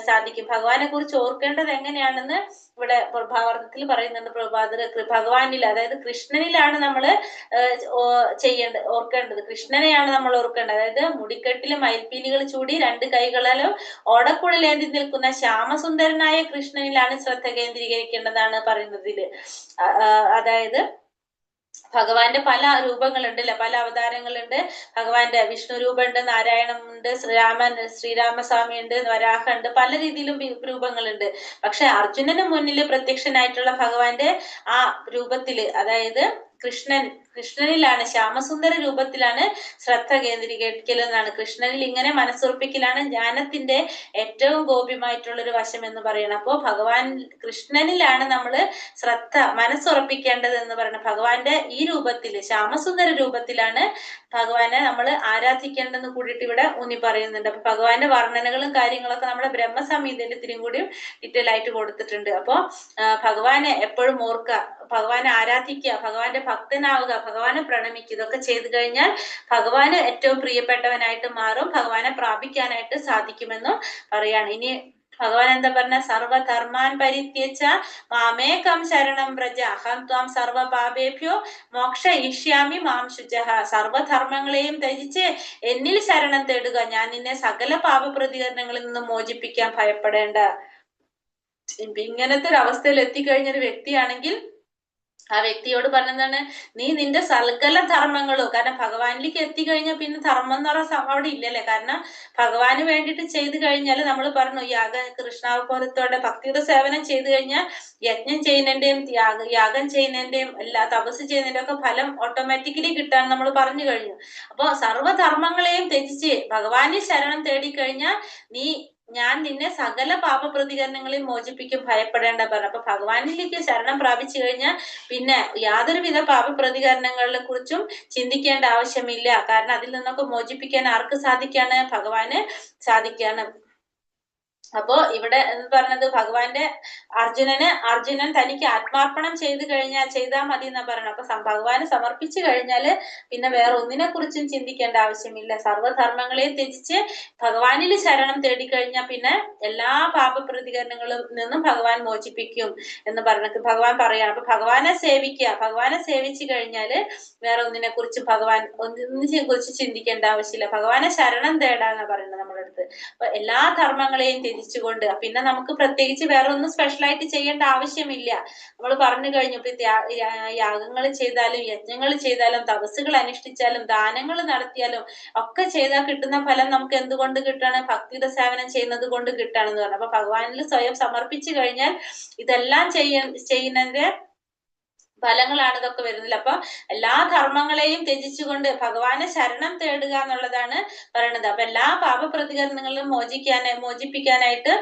സാധിക്കും. ഭഗവാനെ കുറിച്ച് ഓർക്കേണ്ടത് എങ്ങനെയാണെന്ന് ഇവിടെ ഭാവാർത്ഥത്തിൽ പറയുന്നുണ്ട് പ്രഭാതർ. ഭഗവാനിൽ, അതായത് കൃഷ്ണനിലാണ് നമ്മൾ ഓർക്കേണ്ടത്. കൃഷ്ണനെയാണ് നമ്മൾ ഓർക്കേണ്ടത്. അതായത് മുടിക്കെട്ടിൽ മയിൽപ്പീലികൾ ചൂടി 2 കൈകളിലും ഓടക്കുഴലേന്തി നിൽക്കുന്ന ശ്യാമസുന്ദരനായ കൃഷ്ണനിലാണ് ശ്രദ്ധ കേന്ദ്രീകരിക്കേണ്ടതാണ് പറയുന്നതില്. അതായത് ഭഗവാന്റെ പല രൂപങ്ങളുണ്ട് അല്ലെ, പല അവതാരങ്ങളുണ്ട്. ഭഗവാന്റെ വിഷ്ണു രൂപമുണ്ട്, നാരായണമുണ്ട്, ശ്രീരാമസ്വാമി ഉണ്ട്, വരാഹ ഉണ്ട്, പല രീതിയിലും രൂപങ്ങളുണ്ട്. പക്ഷെ അർജുനന് മുന്നിൽ പ്രത്യക്ഷനായിട്ടുള്ള ഭഗവാന്റെ ആ രൂപത്തില്, അതായത് കൃഷ്ണനിലാണ്, ശ്യാമസുന്ദര രൂപത്തിലാണ് ശ്രദ്ധ കേന്ദ്രീകരിക്കലെന്നാണ്. കൃഷ്ണനിൽ ഇങ്ങനെ മനസ്സുറപ്പിക്കലാണ് ജ്ഞാനത്തിന്റെ ഏറ്റവും ഗോപ്യമായിട്ടുള്ള ഒരു വശം എന്ന് പറയുന്നത്. അപ്പോ കൃഷ്ണനിലാണ് നമ്മൾ മനസ്സുറപ്പിക്കേണ്ടത് എന്ന് പറയുന്നത്. ഭഗവാന്റെ ഈ രൂപത്തില്, ശ്യാമസുന്ദര രൂപത്തിലാണ് ഭഗവാനെ നമ്മൾ ആരാധിക്കേണ്ടെന്ന് കൂടിയിട്ട് ഇവിടെ ഊന്നി പറയുന്നുണ്ട്. അപ്പൊ ഭഗവാന്റെ വർണ്ണനകളും കാര്യങ്ങളൊക്കെ നമ്മുടെ ബ്രഹ്മസംഹിതയിൽ ഇത്തിരി കൂടി ഡീറ്റെയിൽ ആയിട്ട് കൊടുത്തിട്ടുണ്ട്. അപ്പോ ഭഗവാനെ എപ്പോഴും ഓർക്കുക, ഭഗവാനെ ആരാധിക്കുക, ഭഗവാന്റെ ഭക്തനാവുക, ഭഗവാനെ പ്രണമിക്കുക. ഇതൊക്കെ ചെയ്തു കഴിഞ്ഞാൽ ഭഗവാന് ഏറ്റവും പ്രിയപ്പെട്ടവനായിട്ട് മാറും, ഭഗവാനെ പ്രാപിക്കാനായിട്ട് സാധിക്കുമെന്നും പറയാണ്. ഇനി ഭഗവാൻ എന്താ പറഞ്ഞ, സർവധർമാൻ പരിത്യജ മാമേകം ശരണം വ്രജ അഹം ത്വാം സർവപാപേഭ്യോ മോക്ഷയിഷ്യാമി മാം ശുചഃ. സർവധർമ്മങ്ങളെയും ത്യജിച്ച് എന്നിൽ ശരണം തേടുക, ഞാൻ നിന്നെ സകല പാപപ്രതികരണങ്ങളിൽ നിന്നും മോചിപ്പിക്കാൻ ഭയപ്പെടേണ്ട. ഇങ്ങനത്തെ ഒരു അവസ്ഥയിൽ എത്തിക്കഴിഞ്ഞൊരു വ്യക്തിയാണെങ്കിൽ ആ വ്യക്തിയോട് പറഞ്ഞതാണ്, നീ നിന്റെ സകല ധർമ്മങ്ങളും, കാരണം ഭഗവാനിലേക്ക് എത്തിക്കഴിഞ്ഞാൽ പിന്നെ ധർമ്മം എന്ന് പറഞ്ഞ അവിടെ ഇല്ലല്ലേ. കാരണം ഭഗവാന് വേണ്ടിയിട്ട് ചെയ്തു കഴിഞ്ഞാൽ നമ്മൾ പറഞ്ഞു, കൃഷ്ണാവബോധത്തോടെ ഭക്തിയുടെ സേവനം ചെയ്തു കഴിഞ്ഞാൽ യജ്ഞം ചെയ്യുന്നതിന്റെയും യാഗം ചെയ്യുന്നതിന്റെയും തപസ് ചെയ്യുന്നതിന്റെ ഒക്കെ ഫലം ഓട്ടോമാറ്റിക്കലി കിട്ടാൻ നമ്മൾ പറഞ്ഞു കഴിഞ്ഞു. അപ്പൊ സർവ്വധർമ്മങ്ങളെയും ത്യജിച്ച് ഭഗവാനിൽ ശരണം തേടിക്കഴിഞ്ഞാൽ ഞാൻ നിന്നെ സകല പാപപ്രതികരണങ്ങളെയും മോചിപ്പിക്കും, ഭയപ്പെടേണ്ട പറഞ്ഞു. അപ്പൊ ഭഗവാനിലേക്ക് ശരണം പ്രാപിച്ചു കഴിഞ്ഞാൽ പിന്നെ യാതൊരുവിധ പാപപ്രതികരണങ്ങളെ കുറിച്ചും ചിന്തിക്കേണ്ട ആവശ്യമില്ല. കാരണം അതിൽ നിന്നൊക്കെ മോചിപ്പിക്കാൻ ആർക്ക് സാധിക്കാണ്? ഭഗവാന് സാധിക്കാണ്. അപ്പോ ഇവിടെ എന്ന് പറഞ്ഞത് ഭഗവാന്റെ അർജുനൻ തനിക്ക് ആത്മാർപ്പണം ചെയ്താൽ മതി എന്നാ പറയുന്നത്. അപ്പൊ ഭഗവാന് സമർപ്പിച്ചു കഴിഞ്ഞാല് പിന്നെ വേറെ ഒന്നിനെ കുറിച്ചും ചിന്തിക്കേണ്ട ആവശ്യമില്ല. സർവ്വധർമ്മങ്ങളെയും ത്യജിച്ച് ഭഗവാനിൽ ശരണം തേടിക്കഴിഞ്ഞാൽ പിന്നെ എല്ലാ പാപപ്രതികരണങ്ങളിൽ നിന്നും ഭഗവാൻ മോചിപ്പിക്കും എന്ന് പറഞ്ഞിട്ട് ഭഗവാൻ പറയാണ്. അപ്പൊ ഭഗവാനെ സേവിക്കുക, ഭഗവാനെ സേവിച്ചു കഴിഞ്ഞാല് വേറെ ഒന്നിനെ കുറിച്ച് ഒന്നിനെ കുറിച്ച് ചിന്തിക്കേണ്ട ആവശ്യമില്ല. ഭഗവാനെ ശരണം തേടാന്നാ പറയുന്നത് നമ്മുടെ അടുത്ത്. അപ്പൊ എല്ലാ ധർമ്മങ്ങളെയും ത്യജിച്ചുകൊണ്ട് പിന്നെ നമുക്ക് പ്രത്യേകിച്ച് വേറെ ഒന്നും സ്പെഷ്യലായിട്ട് ചെയ്യേണ്ട ആവശ്യമില്ല. നമ്മൾ പറഞ്ഞു കഴിഞ്ഞു. യാഗങ്ങൾ ചെയ്താലും യജ്ഞങ്ങൾ ചെയ്താലും തപസ്സുകൾ അനുഷ്ഠിച്ചാലും ദാനങ്ങൾ നടത്തിയാലും ഒക്കെ ചെയ്താൽ കിട്ടുന്ന ഫലം നമുക്ക് എന്തുകൊണ്ട് കിട്ടാണ്? ഭക്തിയുടെ സേവനം ചെയ്യുന്നത് കൊണ്ട് കിട്ടാണെന്ന് പറഞ്ഞു. അപ്പൊ ഭഗവാനിൽ സ്വയം സമർപ്പിച്ചു കഴിഞ്ഞാൽ ഇതെല്ലാം ചെയ്യുന്നതിന്റെ ഫലങ്ങളാണ് ഇതൊക്കെ വരുന്നില്ല. അപ്പൊ എല്ലാ ധർമ്മങ്ങളെയും ത്യജിച്ചുകൊണ്ട് ഭഗവാനെ ശരണം തേടുക എന്നുള്ളതാണ് പറയണത്. അപ്പൊ എല്ലാ പാപപ്രതികരണങ്ങളും മോചിപ്പിക്കാനായിട്ട്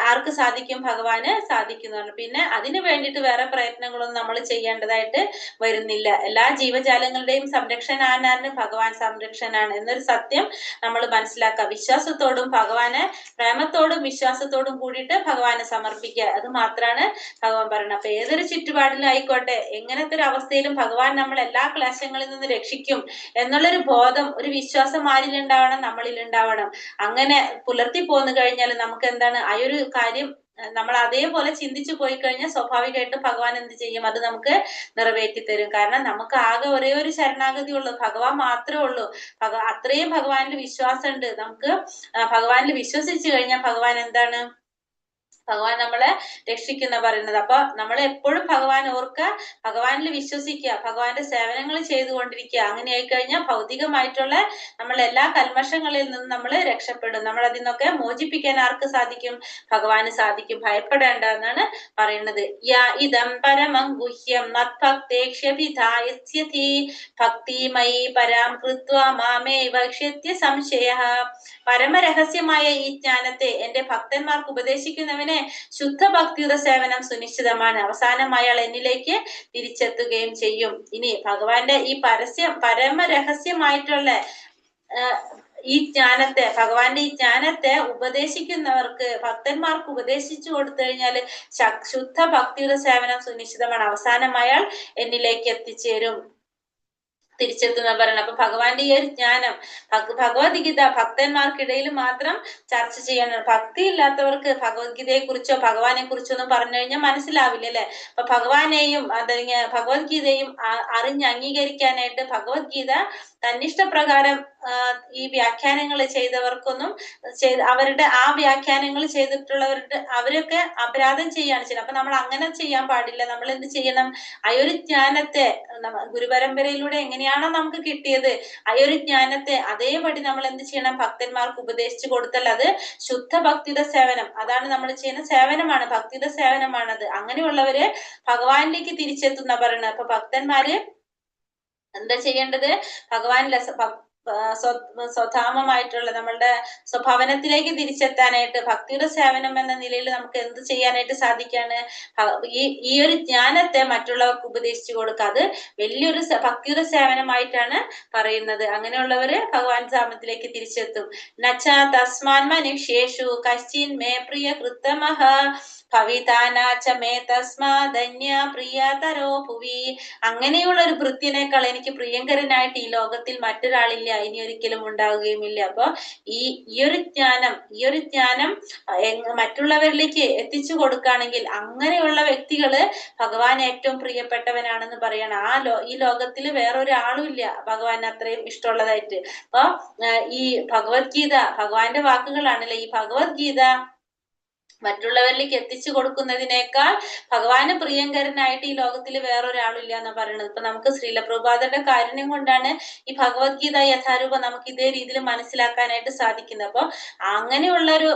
ആർക്ക് സാധിക്കും? ഭഗവാന് സാധിക്കുന്നതാണ്. പിന്നെ അതിനു വേണ്ടിയിട്ട് വേറെ പ്രയത്നങ്ങളൊന്നും നമ്മൾ ചെയ്യേണ്ടതായിട്ട് വരുന്നില്ല. എല്ലാ ജീവജാലങ്ങളുടെയും സംരക്ഷണാനാണ് ഭഗവാൻ സംരക്ഷനാണ് എന്നൊരു സത്യം നമ്മൾ മനസ്സിലാക്കുക. വിശ്വാസത്തോടും ഭഗവാനെ പ്രേമത്തോടും വിശ്വാസത്തോടും കൂടിയിട്ട് ഭഗവാനെ സമർപ്പിക്കുക, അത് മാത്രമാണ് ഭഗവാൻ പറയുന്നത്. അപ്പൊ ഏതൊരു ചുറ്റുപാടിലും ആയിക്കോട്ടെ, എങ്ങനത്തെ ഒരു അവസ്ഥയിലും ഭഗവാൻ നമ്മൾ എല്ലാ ക്ലേശങ്ങളിൽ നിന്ന് രക്ഷിക്കും എന്നുള്ളൊരു ബോധം, ഒരു വിശ്വാസം ആരിൽ ഉണ്ടാവണം? നമ്മളിൽ ഉണ്ടാവണം. അങ്ങനെ പുലർത്തി പോന്നു കഴിഞ്ഞാൽ നമുക്ക് എന്താണ് ആ ഒരു കാര്യം നമ്മൾ അതേപോലെ ചിന്തിച്ചു പോയി കഴിഞ്ഞാൽ സ്വാഭാവികമായിട്ടും ഭഗവാൻ എന്ത് ചെയ്യും? അത് നമുക്ക് നിറവേറ്റി തരും. കാരണം നമുക്ക് ആകെ ഒരേ ഒരു ശരണാഗതി ഉള്ളൂ, ഭഗവാൻ മാത്രമേ ഉള്ളൂ. അത്രയും ഭഗവാനിൽ വിശ്വാസം ഉണ്ട് നമുക്ക്. ഭഗവാനിൽ വിശ്വസിച്ചു കഴിഞ്ഞാൽ ഭഗവാൻ എന്താണ്? ഭഗവാൻ നമ്മളെ രക്ഷിക്കുന്ന പറയുന്നത്. അപ്പൊ നമ്മൾ എപ്പോഴും ഭഗവാൻ ഓർക്കുക, ഭഗവാനിൽ വിശ്വസിക്കുക, ഭഗവാന്റെ സേവനങ്ങൾ ചെയ്തുകൊണ്ടിരിക്കുക. അങ്ങനെ ആയിക്കഴിഞ്ഞാൽ ഭൗതികമായിട്ടുള്ള നമ്മളെ എല്ലാ കൽമഷങ്ങളിൽ നിന്നും നമ്മൾ രക്ഷപ്പെടും. നമ്മൾ അതിൽ നിന്നൊക്കെ മോചിപ്പിക്കാൻ ആർക്ക് സാധിക്കും? ഭഗവാന് സാധിക്കും. ഭയപ്പെടേണ്ട എന്നാണ് പറയുന്നത്. ഇതം പരമം ഗുഹ്യം മത്ഭക്തേക്ഷ്യഭിധായസ്യതി ഭക്തിമയി പരാം കൃത്വാ മാമേ വക്ഷ്യത്യ സംശയഃ. പരമരഹസ്യമായ ഈ ജ്ഞാനത്തെ എന്റെ ഭക്തന്മാർക്ക് ഉപദേശിക്കുന്നവന് ശുദ്ധ ഭക്തിയുടെ സേവനം സുനിശ്ചിതമാണ്. അവസാനമായി അയാൾ എന്നിലേക്ക് തിരിച്ചെത്തുകയും ചെയ്യും. ഇനി ഭഗവാന്റെ ഈ പരമരഹസ്യമായിട്ടുള്ള ഈ ജ്ഞാനത്തെ, ഭഗവാന്റെ ഈ ജ്ഞാനത്തെ ഉപദേശിക്കുന്നവർക്ക്, ഭക്തന്മാർക്ക് ഉപദേശിച്ചു കൊടുത്തു കഴിഞ്ഞാൽ ശുദ്ധ ഭക്തിയുടെ സേവനം സുനിശ്ചിതമാണ്. അവസാനം അയാൾ എന്നിലേക്ക് എത്തിച്ചേരും, തിരിച്ചെത്തുന്ന പറയണം. അപ്പൊ ഭഗവാന്റെ ഈ ഒരു ജ്ഞാനം ഭഗവത്ഗീത ഭക്തന്മാർക്കിടയിൽ മാത്രം ചർച്ച ചെയ്യണം. ഭക്തി ഇല്ലാത്തവർക്ക് ഭഗവത്ഗീതയെ കുറിച്ചോ ഭഗവാനെ കുറിച്ചോ ഒന്നും പറഞ്ഞു കഴിഞ്ഞാൽ മനസ്സിലാവില്ല, അല്ലെ? അപ്പൊ ഭഗവാനെയും അല്ലെങ്കിൽ ഭഗവത്ഗീതയും അറിഞ്ഞ് അംഗീകരിക്കാനായിട്ട് ഭഗവത്ഗീത തന്നിഷ്ടപ്രകാരം ഈ വ്യാഖ്യാനങ്ങൾ ചെയ്തവർക്കൊന്നും അവരുടെ ആ വ്യാഖ്യാനങ്ങൾ ചെയ്തിട്ടുള്ളവരുടെ അവരൊക്കെ അപരാധം ചെയ്യാണ് ചെയ്യുന്നത്. അപ്പൊ നമ്മൾ അങ്ങനെ ചെയ്യാൻ പാടില്ല. നമ്മൾ എന്ത് ചെയ്യണം? ആ ഒരു ജ്ഞാനത്തെ ഗുരുപരമ്പരയിലൂടെ എങ്ങനെയാണോ നമുക്ക് കിട്ടിയത്, ആ ഒരു ജ്ഞാനത്തെ അതേപടി നമ്മൾ എന്ത് ചെയ്യണം? ഭക്തന്മാർക്ക് ഉപദേശിച്ചു കൊടുത്താൽ അത് ശുദ്ധ ഭക്തിയുടെ സേവനം, അതാണ് നമ്മൾ ചെയ്യുന്ന സേവനമാണ്, ഭക്തിയുടെ സേവനമാണത്. അങ്ങനെയുള്ളവര് ഭഗവാനിലേക്ക് തിരിച്ചെത്തുന്ന പറയുന്നത്. അപ്പൊ ഭക്തന്മാര് എന്താ ചെയ്യേണ്ടത്? ഭഗവാനിലെ സ്വധാമമായിട്ടുള്ള നമ്മളുടെ സ്വഭവനത്തിലേക്ക് തിരിച്ചെത്താനായിട്ട് ഭക്തിയുടെ സേവനം എന്ന നിലയിൽ നമുക്ക് എന്ത് ചെയ്യാനായിട്ട് സാധിക്കാണ്? ഈ ഒരു ജ്ഞാനത്തെ മറ്റുള്ളവർക്ക് ഉപദേശിച്ചു കൊടുക്കുക. അത് വലിയൊരു ഭക്തിയുടെ സേവനമായിട്ടാണ് പറയുന്നത്. അങ്ങനെയുള്ളവര് ഭഗവാൻ ധാമത്തിലേക്ക് തിരിച്ചെത്തും. നച്ചാ തസ്മാൻ മനുഷ്യേഷു കശ്ചിൻ മേ പ്രിയ കൃത്തമഃ ഭവിതാനാച്ച മേ തസ്മാദന്യ പ്രിയതരോ ഭുവി. അങ്ങനെയുള്ള ഒരു ഭൃത്യനേക്കാൾ എനിക്ക് പ്രിയങ്കരനായിട്ട് ഈ ലോകത്തിൽ മറ്റൊരാളില്ല, ഇനി ഒരിക്കലും ഉണ്ടാവുകയുമില്ല. അപ്പൊ ഈ ഒരു ജ്ഞാനം മറ്റുള്ളവരിലേക്ക് എത്തിച്ചു കൊടുക്കുകയാണെങ്കിൽ അങ്ങനെയുള്ള വ്യക്തികള് ഭഗവാൻ ഏറ്റവും പ്രിയപ്പെട്ടവനാണെന്ന് പറയണം. ഈ ലോകത്തിൽ വേറൊരാളും ഇല്ല ഭഗവാൻ അത്രയും ഇഷ്ടമുള്ളതായിട്ട്. അപ്പൊ ഈ ഭഗവത്ഗീത ഭഗവാന്റെ വാക്കുകളാണല്ലേ. ഈ ഭഗവത്ഗീത മറ്റുള്ളവരിലേക്ക് എത്തിച്ചു കൊടുക്കുന്നതിനേക്കാൾ ഭഗവാന് പ്രിയങ്കരനായിട്ട് ഈ ലോകത്തിൽ വേറൊരാളില്ല എന്ന് പറയുന്നത്. ഇപ്പൊ നമുക്ക് ശ്രീല പ്രഭുപാദരുടെ കാരുണ്യം കൊണ്ടാണ് ഈ ഭഗവത്ഗീത യഥാരൂപം നമുക്ക് ഇതേ രീതിയിൽ മനസ്സിലാക്കാനായിട്ട് സാധിക്കുന്നത്. അപ്പൊ അങ്ങനെയുള്ള ഒരു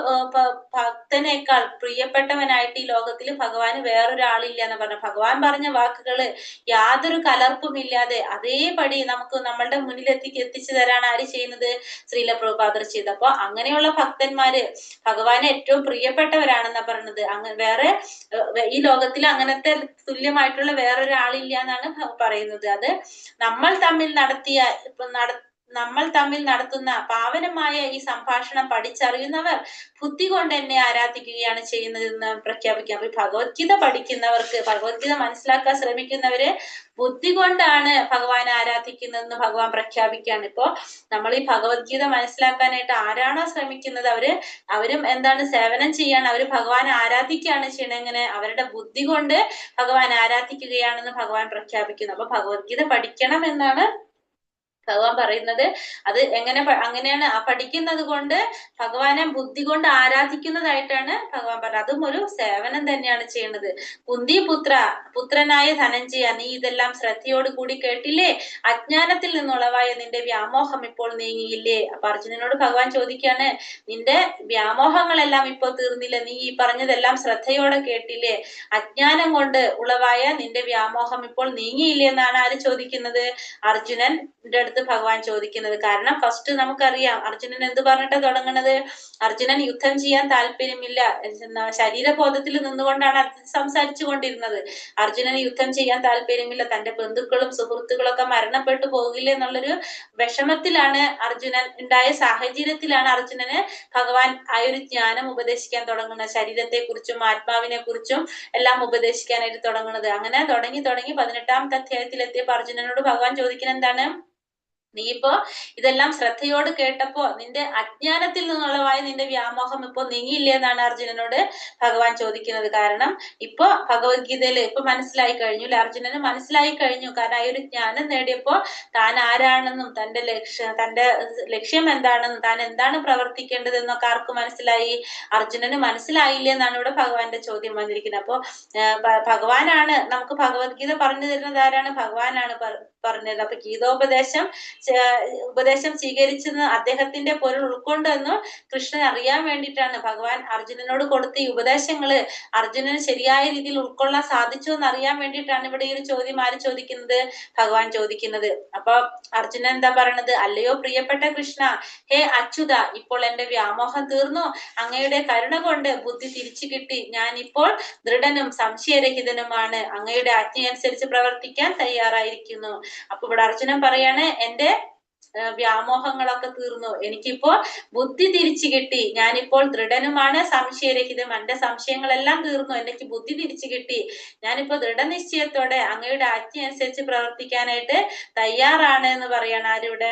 ഭക്തനേക്കാൾ പ്രിയപ്പെട്ടവനായിട്ട് ഈ ലോകത്തിൽ ഭഗവാന് വേറൊരാളില്ല എന്ന് പറഞ്ഞു. ഭഗവാൻ പറഞ്ഞ വാക്കുകള് യാതൊരു കലർപ്പും ഇല്ലാതെ അതേപടി നമുക്ക് നമ്മളുടെ മുന്നിൽ എത്തിച്ചു തരാണ് ആര് ചെയ്യുന്നത്? ശ്രീല പ്രഭുപാദർ ചെയ്ത്. അപ്പൊ അങ്ങനെയുള്ള ഭക്തന്മാര് ഭഗവാന് ഏറ്റവും പ്രിയപ്പെട്ടവരാണെന്നാ പറയുന്നത്. വേറെ ഈ ലോകത്തിൽ അങ്ങനത്തെ തുല്യമായിട്ടുള്ള വേറൊരാളില്ല എന്നാണ് പറയുന്നത്. അത് നമ്മൾ തമ്മിൽ നടത്തുന്ന പാവനമായ ഈ സംഭാഷണം പഠിച്ചറിയുന്നവർ ബുദ്ധി കൊണ്ട് എന്നെ ആരാധിക്കുകയാണ് ചെയ്യുന്നതെന്ന് പ്രഖ്യാപിക്കാം. അപ്പൊ ഭഗവത്ഗീത പഠിക്കുന്നവർക്ക്, ഭഗവത്ഗീത മനസ്സിലാക്കാൻ ശ്രമിക്കുന്നവര് ബുദ്ധി കൊണ്ടാണ് ഭഗവാനെ ആരാധിക്കുന്നതെന്ന് ഭഗവാൻ പ്രഖ്യാപിക്കുകയാണ്. ഇപ്പോ നമ്മൾ ഈ ഭഗവത്ഗീത മനസ്സിലാക്കാനായിട്ട് ആരാണോ ശ്രമിക്കുന്നത് അവരും എന്താണ് സേവനം ചെയ്യാണ്, അവര് ഭഗവാനെ ആരാധിക്കുകയാണ് ചെയ്യണത്. എങ്ങനെ? അവരുടെ ബുദ്ധി കൊണ്ട് ഭഗവാൻ ആരാധിക്കുകയാണെന്ന് ഭഗവാൻ പ്രഖ്യാപിക്കുന്നു. അപ്പൊ ഭഗവത്ഗീത പഠിക്കണം എന്നാണ് ഭഗവാൻ പറയുന്നത്. അത് അങ്ങനെയാണ് പഠിക്കുന്നത് കൊണ്ട് ഭഗവാനെ ബുദ്ധി കൊണ്ട് ആരാധിക്കുന്നതായിട്ടാണ് ഭഗവാൻ പറഞ്ഞത്. അതും ഒരു സേവനം തന്നെയാണ് ചെയ്യുന്നത്. കുന്തി പുത്രനായ ധനഞ്ജയ, നീ ഇതെല്ലാം ശ്രദ്ധയോട് കൂടി കേട്ടില്ലേ? അജ്ഞാനത്തിൽ നിന്നുളവായ നിന്റെ വ്യാമോഹം ഇപ്പോൾ നീങ്ങിയില്ലേ? അപ്പൊ അർജുനനോട് ഭഗവാൻ ചോദിക്കാണ്, നിന്റെ വ്യാമോഹങ്ങളെല്ലാം ഇപ്പോൾ തീർന്നില്ല, നീ ഈ പറഞ്ഞതെല്ലാം ശ്രദ്ധയോടെ കേട്ടില്ലേ? അജ്ഞാനം കൊണ്ട് ഉളവായ നിന്റെ വ്യാമോഹം ഇപ്പോൾ നീങ്ങിയില്ലേ എന്നാണ് ആര് ചോദിക്കുന്നത്? അർജുനന്റെ അടുത്ത് ഭഗവാൻ ചോദിക്കുന്നത്. കാരണം ഫസ്റ്റ് നമുക്കറിയാം അർജുനൻ എന്ത് പറഞ്ഞിട്ടാ തുടങ്ങുന്നത്? അർജുനൻ യുദ്ധം ചെയ്യാൻ താല്പര്യമില്ല, ശരീരബോധത്തിൽ നിന്നുകൊണ്ടാണ് സംസാരിച്ചു കൊണ്ടിരുന്നത്. അർജുനന് യുദ്ധം ചെയ്യാൻ താല്പര്യമില്ല, തന്റെ ബന്ധുക്കളും സുഹൃത്തുക്കളും ഒക്കെ മരണപ്പെട്ടു പോകില്ല എന്നുള്ളൊരു വിഷമത്തിലാണ് അർജുനൻ ഉണ്ടായ സാഹചര്യത്തിലാണ് അർജുനന് ഭഗവാൻ ആ ഒരു ജ്ഞാനം ഉപദേശിക്കാൻ തുടങ്ങുന്നത്. ശരീരത്തെ കുറിച്ചും ആത്മാവിനെ കുറിച്ചും എല്ലാം ഉപദേശിക്കാനായിട്ട് തുടങ്ങുന്നത്. അങ്ങനെ തുടങ്ങി 18ാമത്തെ അധ്യായത്തിലെത്തിയപ്പോ അർജുനനോട് ഭഗവാൻ ചോദിക്കുന്നത് എന്താണ്? നീ ഇപ്പോ ഇതെല്ലാം ശ്രദ്ധയോട് കേട്ടപ്പോ നിന്റെ അജ്ഞാനത്തിൽ നിന്നുള്ളവായ നിന്റെ വ്യാമോഹം ഇപ്പൊ നീങ്ങിയില്ലേ എന്നാണ് അർജുനനോട് ഭഗവാൻ ചോദിക്കുന്നത്. കാരണം ഇപ്പൊ ഭഗവത്ഗീതയിൽ ഇപ്പൊ മനസ്സിലായി കഴിഞ്ഞു, അർജുനന് മനസ്സിലായി കഴിഞ്ഞു. കാരണം ആ ഒരു ജ്ഞാനം നേടിയപ്പോ താൻ ആരാണെന്നും തന്റെ ലക്ഷ്യം എന്താണെന്നും താൻ എന്താണ് പ്രവർത്തിക്കേണ്ടത് എന്നൊക്കെ ആർക്ക് മനസ്സിലായി? അർജുനന് മനസ്സിലായില്ലേ എന്നാണ് ഇവിടെ ഭഗവാന്റെ ചോദ്യം വന്നിരിക്കുന്നത്. അപ്പൊ ഭഗവാനാണ് നമുക്ക് ഭഗവത്ഗീത പറഞ്ഞു തരുന്നത്. ആരാണ്? ഭഗവാനാണ് പറഞ്ഞത്. അപ്പൊ ഉപദേശം സ്വീകരിച്ചെന്ന് അദ്ദേഹത്തിന്റെ പൊരുൾ ഉൾക്കൊണ്ടെന്ന് കൃഷ്ണൻ അറിയാൻ വേണ്ടിയിട്ടാണ് ഭഗവാൻ അർജുനനോട് കൊടുത്ത ഈ ഉപദേശങ്ങള് അർജുനന് ശരിയായ രീതിയിൽ ഉൾക്കൊള്ളാൻ സാധിച്ചു എന്ന് അറിയാൻ വേണ്ടിയിട്ടാണ് ഇവിടെ ഈ ഒരു ചോദ്യം ആര് ചോദിക്കുന്നത്? ഭഗവാൻ ചോദിക്കുന്നത്. അപ്പൊ അർജുനൻ എന്താ പറയണത്? അല്ലയോ പ്രിയപ്പെട്ട കൃഷ്ണ, ഹേ അച്യുത, ഇപ്പോൾ എന്റെ വ്യാമോഹം തീർന്നു, അങ്ങയുടെ കരുണ കൊണ്ട് ബുദ്ധി തിരിച്ചു കിട്ടി, ഞാൻ ഇപ്പോൾ ദൃഢനും സംശയരഹിതനുമാണ്, അങ്ങയുടെ ആജ്ഞയനുസരിച്ച് പ്രവർത്തിക്കാൻ തയ്യാറായിരിക്കുന്നു. അപ്പൊ ഇവിടെ അർജുനൻ പറയാണ്, എന്റെ വ്യാമോഹങ്ങളൊക്കെ തീർന്നു. എനിക്കിപ്പോ ബുദ്ധി തിരിച്ചു കിട്ടി. ഞാനിപ്പോൾ ദൃഢനുമാണ്, സംശയരഹിതം. എന്റെ സംശയങ്ങളെല്ലാം തീർന്നു. എനിക്ക് ബുദ്ധി തിരിച്ചു കിട്ടി. ഞാനിപ്പോ ദൃഢനിശ്ചയത്തോടെ അങ്ങയുടെ ആജ്ഞ അനുസരിച്ച് പ്രവർത്തിക്കാനായിട്ട് തയ്യാറാണ് എന്ന് പറയാണ്. ആരിവിടെ?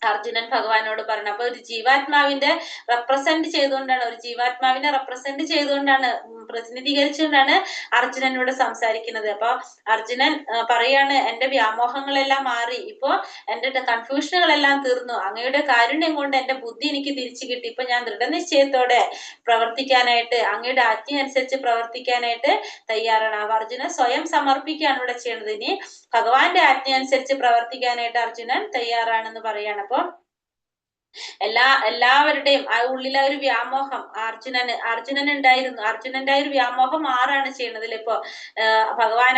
അർജുനൻ ഭഗവാനോട് പറഞ്ഞു. അപ്പൊ ഒരു ജീവാത്മാവിന്റെ റെപ്രസെന്റ് ചെയ്തുകൊണ്ടാണ്, ഒരു ജീവാത്മാവിനെ റെപ്രസെന്റ് ചെയ്തുകൊണ്ടാണ്, പ്രതിനിധീകരിച്ചുകൊണ്ടാണ് അർജുനനോട് സംസാരിക്കുന്നത്. അപ്പൊ അർജുനൻ പറയാണ്, എന്റെ വ്യാമോഹങ്ങളെല്ലാം മാറി, ഇപ്പൊ എന്റെ കൺഫ്യൂഷനുകളെല്ലാം തീർന്നു. അങ്ങയുടെ കാരുണ്യം കൊണ്ട് എന്റെ ബുദ്ധി എനിക്ക് തിരിച്ചു കിട്ടി. ഇപ്പൊ ഞാൻ ദൃഢനിശ്ചയത്തോടെ പ്രവർത്തിക്കാനായിട്ട്, അങ്ങയുടെ ആജ്ഞ അനുസരിച്ച് പ്രവർത്തിക്കാനായിട്ട് തയ്യാറാണ്. അപ്പൊ അർജുനൻ സ്വയം സമർപ്പിക്കുകയാണ് ഇവിടെ ചെയ്യുന്നത്. ഇനി ഭഗവാന്റെ ആജ്ഞ അനുസരിച്ച് പ്രവർത്തിക്കാനായിട്ട് അർജുനൻ തയ്യാറാണെന്ന് പറയാണ്. അപ്പൊ എല്ലാവരുടെയും ആ ഉള്ളിലെ ഒരു വ്യാമോഹം അർജുനന് ഉണ്ടായിരുന്നു. അർജുനന്റെ ഒരു വ്യാമോഹം മാറാണ് ചെയ്യണത്. ഇപ്പൊ ഭഗവാൻ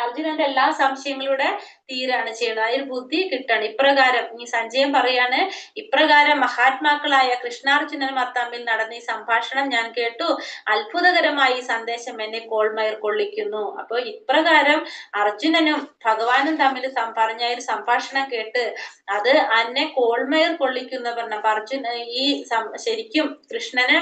അർജുനന്റെ എല്ലാ സംശയങ്ങളുടെ തീരാണ് ചെയ്യുന്നത്. ആ ഒരു ബുദ്ധി കിട്ടാണ്. ഇപ്രകാരം ഈ സഞ്ജയൻ പറയാണ്, ഇപ്രകാരം മഹാത്മാക്കളായ കൃഷ്ണാർജുനന്മാർ തമ്മിൽ നടന്ന ഈ സംഭാഷണം ഞാൻ കേട്ടു. അത്ഭുതകരമായി ഈ സന്ദേശം എന്നെ കോൾമയർ കൊള്ളിക്കുന്നു. അപ്പൊ ഇപ്രകാരം അർജുനനും ഭഗവാനും തമ്മിൽ പറഞ്ഞ ഒരു സംഭാഷണം കേട്ട് അത് എന്നെ കോൾമയർ കൊള്ളിക്കുന്ന പറഞ്ഞ. അപ്പൊ ശരിക്കും കൃഷ്ണന്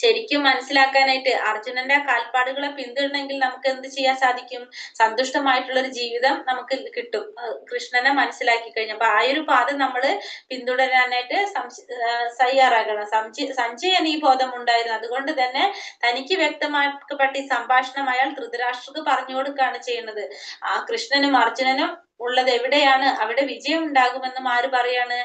ശരിക്കും മനസ്സിലാക്കാനായിട്ട് അർജുനന്റെ കാൽപ്പാടുകളെ പിന്തുടരണമെങ്കിൽ നമുക്ക് എന്ത് ചെയ്യാൻ സാധിക്കും? സന്തുഷ്ടമായിട്ടുള്ള ഒരു ജീവിതം നമുക്ക് കിട്ടും, കൃഷ്ണനെ മനസ്സിലാക്കി കഴിഞ്ഞ. അപ്പൊ ആ ഒരു പാത നമ്മൾ പിന്തുടരാനായിട്ട് തയ്യാറാകണം. സഞ്ജയന് ഈ ബോധം ഉണ്ടായിരുന്നു. അതുകൊണ്ട് തന്നെ തനിക്ക് വ്യക്തമാക്കപ്പെട്ട ഈ സംഭാഷണം അയാൾ ധൃതരാഷ്ട്രക്ക് പറഞ്ഞു കൊടുക്കുകയാണ് ചെയ്യുന്നത്. ആ കൃഷ്ണനും അർജുനനും ഉള്ളത് എവിടെയാണ്, അവിടെ വിജയം ഉണ്ടാകുമെന്നും ആര് പറയാണ്?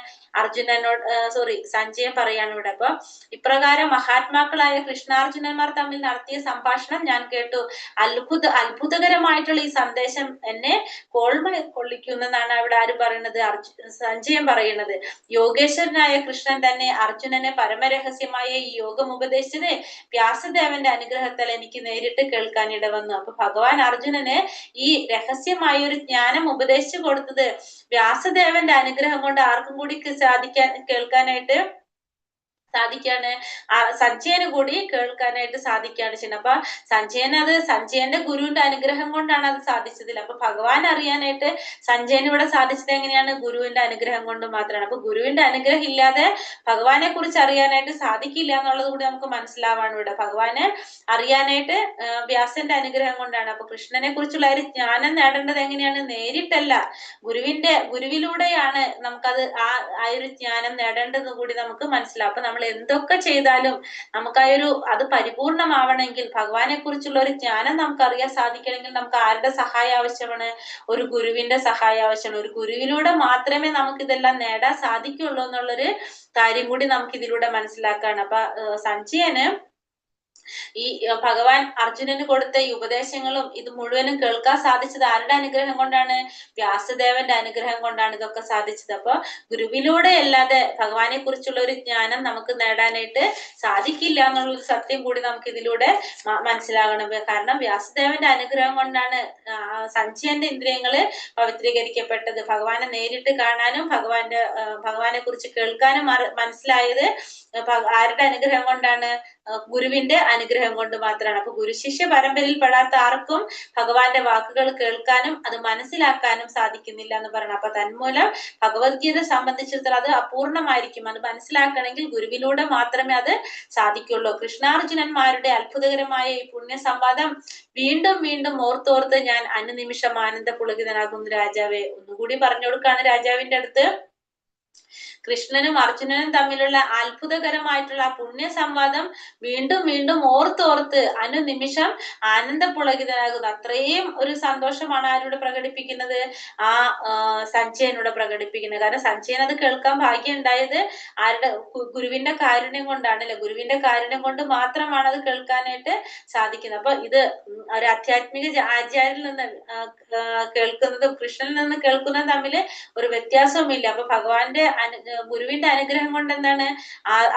സഞ്ജയൻ പറയാണ് ഇവിടെ. അപ്പൊ ഇപ്രകാരം മഹാത്മാക്കളായ കൃഷ്ണാർജുനന്മാർ തമ്മിൽ നടത്തിയ സംഭാഷണം ഞാൻ കേട്ടു. അത്ഭുതകരമായിട്ടുള്ള ഈ സന്ദേശം എന്നെ കൊള്ളിക്കുന്നെന്നാണ് അവിടെ ആര് പറയുന്നത്? സഞ്ജയൻ പറയുന്നത്. യോഗേശ്വരനായ കൃഷ്ണൻ തന്നെ അർജുനനെ പരമരഹസ്യമായ ഈ യോഗം ഉപദേശിച്ചത് വ്യാസദേവന്റെ അനുഗ്രഹത്താൽ എനിക്ക് നേരിട്ട് കേൾക്കാൻ ഇടവന്നു. അപ്പൊ ഭഗവാൻ അർജുനന് ഈ രഹസ്യമായ ഒരു ജ്ഞാനം ഉപദേശിച്ചു കൊടുത്തത് വ്യാസദേവന്റെ അനുഗ്രഹം കൊണ്ട് ആർക്കും കൂടി കേൾക്കാനായിട്ട് സാധിക്കാണ്, സഞ്ജയന് കൂടി കേൾക്കാനായിട്ട് സാധിക്കാണ് ചെയ്യുന്നത്. അപ്പൊ സഞ്ജയന്റെ ഗുരുവിന്റെ അനുഗ്രഹം കൊണ്ടാണ് അത് സാധിച്ചതില്ല. അപ്പൊ ഭഗവാൻ അറിയാനായിട്ട് സഞ്ജയന് ഇവിടെ സാധിച്ചത് എങ്ങനെയാണ്? ഗുരുവിന്റെ അനുഗ്രഹം കൊണ്ട് മാത്രമാണ്. അപ്പൊ ഗുരുവിന്റെ അനുഗ്രഹം ഇല്ലാതെ ഭഗവാനെ കുറിച്ച് അറിയാനായിട്ട് സാധിക്കില്ല എന്നുള്ളത് കൂടി നമുക്ക് മനസ്സിലാവാണ് ഇവിടെ. ഭഗവാനെ അറിയാനായിട്ട് വ്യാസന്റെ അനുഗ്രഹം കൊണ്ടാണ്. അപ്പൊ കൃഷ്ണനെ കുറിച്ചുള്ള ഒരു ജ്ഞാനം നേടേണ്ടത് എങ്ങനെയാണ്? നേരിട്ടല്ല, ഗുരുവിലൂടെയാണ് നമുക്കത് ആ ഒരു ജ്ഞാനം നേടേണ്ടത് കൂടി നമുക്ക് മനസ്സിലാവും. അപ്പൊ നമ്മൾ എന്തൊക്കെ ചെയ്താലും നമുക്ക് അത് പരിപൂർണമാവണമെങ്കിൽ, ഭഗവാനെ കുറിച്ചുള്ള ഒരു ജ്ഞാനം നമുക്ക് അറിയാൻ സാധിക്കണമെങ്കിൽ നമുക്ക് ആരുടെ സഹായം ആവശ്യമാണ്? ഒരു ഗുരുവിന്റെ സഹായം ആവശ്യമാണ്. ഒരു ഗുരുവിലൂടെ മാത്രമേ നമുക്ക് ഇതെല്ലാം നേടാൻ സാധിക്കുള്ളൂ എന്നുള്ളൊരു കാര്യം കൂടി നമുക്ക് ഇതിലൂടെ മനസ്സിലാക്കാണ്. അപ്പൊ സഞ്ജയന് ഈ ഭഗവാൻ അർജുനന് കൊടുത്ത ഈ ഉപദേശങ്ങളും ഇത് മുഴുവനും കേൾക്കാൻ സാധിച്ചത് ആരുടെ അനുഗ്രഹം കൊണ്ടാണ്? വ്യാസദേവന്റെ അനുഗ്രഹം കൊണ്ടാണ് ഇതൊക്കെ സാധിച്ചത്. അപ്പൊ ഗുരുവിലൂടെ അല്ലാതെ ഭഗവാനെ കുറിച്ചുള്ള ഒരു ജ്ഞാനം നമുക്ക് നേടാനായിട്ട് സാധിക്കില്ല എന്നുള്ളൊരു സത്യം കൂടി നമുക്ക് ഇതിലൂടെ മനസ്സിലാകണം. കാരണം വ്യാസദേവന്റെ അനുഗ്രഹം കൊണ്ടാണ് സഞ്ജയന്റെ ഇന്ദ്രിയങ്ങള് പവിത്രീകരിക്കപ്പെട്ടത്. ഭഗവാനെ നേരിട്ട് കാണാനും ഭഗവാനെ കുറിച്ച് കേൾക്കാനും മനസ്സിലായത് ആരുടെ അനുഗ്രഹം കൊണ്ടാണ്? ഗുരുവിന്റെ അനുഗ്രഹം കൊണ്ട് മാത്രമാണ്. അപ്പൊ ഗുരുശിഷ്യ പരമ്പരയിൽ പെടാത്ത ആർക്കും ഭഗവാന്റെ വാക്കുകൾ കേൾക്കാനും അത് മനസ്സിലാക്കാനും സാധിക്കുന്നില്ല എന്ന് പറയണം. അപ്പൊ തന്മൂലം ഭഗവത്ഗീത സംബന്ധിച്ചിടത്തോളം അത് അപൂർണമായിരിക്കും. അത് മനസ്സിലാക്കണമെങ്കിൽ ഗുരുവിലൂടെ മാത്രമേ അത് സാധിക്കുള്ളൂ. കൃഷ്ണാർജുനന്മാരുടെ അത്ഭുതകരമായ ഈ പുണ്യ സംവാദം വീണ്ടും വീണ്ടും ഓർത്തോർത്ത് ഞാൻ അനുനിമിഷം ആനന്ദ പുളകിതനാകുന്നു രാജാവേ. ഒന്നുകൂടി പറഞ്ഞു കൊടുക്കാണ് രാജാവിന്റെ അടുത്ത്. കൃഷ്ണനും അർജുനനും തമ്മിലുള്ള അത്ഭുതകരമായിട്ടുള്ള പുണ്യ സംവാദം വീണ്ടും വീണ്ടും ഓർത്തോർത്ത് അനുനിമിഷം ആനന്ദപുളകിതനാകുന്നു. അത്രയും ഒരു സന്തോഷമാണ് ആരോട് പ്രകടിപ്പിക്കുന്നത്? ആ സഞ്ജയനോട് പ്രകടിപ്പിക്കുന്നത്. കാരണം സഞ്ജയൻ അത് കേൾക്കാൻ ഭാഗ്യം ഉണ്ടായത് ഗുരുവിന്റെ കാരുണ്യം കൊണ്ടാണ് അല്ലെ. ഗുരുവിന്റെ കാരുണ്യം കൊണ്ട് മാത്രമാണ് അത് കേൾക്കാനായിട്ട് സാധിക്കുന്നത്. അപ്പൊ ഇത് ഒരു ആധ്യാത്മിക ആചാര്യനിൽ നിന്ന് കേൾക്കുന്നതും കൃഷ്ണനിൽ നിന്ന് കേൾക്കുന്നതും തമ്മിൽ ഒരു വ്യത്യാസവുമില്ല. അപ്പൊ ഗുരുവിന്റെ അനുഗ്രഹം കൊണ്ട് എന്താണ്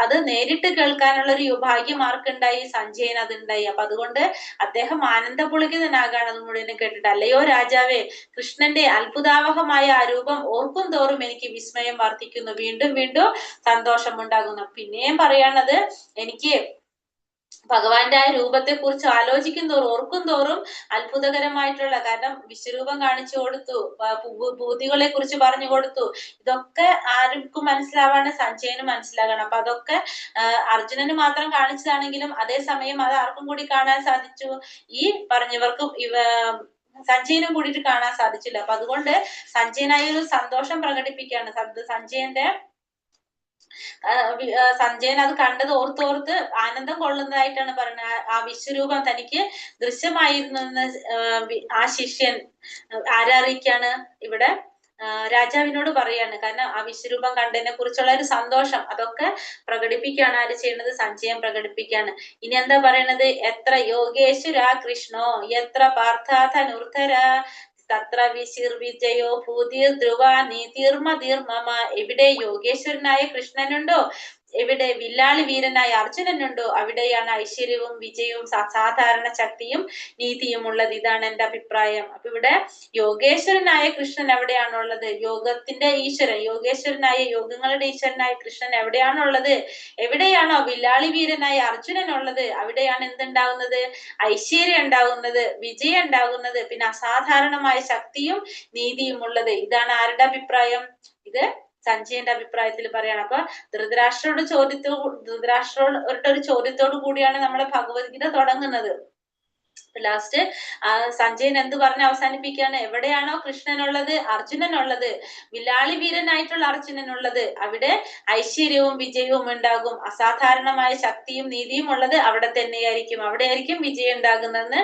അത് നേരിട്ട് കേൾക്കാനുള്ള ഒരു ഭാഗ്യം ആർക്കുണ്ടായി? സഞ്ജയൻ അതുണ്ടായി. അപ്പൊ അതുകൊണ്ട് അദ്ദേഹം ആനന്ദപുളകിതനാകാണ് അത് മുഴുവനും കേട്ടിട്ട്. അല്ലയോ രാജാവേ, കൃഷ്ണന്റെ അത്ഭുതാവഹമായ ആ രൂപം ഓർക്കും തോറും എനിക്ക് വിസ്മയം വർദ്ധിക്കുന്നു, വീണ്ടും വീണ്ടും സന്തോഷം ഉണ്ടാകുന്നു. പിന്നെയും പറയണത്, എനിക്ക് ഭഗവാന്റെ ആ രൂപത്തെ കുറിച്ച് ആലോചിക്കും തോറും ഓർക്കും തോറും അത്ഭുതകരമായിട്ടുള്ള, കാരണം വിശ്വരൂപം കാണിച്ചു കൊടുത്തു, ഭൂതികളെ കുറിച്ച് പറഞ്ഞു കൊടുത്തു. ഇതൊക്കെ ആർക്കും മനസ്സിലാവാണ്, സഞ്ജയന് മനസ്സിലാകണം. അപ്പൊ അതൊക്കെ അർജുനന് മാത്രം കാണിച്ചതാണെങ്കിലും അതേസമയം അത് ആർക്കും കൂടി കാണാൻ സാധിച്ചു, ഈ പറഞ്ഞവർക്കും സഞ്ജയനും കൂടിയിട്ട് കാണാൻ സാധിച്ചില്ല. അപ്പൊ അതുകൊണ്ട് സഞ്ജയനായ ഒരു സന്തോഷം പ്രകടിപ്പിക്കുകയാണ്. സഞ്ജയന്റെ സഞ്ജയൻ അത് കണ്ടത് ഓർത്തോർത്ത് ആനന്ദം കൊള്ളുന്നതായിട്ടാണ് പറയുന്നത്. ആ വിശ്വരൂപം തനിക്ക് ദൃശ്യമായിരുന്നു എന്ന് ആ ശിഷ്യൻ ആരറിയിക്കാണ് ഇവിടെ രാജാവിനോട് പറയാണ്. കാരണം ആ വിശ്വരൂപം കണ്ടതിനെ കുറിച്ചുള്ള ഒരു സന്തോഷം അതൊക്കെ പ്രകടിപ്പിക്കുകയാണ്. ആര് ചെയ്യുന്നത്? സഞ്ജയൻ പ്രകടിപ്പിക്കുകയാണ്. ഇനി എന്താ പറയണത്? എത്ര യോഗേശ്വര കൃഷ്ണോ എത്ര പാർത്ഥാധനുർധര തത്ര വിശിർ വിജയോ ഭൂതിർ ധ്രുവ നീതിർമതിർമമ. എവിടെ യോഗേശ്വരനായ കൃഷ്ണനുണ്ടോ, എവിടെ വില്ലാളി വീരനായ അർജുനനുണ്ടോ, അവിടെയാണ് ഐശ്വര്യവും വിജയവും സാധാരണ ശക്തിയും നീതിയും ഉള്ളത്. ഇതാണ് എന്റെ അഭിപ്രായം. അപ്പൊ ഇവിടെ യോഗേശ്വരനായ കൃഷ്ണൻ എവിടെയാണുള്ളത്? യോഗത്തിന്റെ ഈശ്വരൻ, യോഗേശ്വരനായ യോഗങ്ങളുടെ ഈശ്വരനായ കൃഷ്ണൻ എവിടെയാണുള്ളത്? എവിടെയാണോ വില്ലാളി വീരനായ അർജുനൻ ഉള്ളത്, അവിടെയാണ് എന്തുണ്ടാവുന്നത്? ഐശ്വര്യം ഉണ്ടാകുന്നത്, വിജയം ഉണ്ടാകുന്നത്, പിന്നെ അസാധാരണമായ ശക്തിയും നീതിയും ഉള്ളത്. ഇതാണ് ആരുടെ അഭിപ്രായം? ഇത് സഞ്ജയന്റെ അഭിപ്രായത്തിൽ പറയാണ്. അപ്പൊ ധൃതരാഷ്ട്രോട് ഒരു ചോദ്യത്തോടു കൂടിയാണ് നമ്മുടെ ഭഗവത്ഗീത തുടങ്ങുന്നത്. ലാസ്റ്റ് സഞ്ജയൻ എന്ത് പറഞ്ഞ് അവസാനിപ്പിക്കുകയാണ്? എവിടെയാണോ കൃഷ്ണനുള്ളത്, അർജുനനുള്ളത്, വില്ലാളി വീരനായിട്ടുള്ള അർജുനനുള്ളത്, അവിടെ ഐശ്വര്യവും വിജയവും ഉണ്ടാകും. അസാധാരണമായ ശക്തിയും നീതിയും ഉള്ളത് അവിടെ തന്നെയായിരിക്കും, അവിടെയായിരിക്കും വിജയം ഉണ്ടാകുന്നതെന്ന്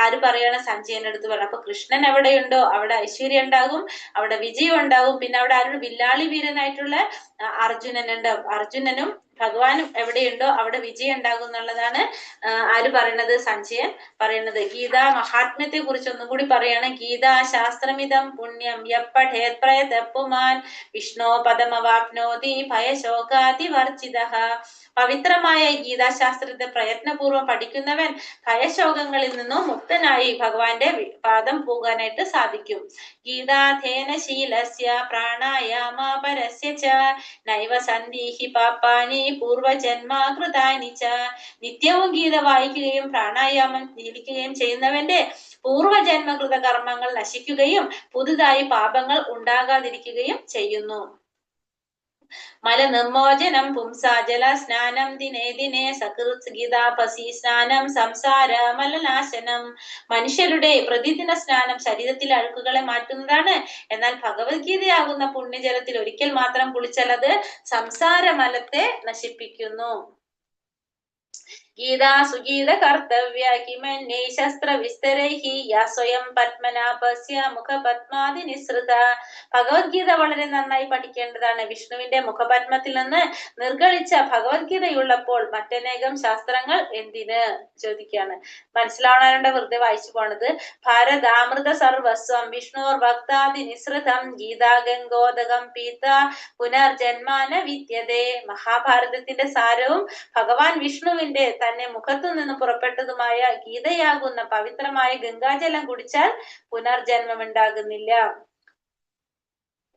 ആര് പറയാണ്? സഞ്ജയൻ എടുത്ത് പറയണം. അപ്പൊ കൃഷ്ണൻ എവിടെയുണ്ടോ അവിടെ ഐശ്വര്യം ഉണ്ടാകും, അവിടെ വിജയം ഉണ്ടാകും. പിന്നെ അവിടെ ആരുടെ? വില്ലാളി വീരനായിട്ടുള്ള അർജുനനുണ്ടാവും. അർജുനനും ഭഗവാനും എവിടെയുണ്ടോ അവിടെ വിജയം ഉണ്ടാകും എന്നുള്ളതാണ് ആര് പറയുന്നത്? സഞ്ജയൻ പറയുന്നത്. ഗീതാ മഹാത്മ്യത്തെ കുറിച്ച് ഒന്നും കൂടി പറയാണ്. ഗീതാ ശാസ്ത്രമിതം പുണ്യം യപ്പഠേത് പ്രയതപ്പുമാൻ വിഷ്ണോ പദമവാപ്നോതി ഭയശോകാതിവർജിതഃ. പവിത്രമായ ഗീതാശാസ്ത്രത്തെ പ്രയത്നപൂർവ്വം പഠിക്കുന്നവൻ ഭയശോകങ്ങളിൽ നിന്നും മുക്തനായി ഭഗവാന്റെ പാദം പോകാനായിട്ട് സാധിക്കും. ഗീതാധേനശീലസ്യ പ്രാണായാമ പരസ്യ ച നൈവ സന്ധിഹി പാപാനി പൂർവജന്മകൃതാനി ച. നിത്യവും ഗീത വായിക്കുകയും പ്രാണായാമം ശീലിക്കുകയും ചെയ്യുന്നവന്റെ പൂർവജന്മകൃത കർമ്മങ്ങൾ നശിക്കുകയും പുതുതായി പാപങ്ങൾ ഉണ്ടാകാതിരിക്കുകയും ചെയ്യുന്നു. മലനിർമോചനം പുംസാ ജലസ്നാനം ദിനേ ദിനേ സകൃത് ഗീതാപസി സ്നാനം സംസാര മലനാശനം. മനുഷ്യരുടെ പ്രതിദിന സ്നാനം ശരീരത്തിലെ അഴുക്കുകളെ മാറ്റുന്നതാണ്. എന്നാൽ ഭഗവത്ഗീതയാകുന്ന പുണ്യജലത്തിൽ ഒരിക്കൽ മാത്രം കുളിച്ചാൽ അത് സംസാര മലത്തെ നശിപ്പിക്കുന്നു. ഗീതാ സുഗീത കർത്തവ്യ കിമന്യൈ ശസ്ത്ര വിസ്തരൈഹി യാ സ്വയം പത്മനാഭസ്യ മുഖപത്മാതി നിസൃത. ഭഗവത്ഗീത വളരെ നന്നായി പഠിക്കേണ്ടതാണ്. വിഷ്ണുവിന്റെ മുഖപത്മത്തിൽ നിന്ന് നിർഗളിച്ച ഭഗവത്ഗീതയുള്ളപ്പോൾ മറ്റനേകം ശാസ്ത്രങ്ങൾ എന്തിന് ചോദിക്കാണ്. മനസ്സിലാവണവരുടെ വെറുതെ വായിച്ചു പോണത്. ഭാരതാമൃത സർവസ്വം വിഷ്ണോർ ഭക്താതി നിസൃതം ഗീതാ ഗംഗോദകം പീത പുനർജന്മാന വിദ്യതേ. മഹാഭാരതത്തിന്റെ സാരവും ഭഗവാൻ വിഷ്ണുവിന്റെ തന്നെ മുഖത്തു നിന്ന് പുറപ്പെട്ടതുമായ ഗീതയാകുന്ന പവിത്രമായ ഗംഗാജലം കുടിച്ചാൽ പുനർജന്മം ഉണ്ടാകുന്നില്ല.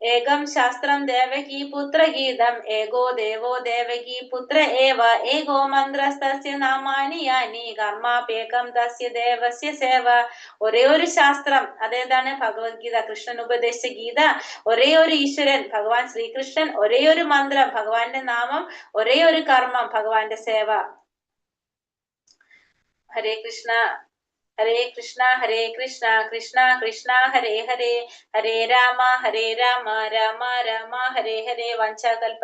ഏകം ശാസ്ത്രം ദേവകീ പുത്ര ഗീതം ഏകോ ദേവോ ദേവകീ പുത്ര ഏവ ഏകോ മന്ത്രസ്തസ്യ നാമാനി യാനി കർമാപേകം തസ്യ ദേവസ്യ സേവ. ഒരേ ഒരു ശാസ്ത്രം, അതേതാണ്? ഭഗവത്ഗീത, കൃഷ്ണൻ ഉപദേശിച്ച ഗീത. ഒരേ ഒരു ഈശ്വരൻ ഭഗവാൻ ശ്രീകൃഷ്ണൻ, ഒരേ ഒരു മന്ത്രം ഭഗവാന്റെ നാമം, ഒരേ ഒരു കർമ്മം ഭഗവാന്റെ സേവ. ഹരേ കൃഷ്ണ ഹരേ കൃഷ്ണ ഹരേ കൃഷ്ണ കൃഷ്ണ കൃഷ്ണ ഹരേ ഹരേ ഹരേ രാമ രാമ രാമ ഹരേ ഹരേ. വഞ്ചാകൽപ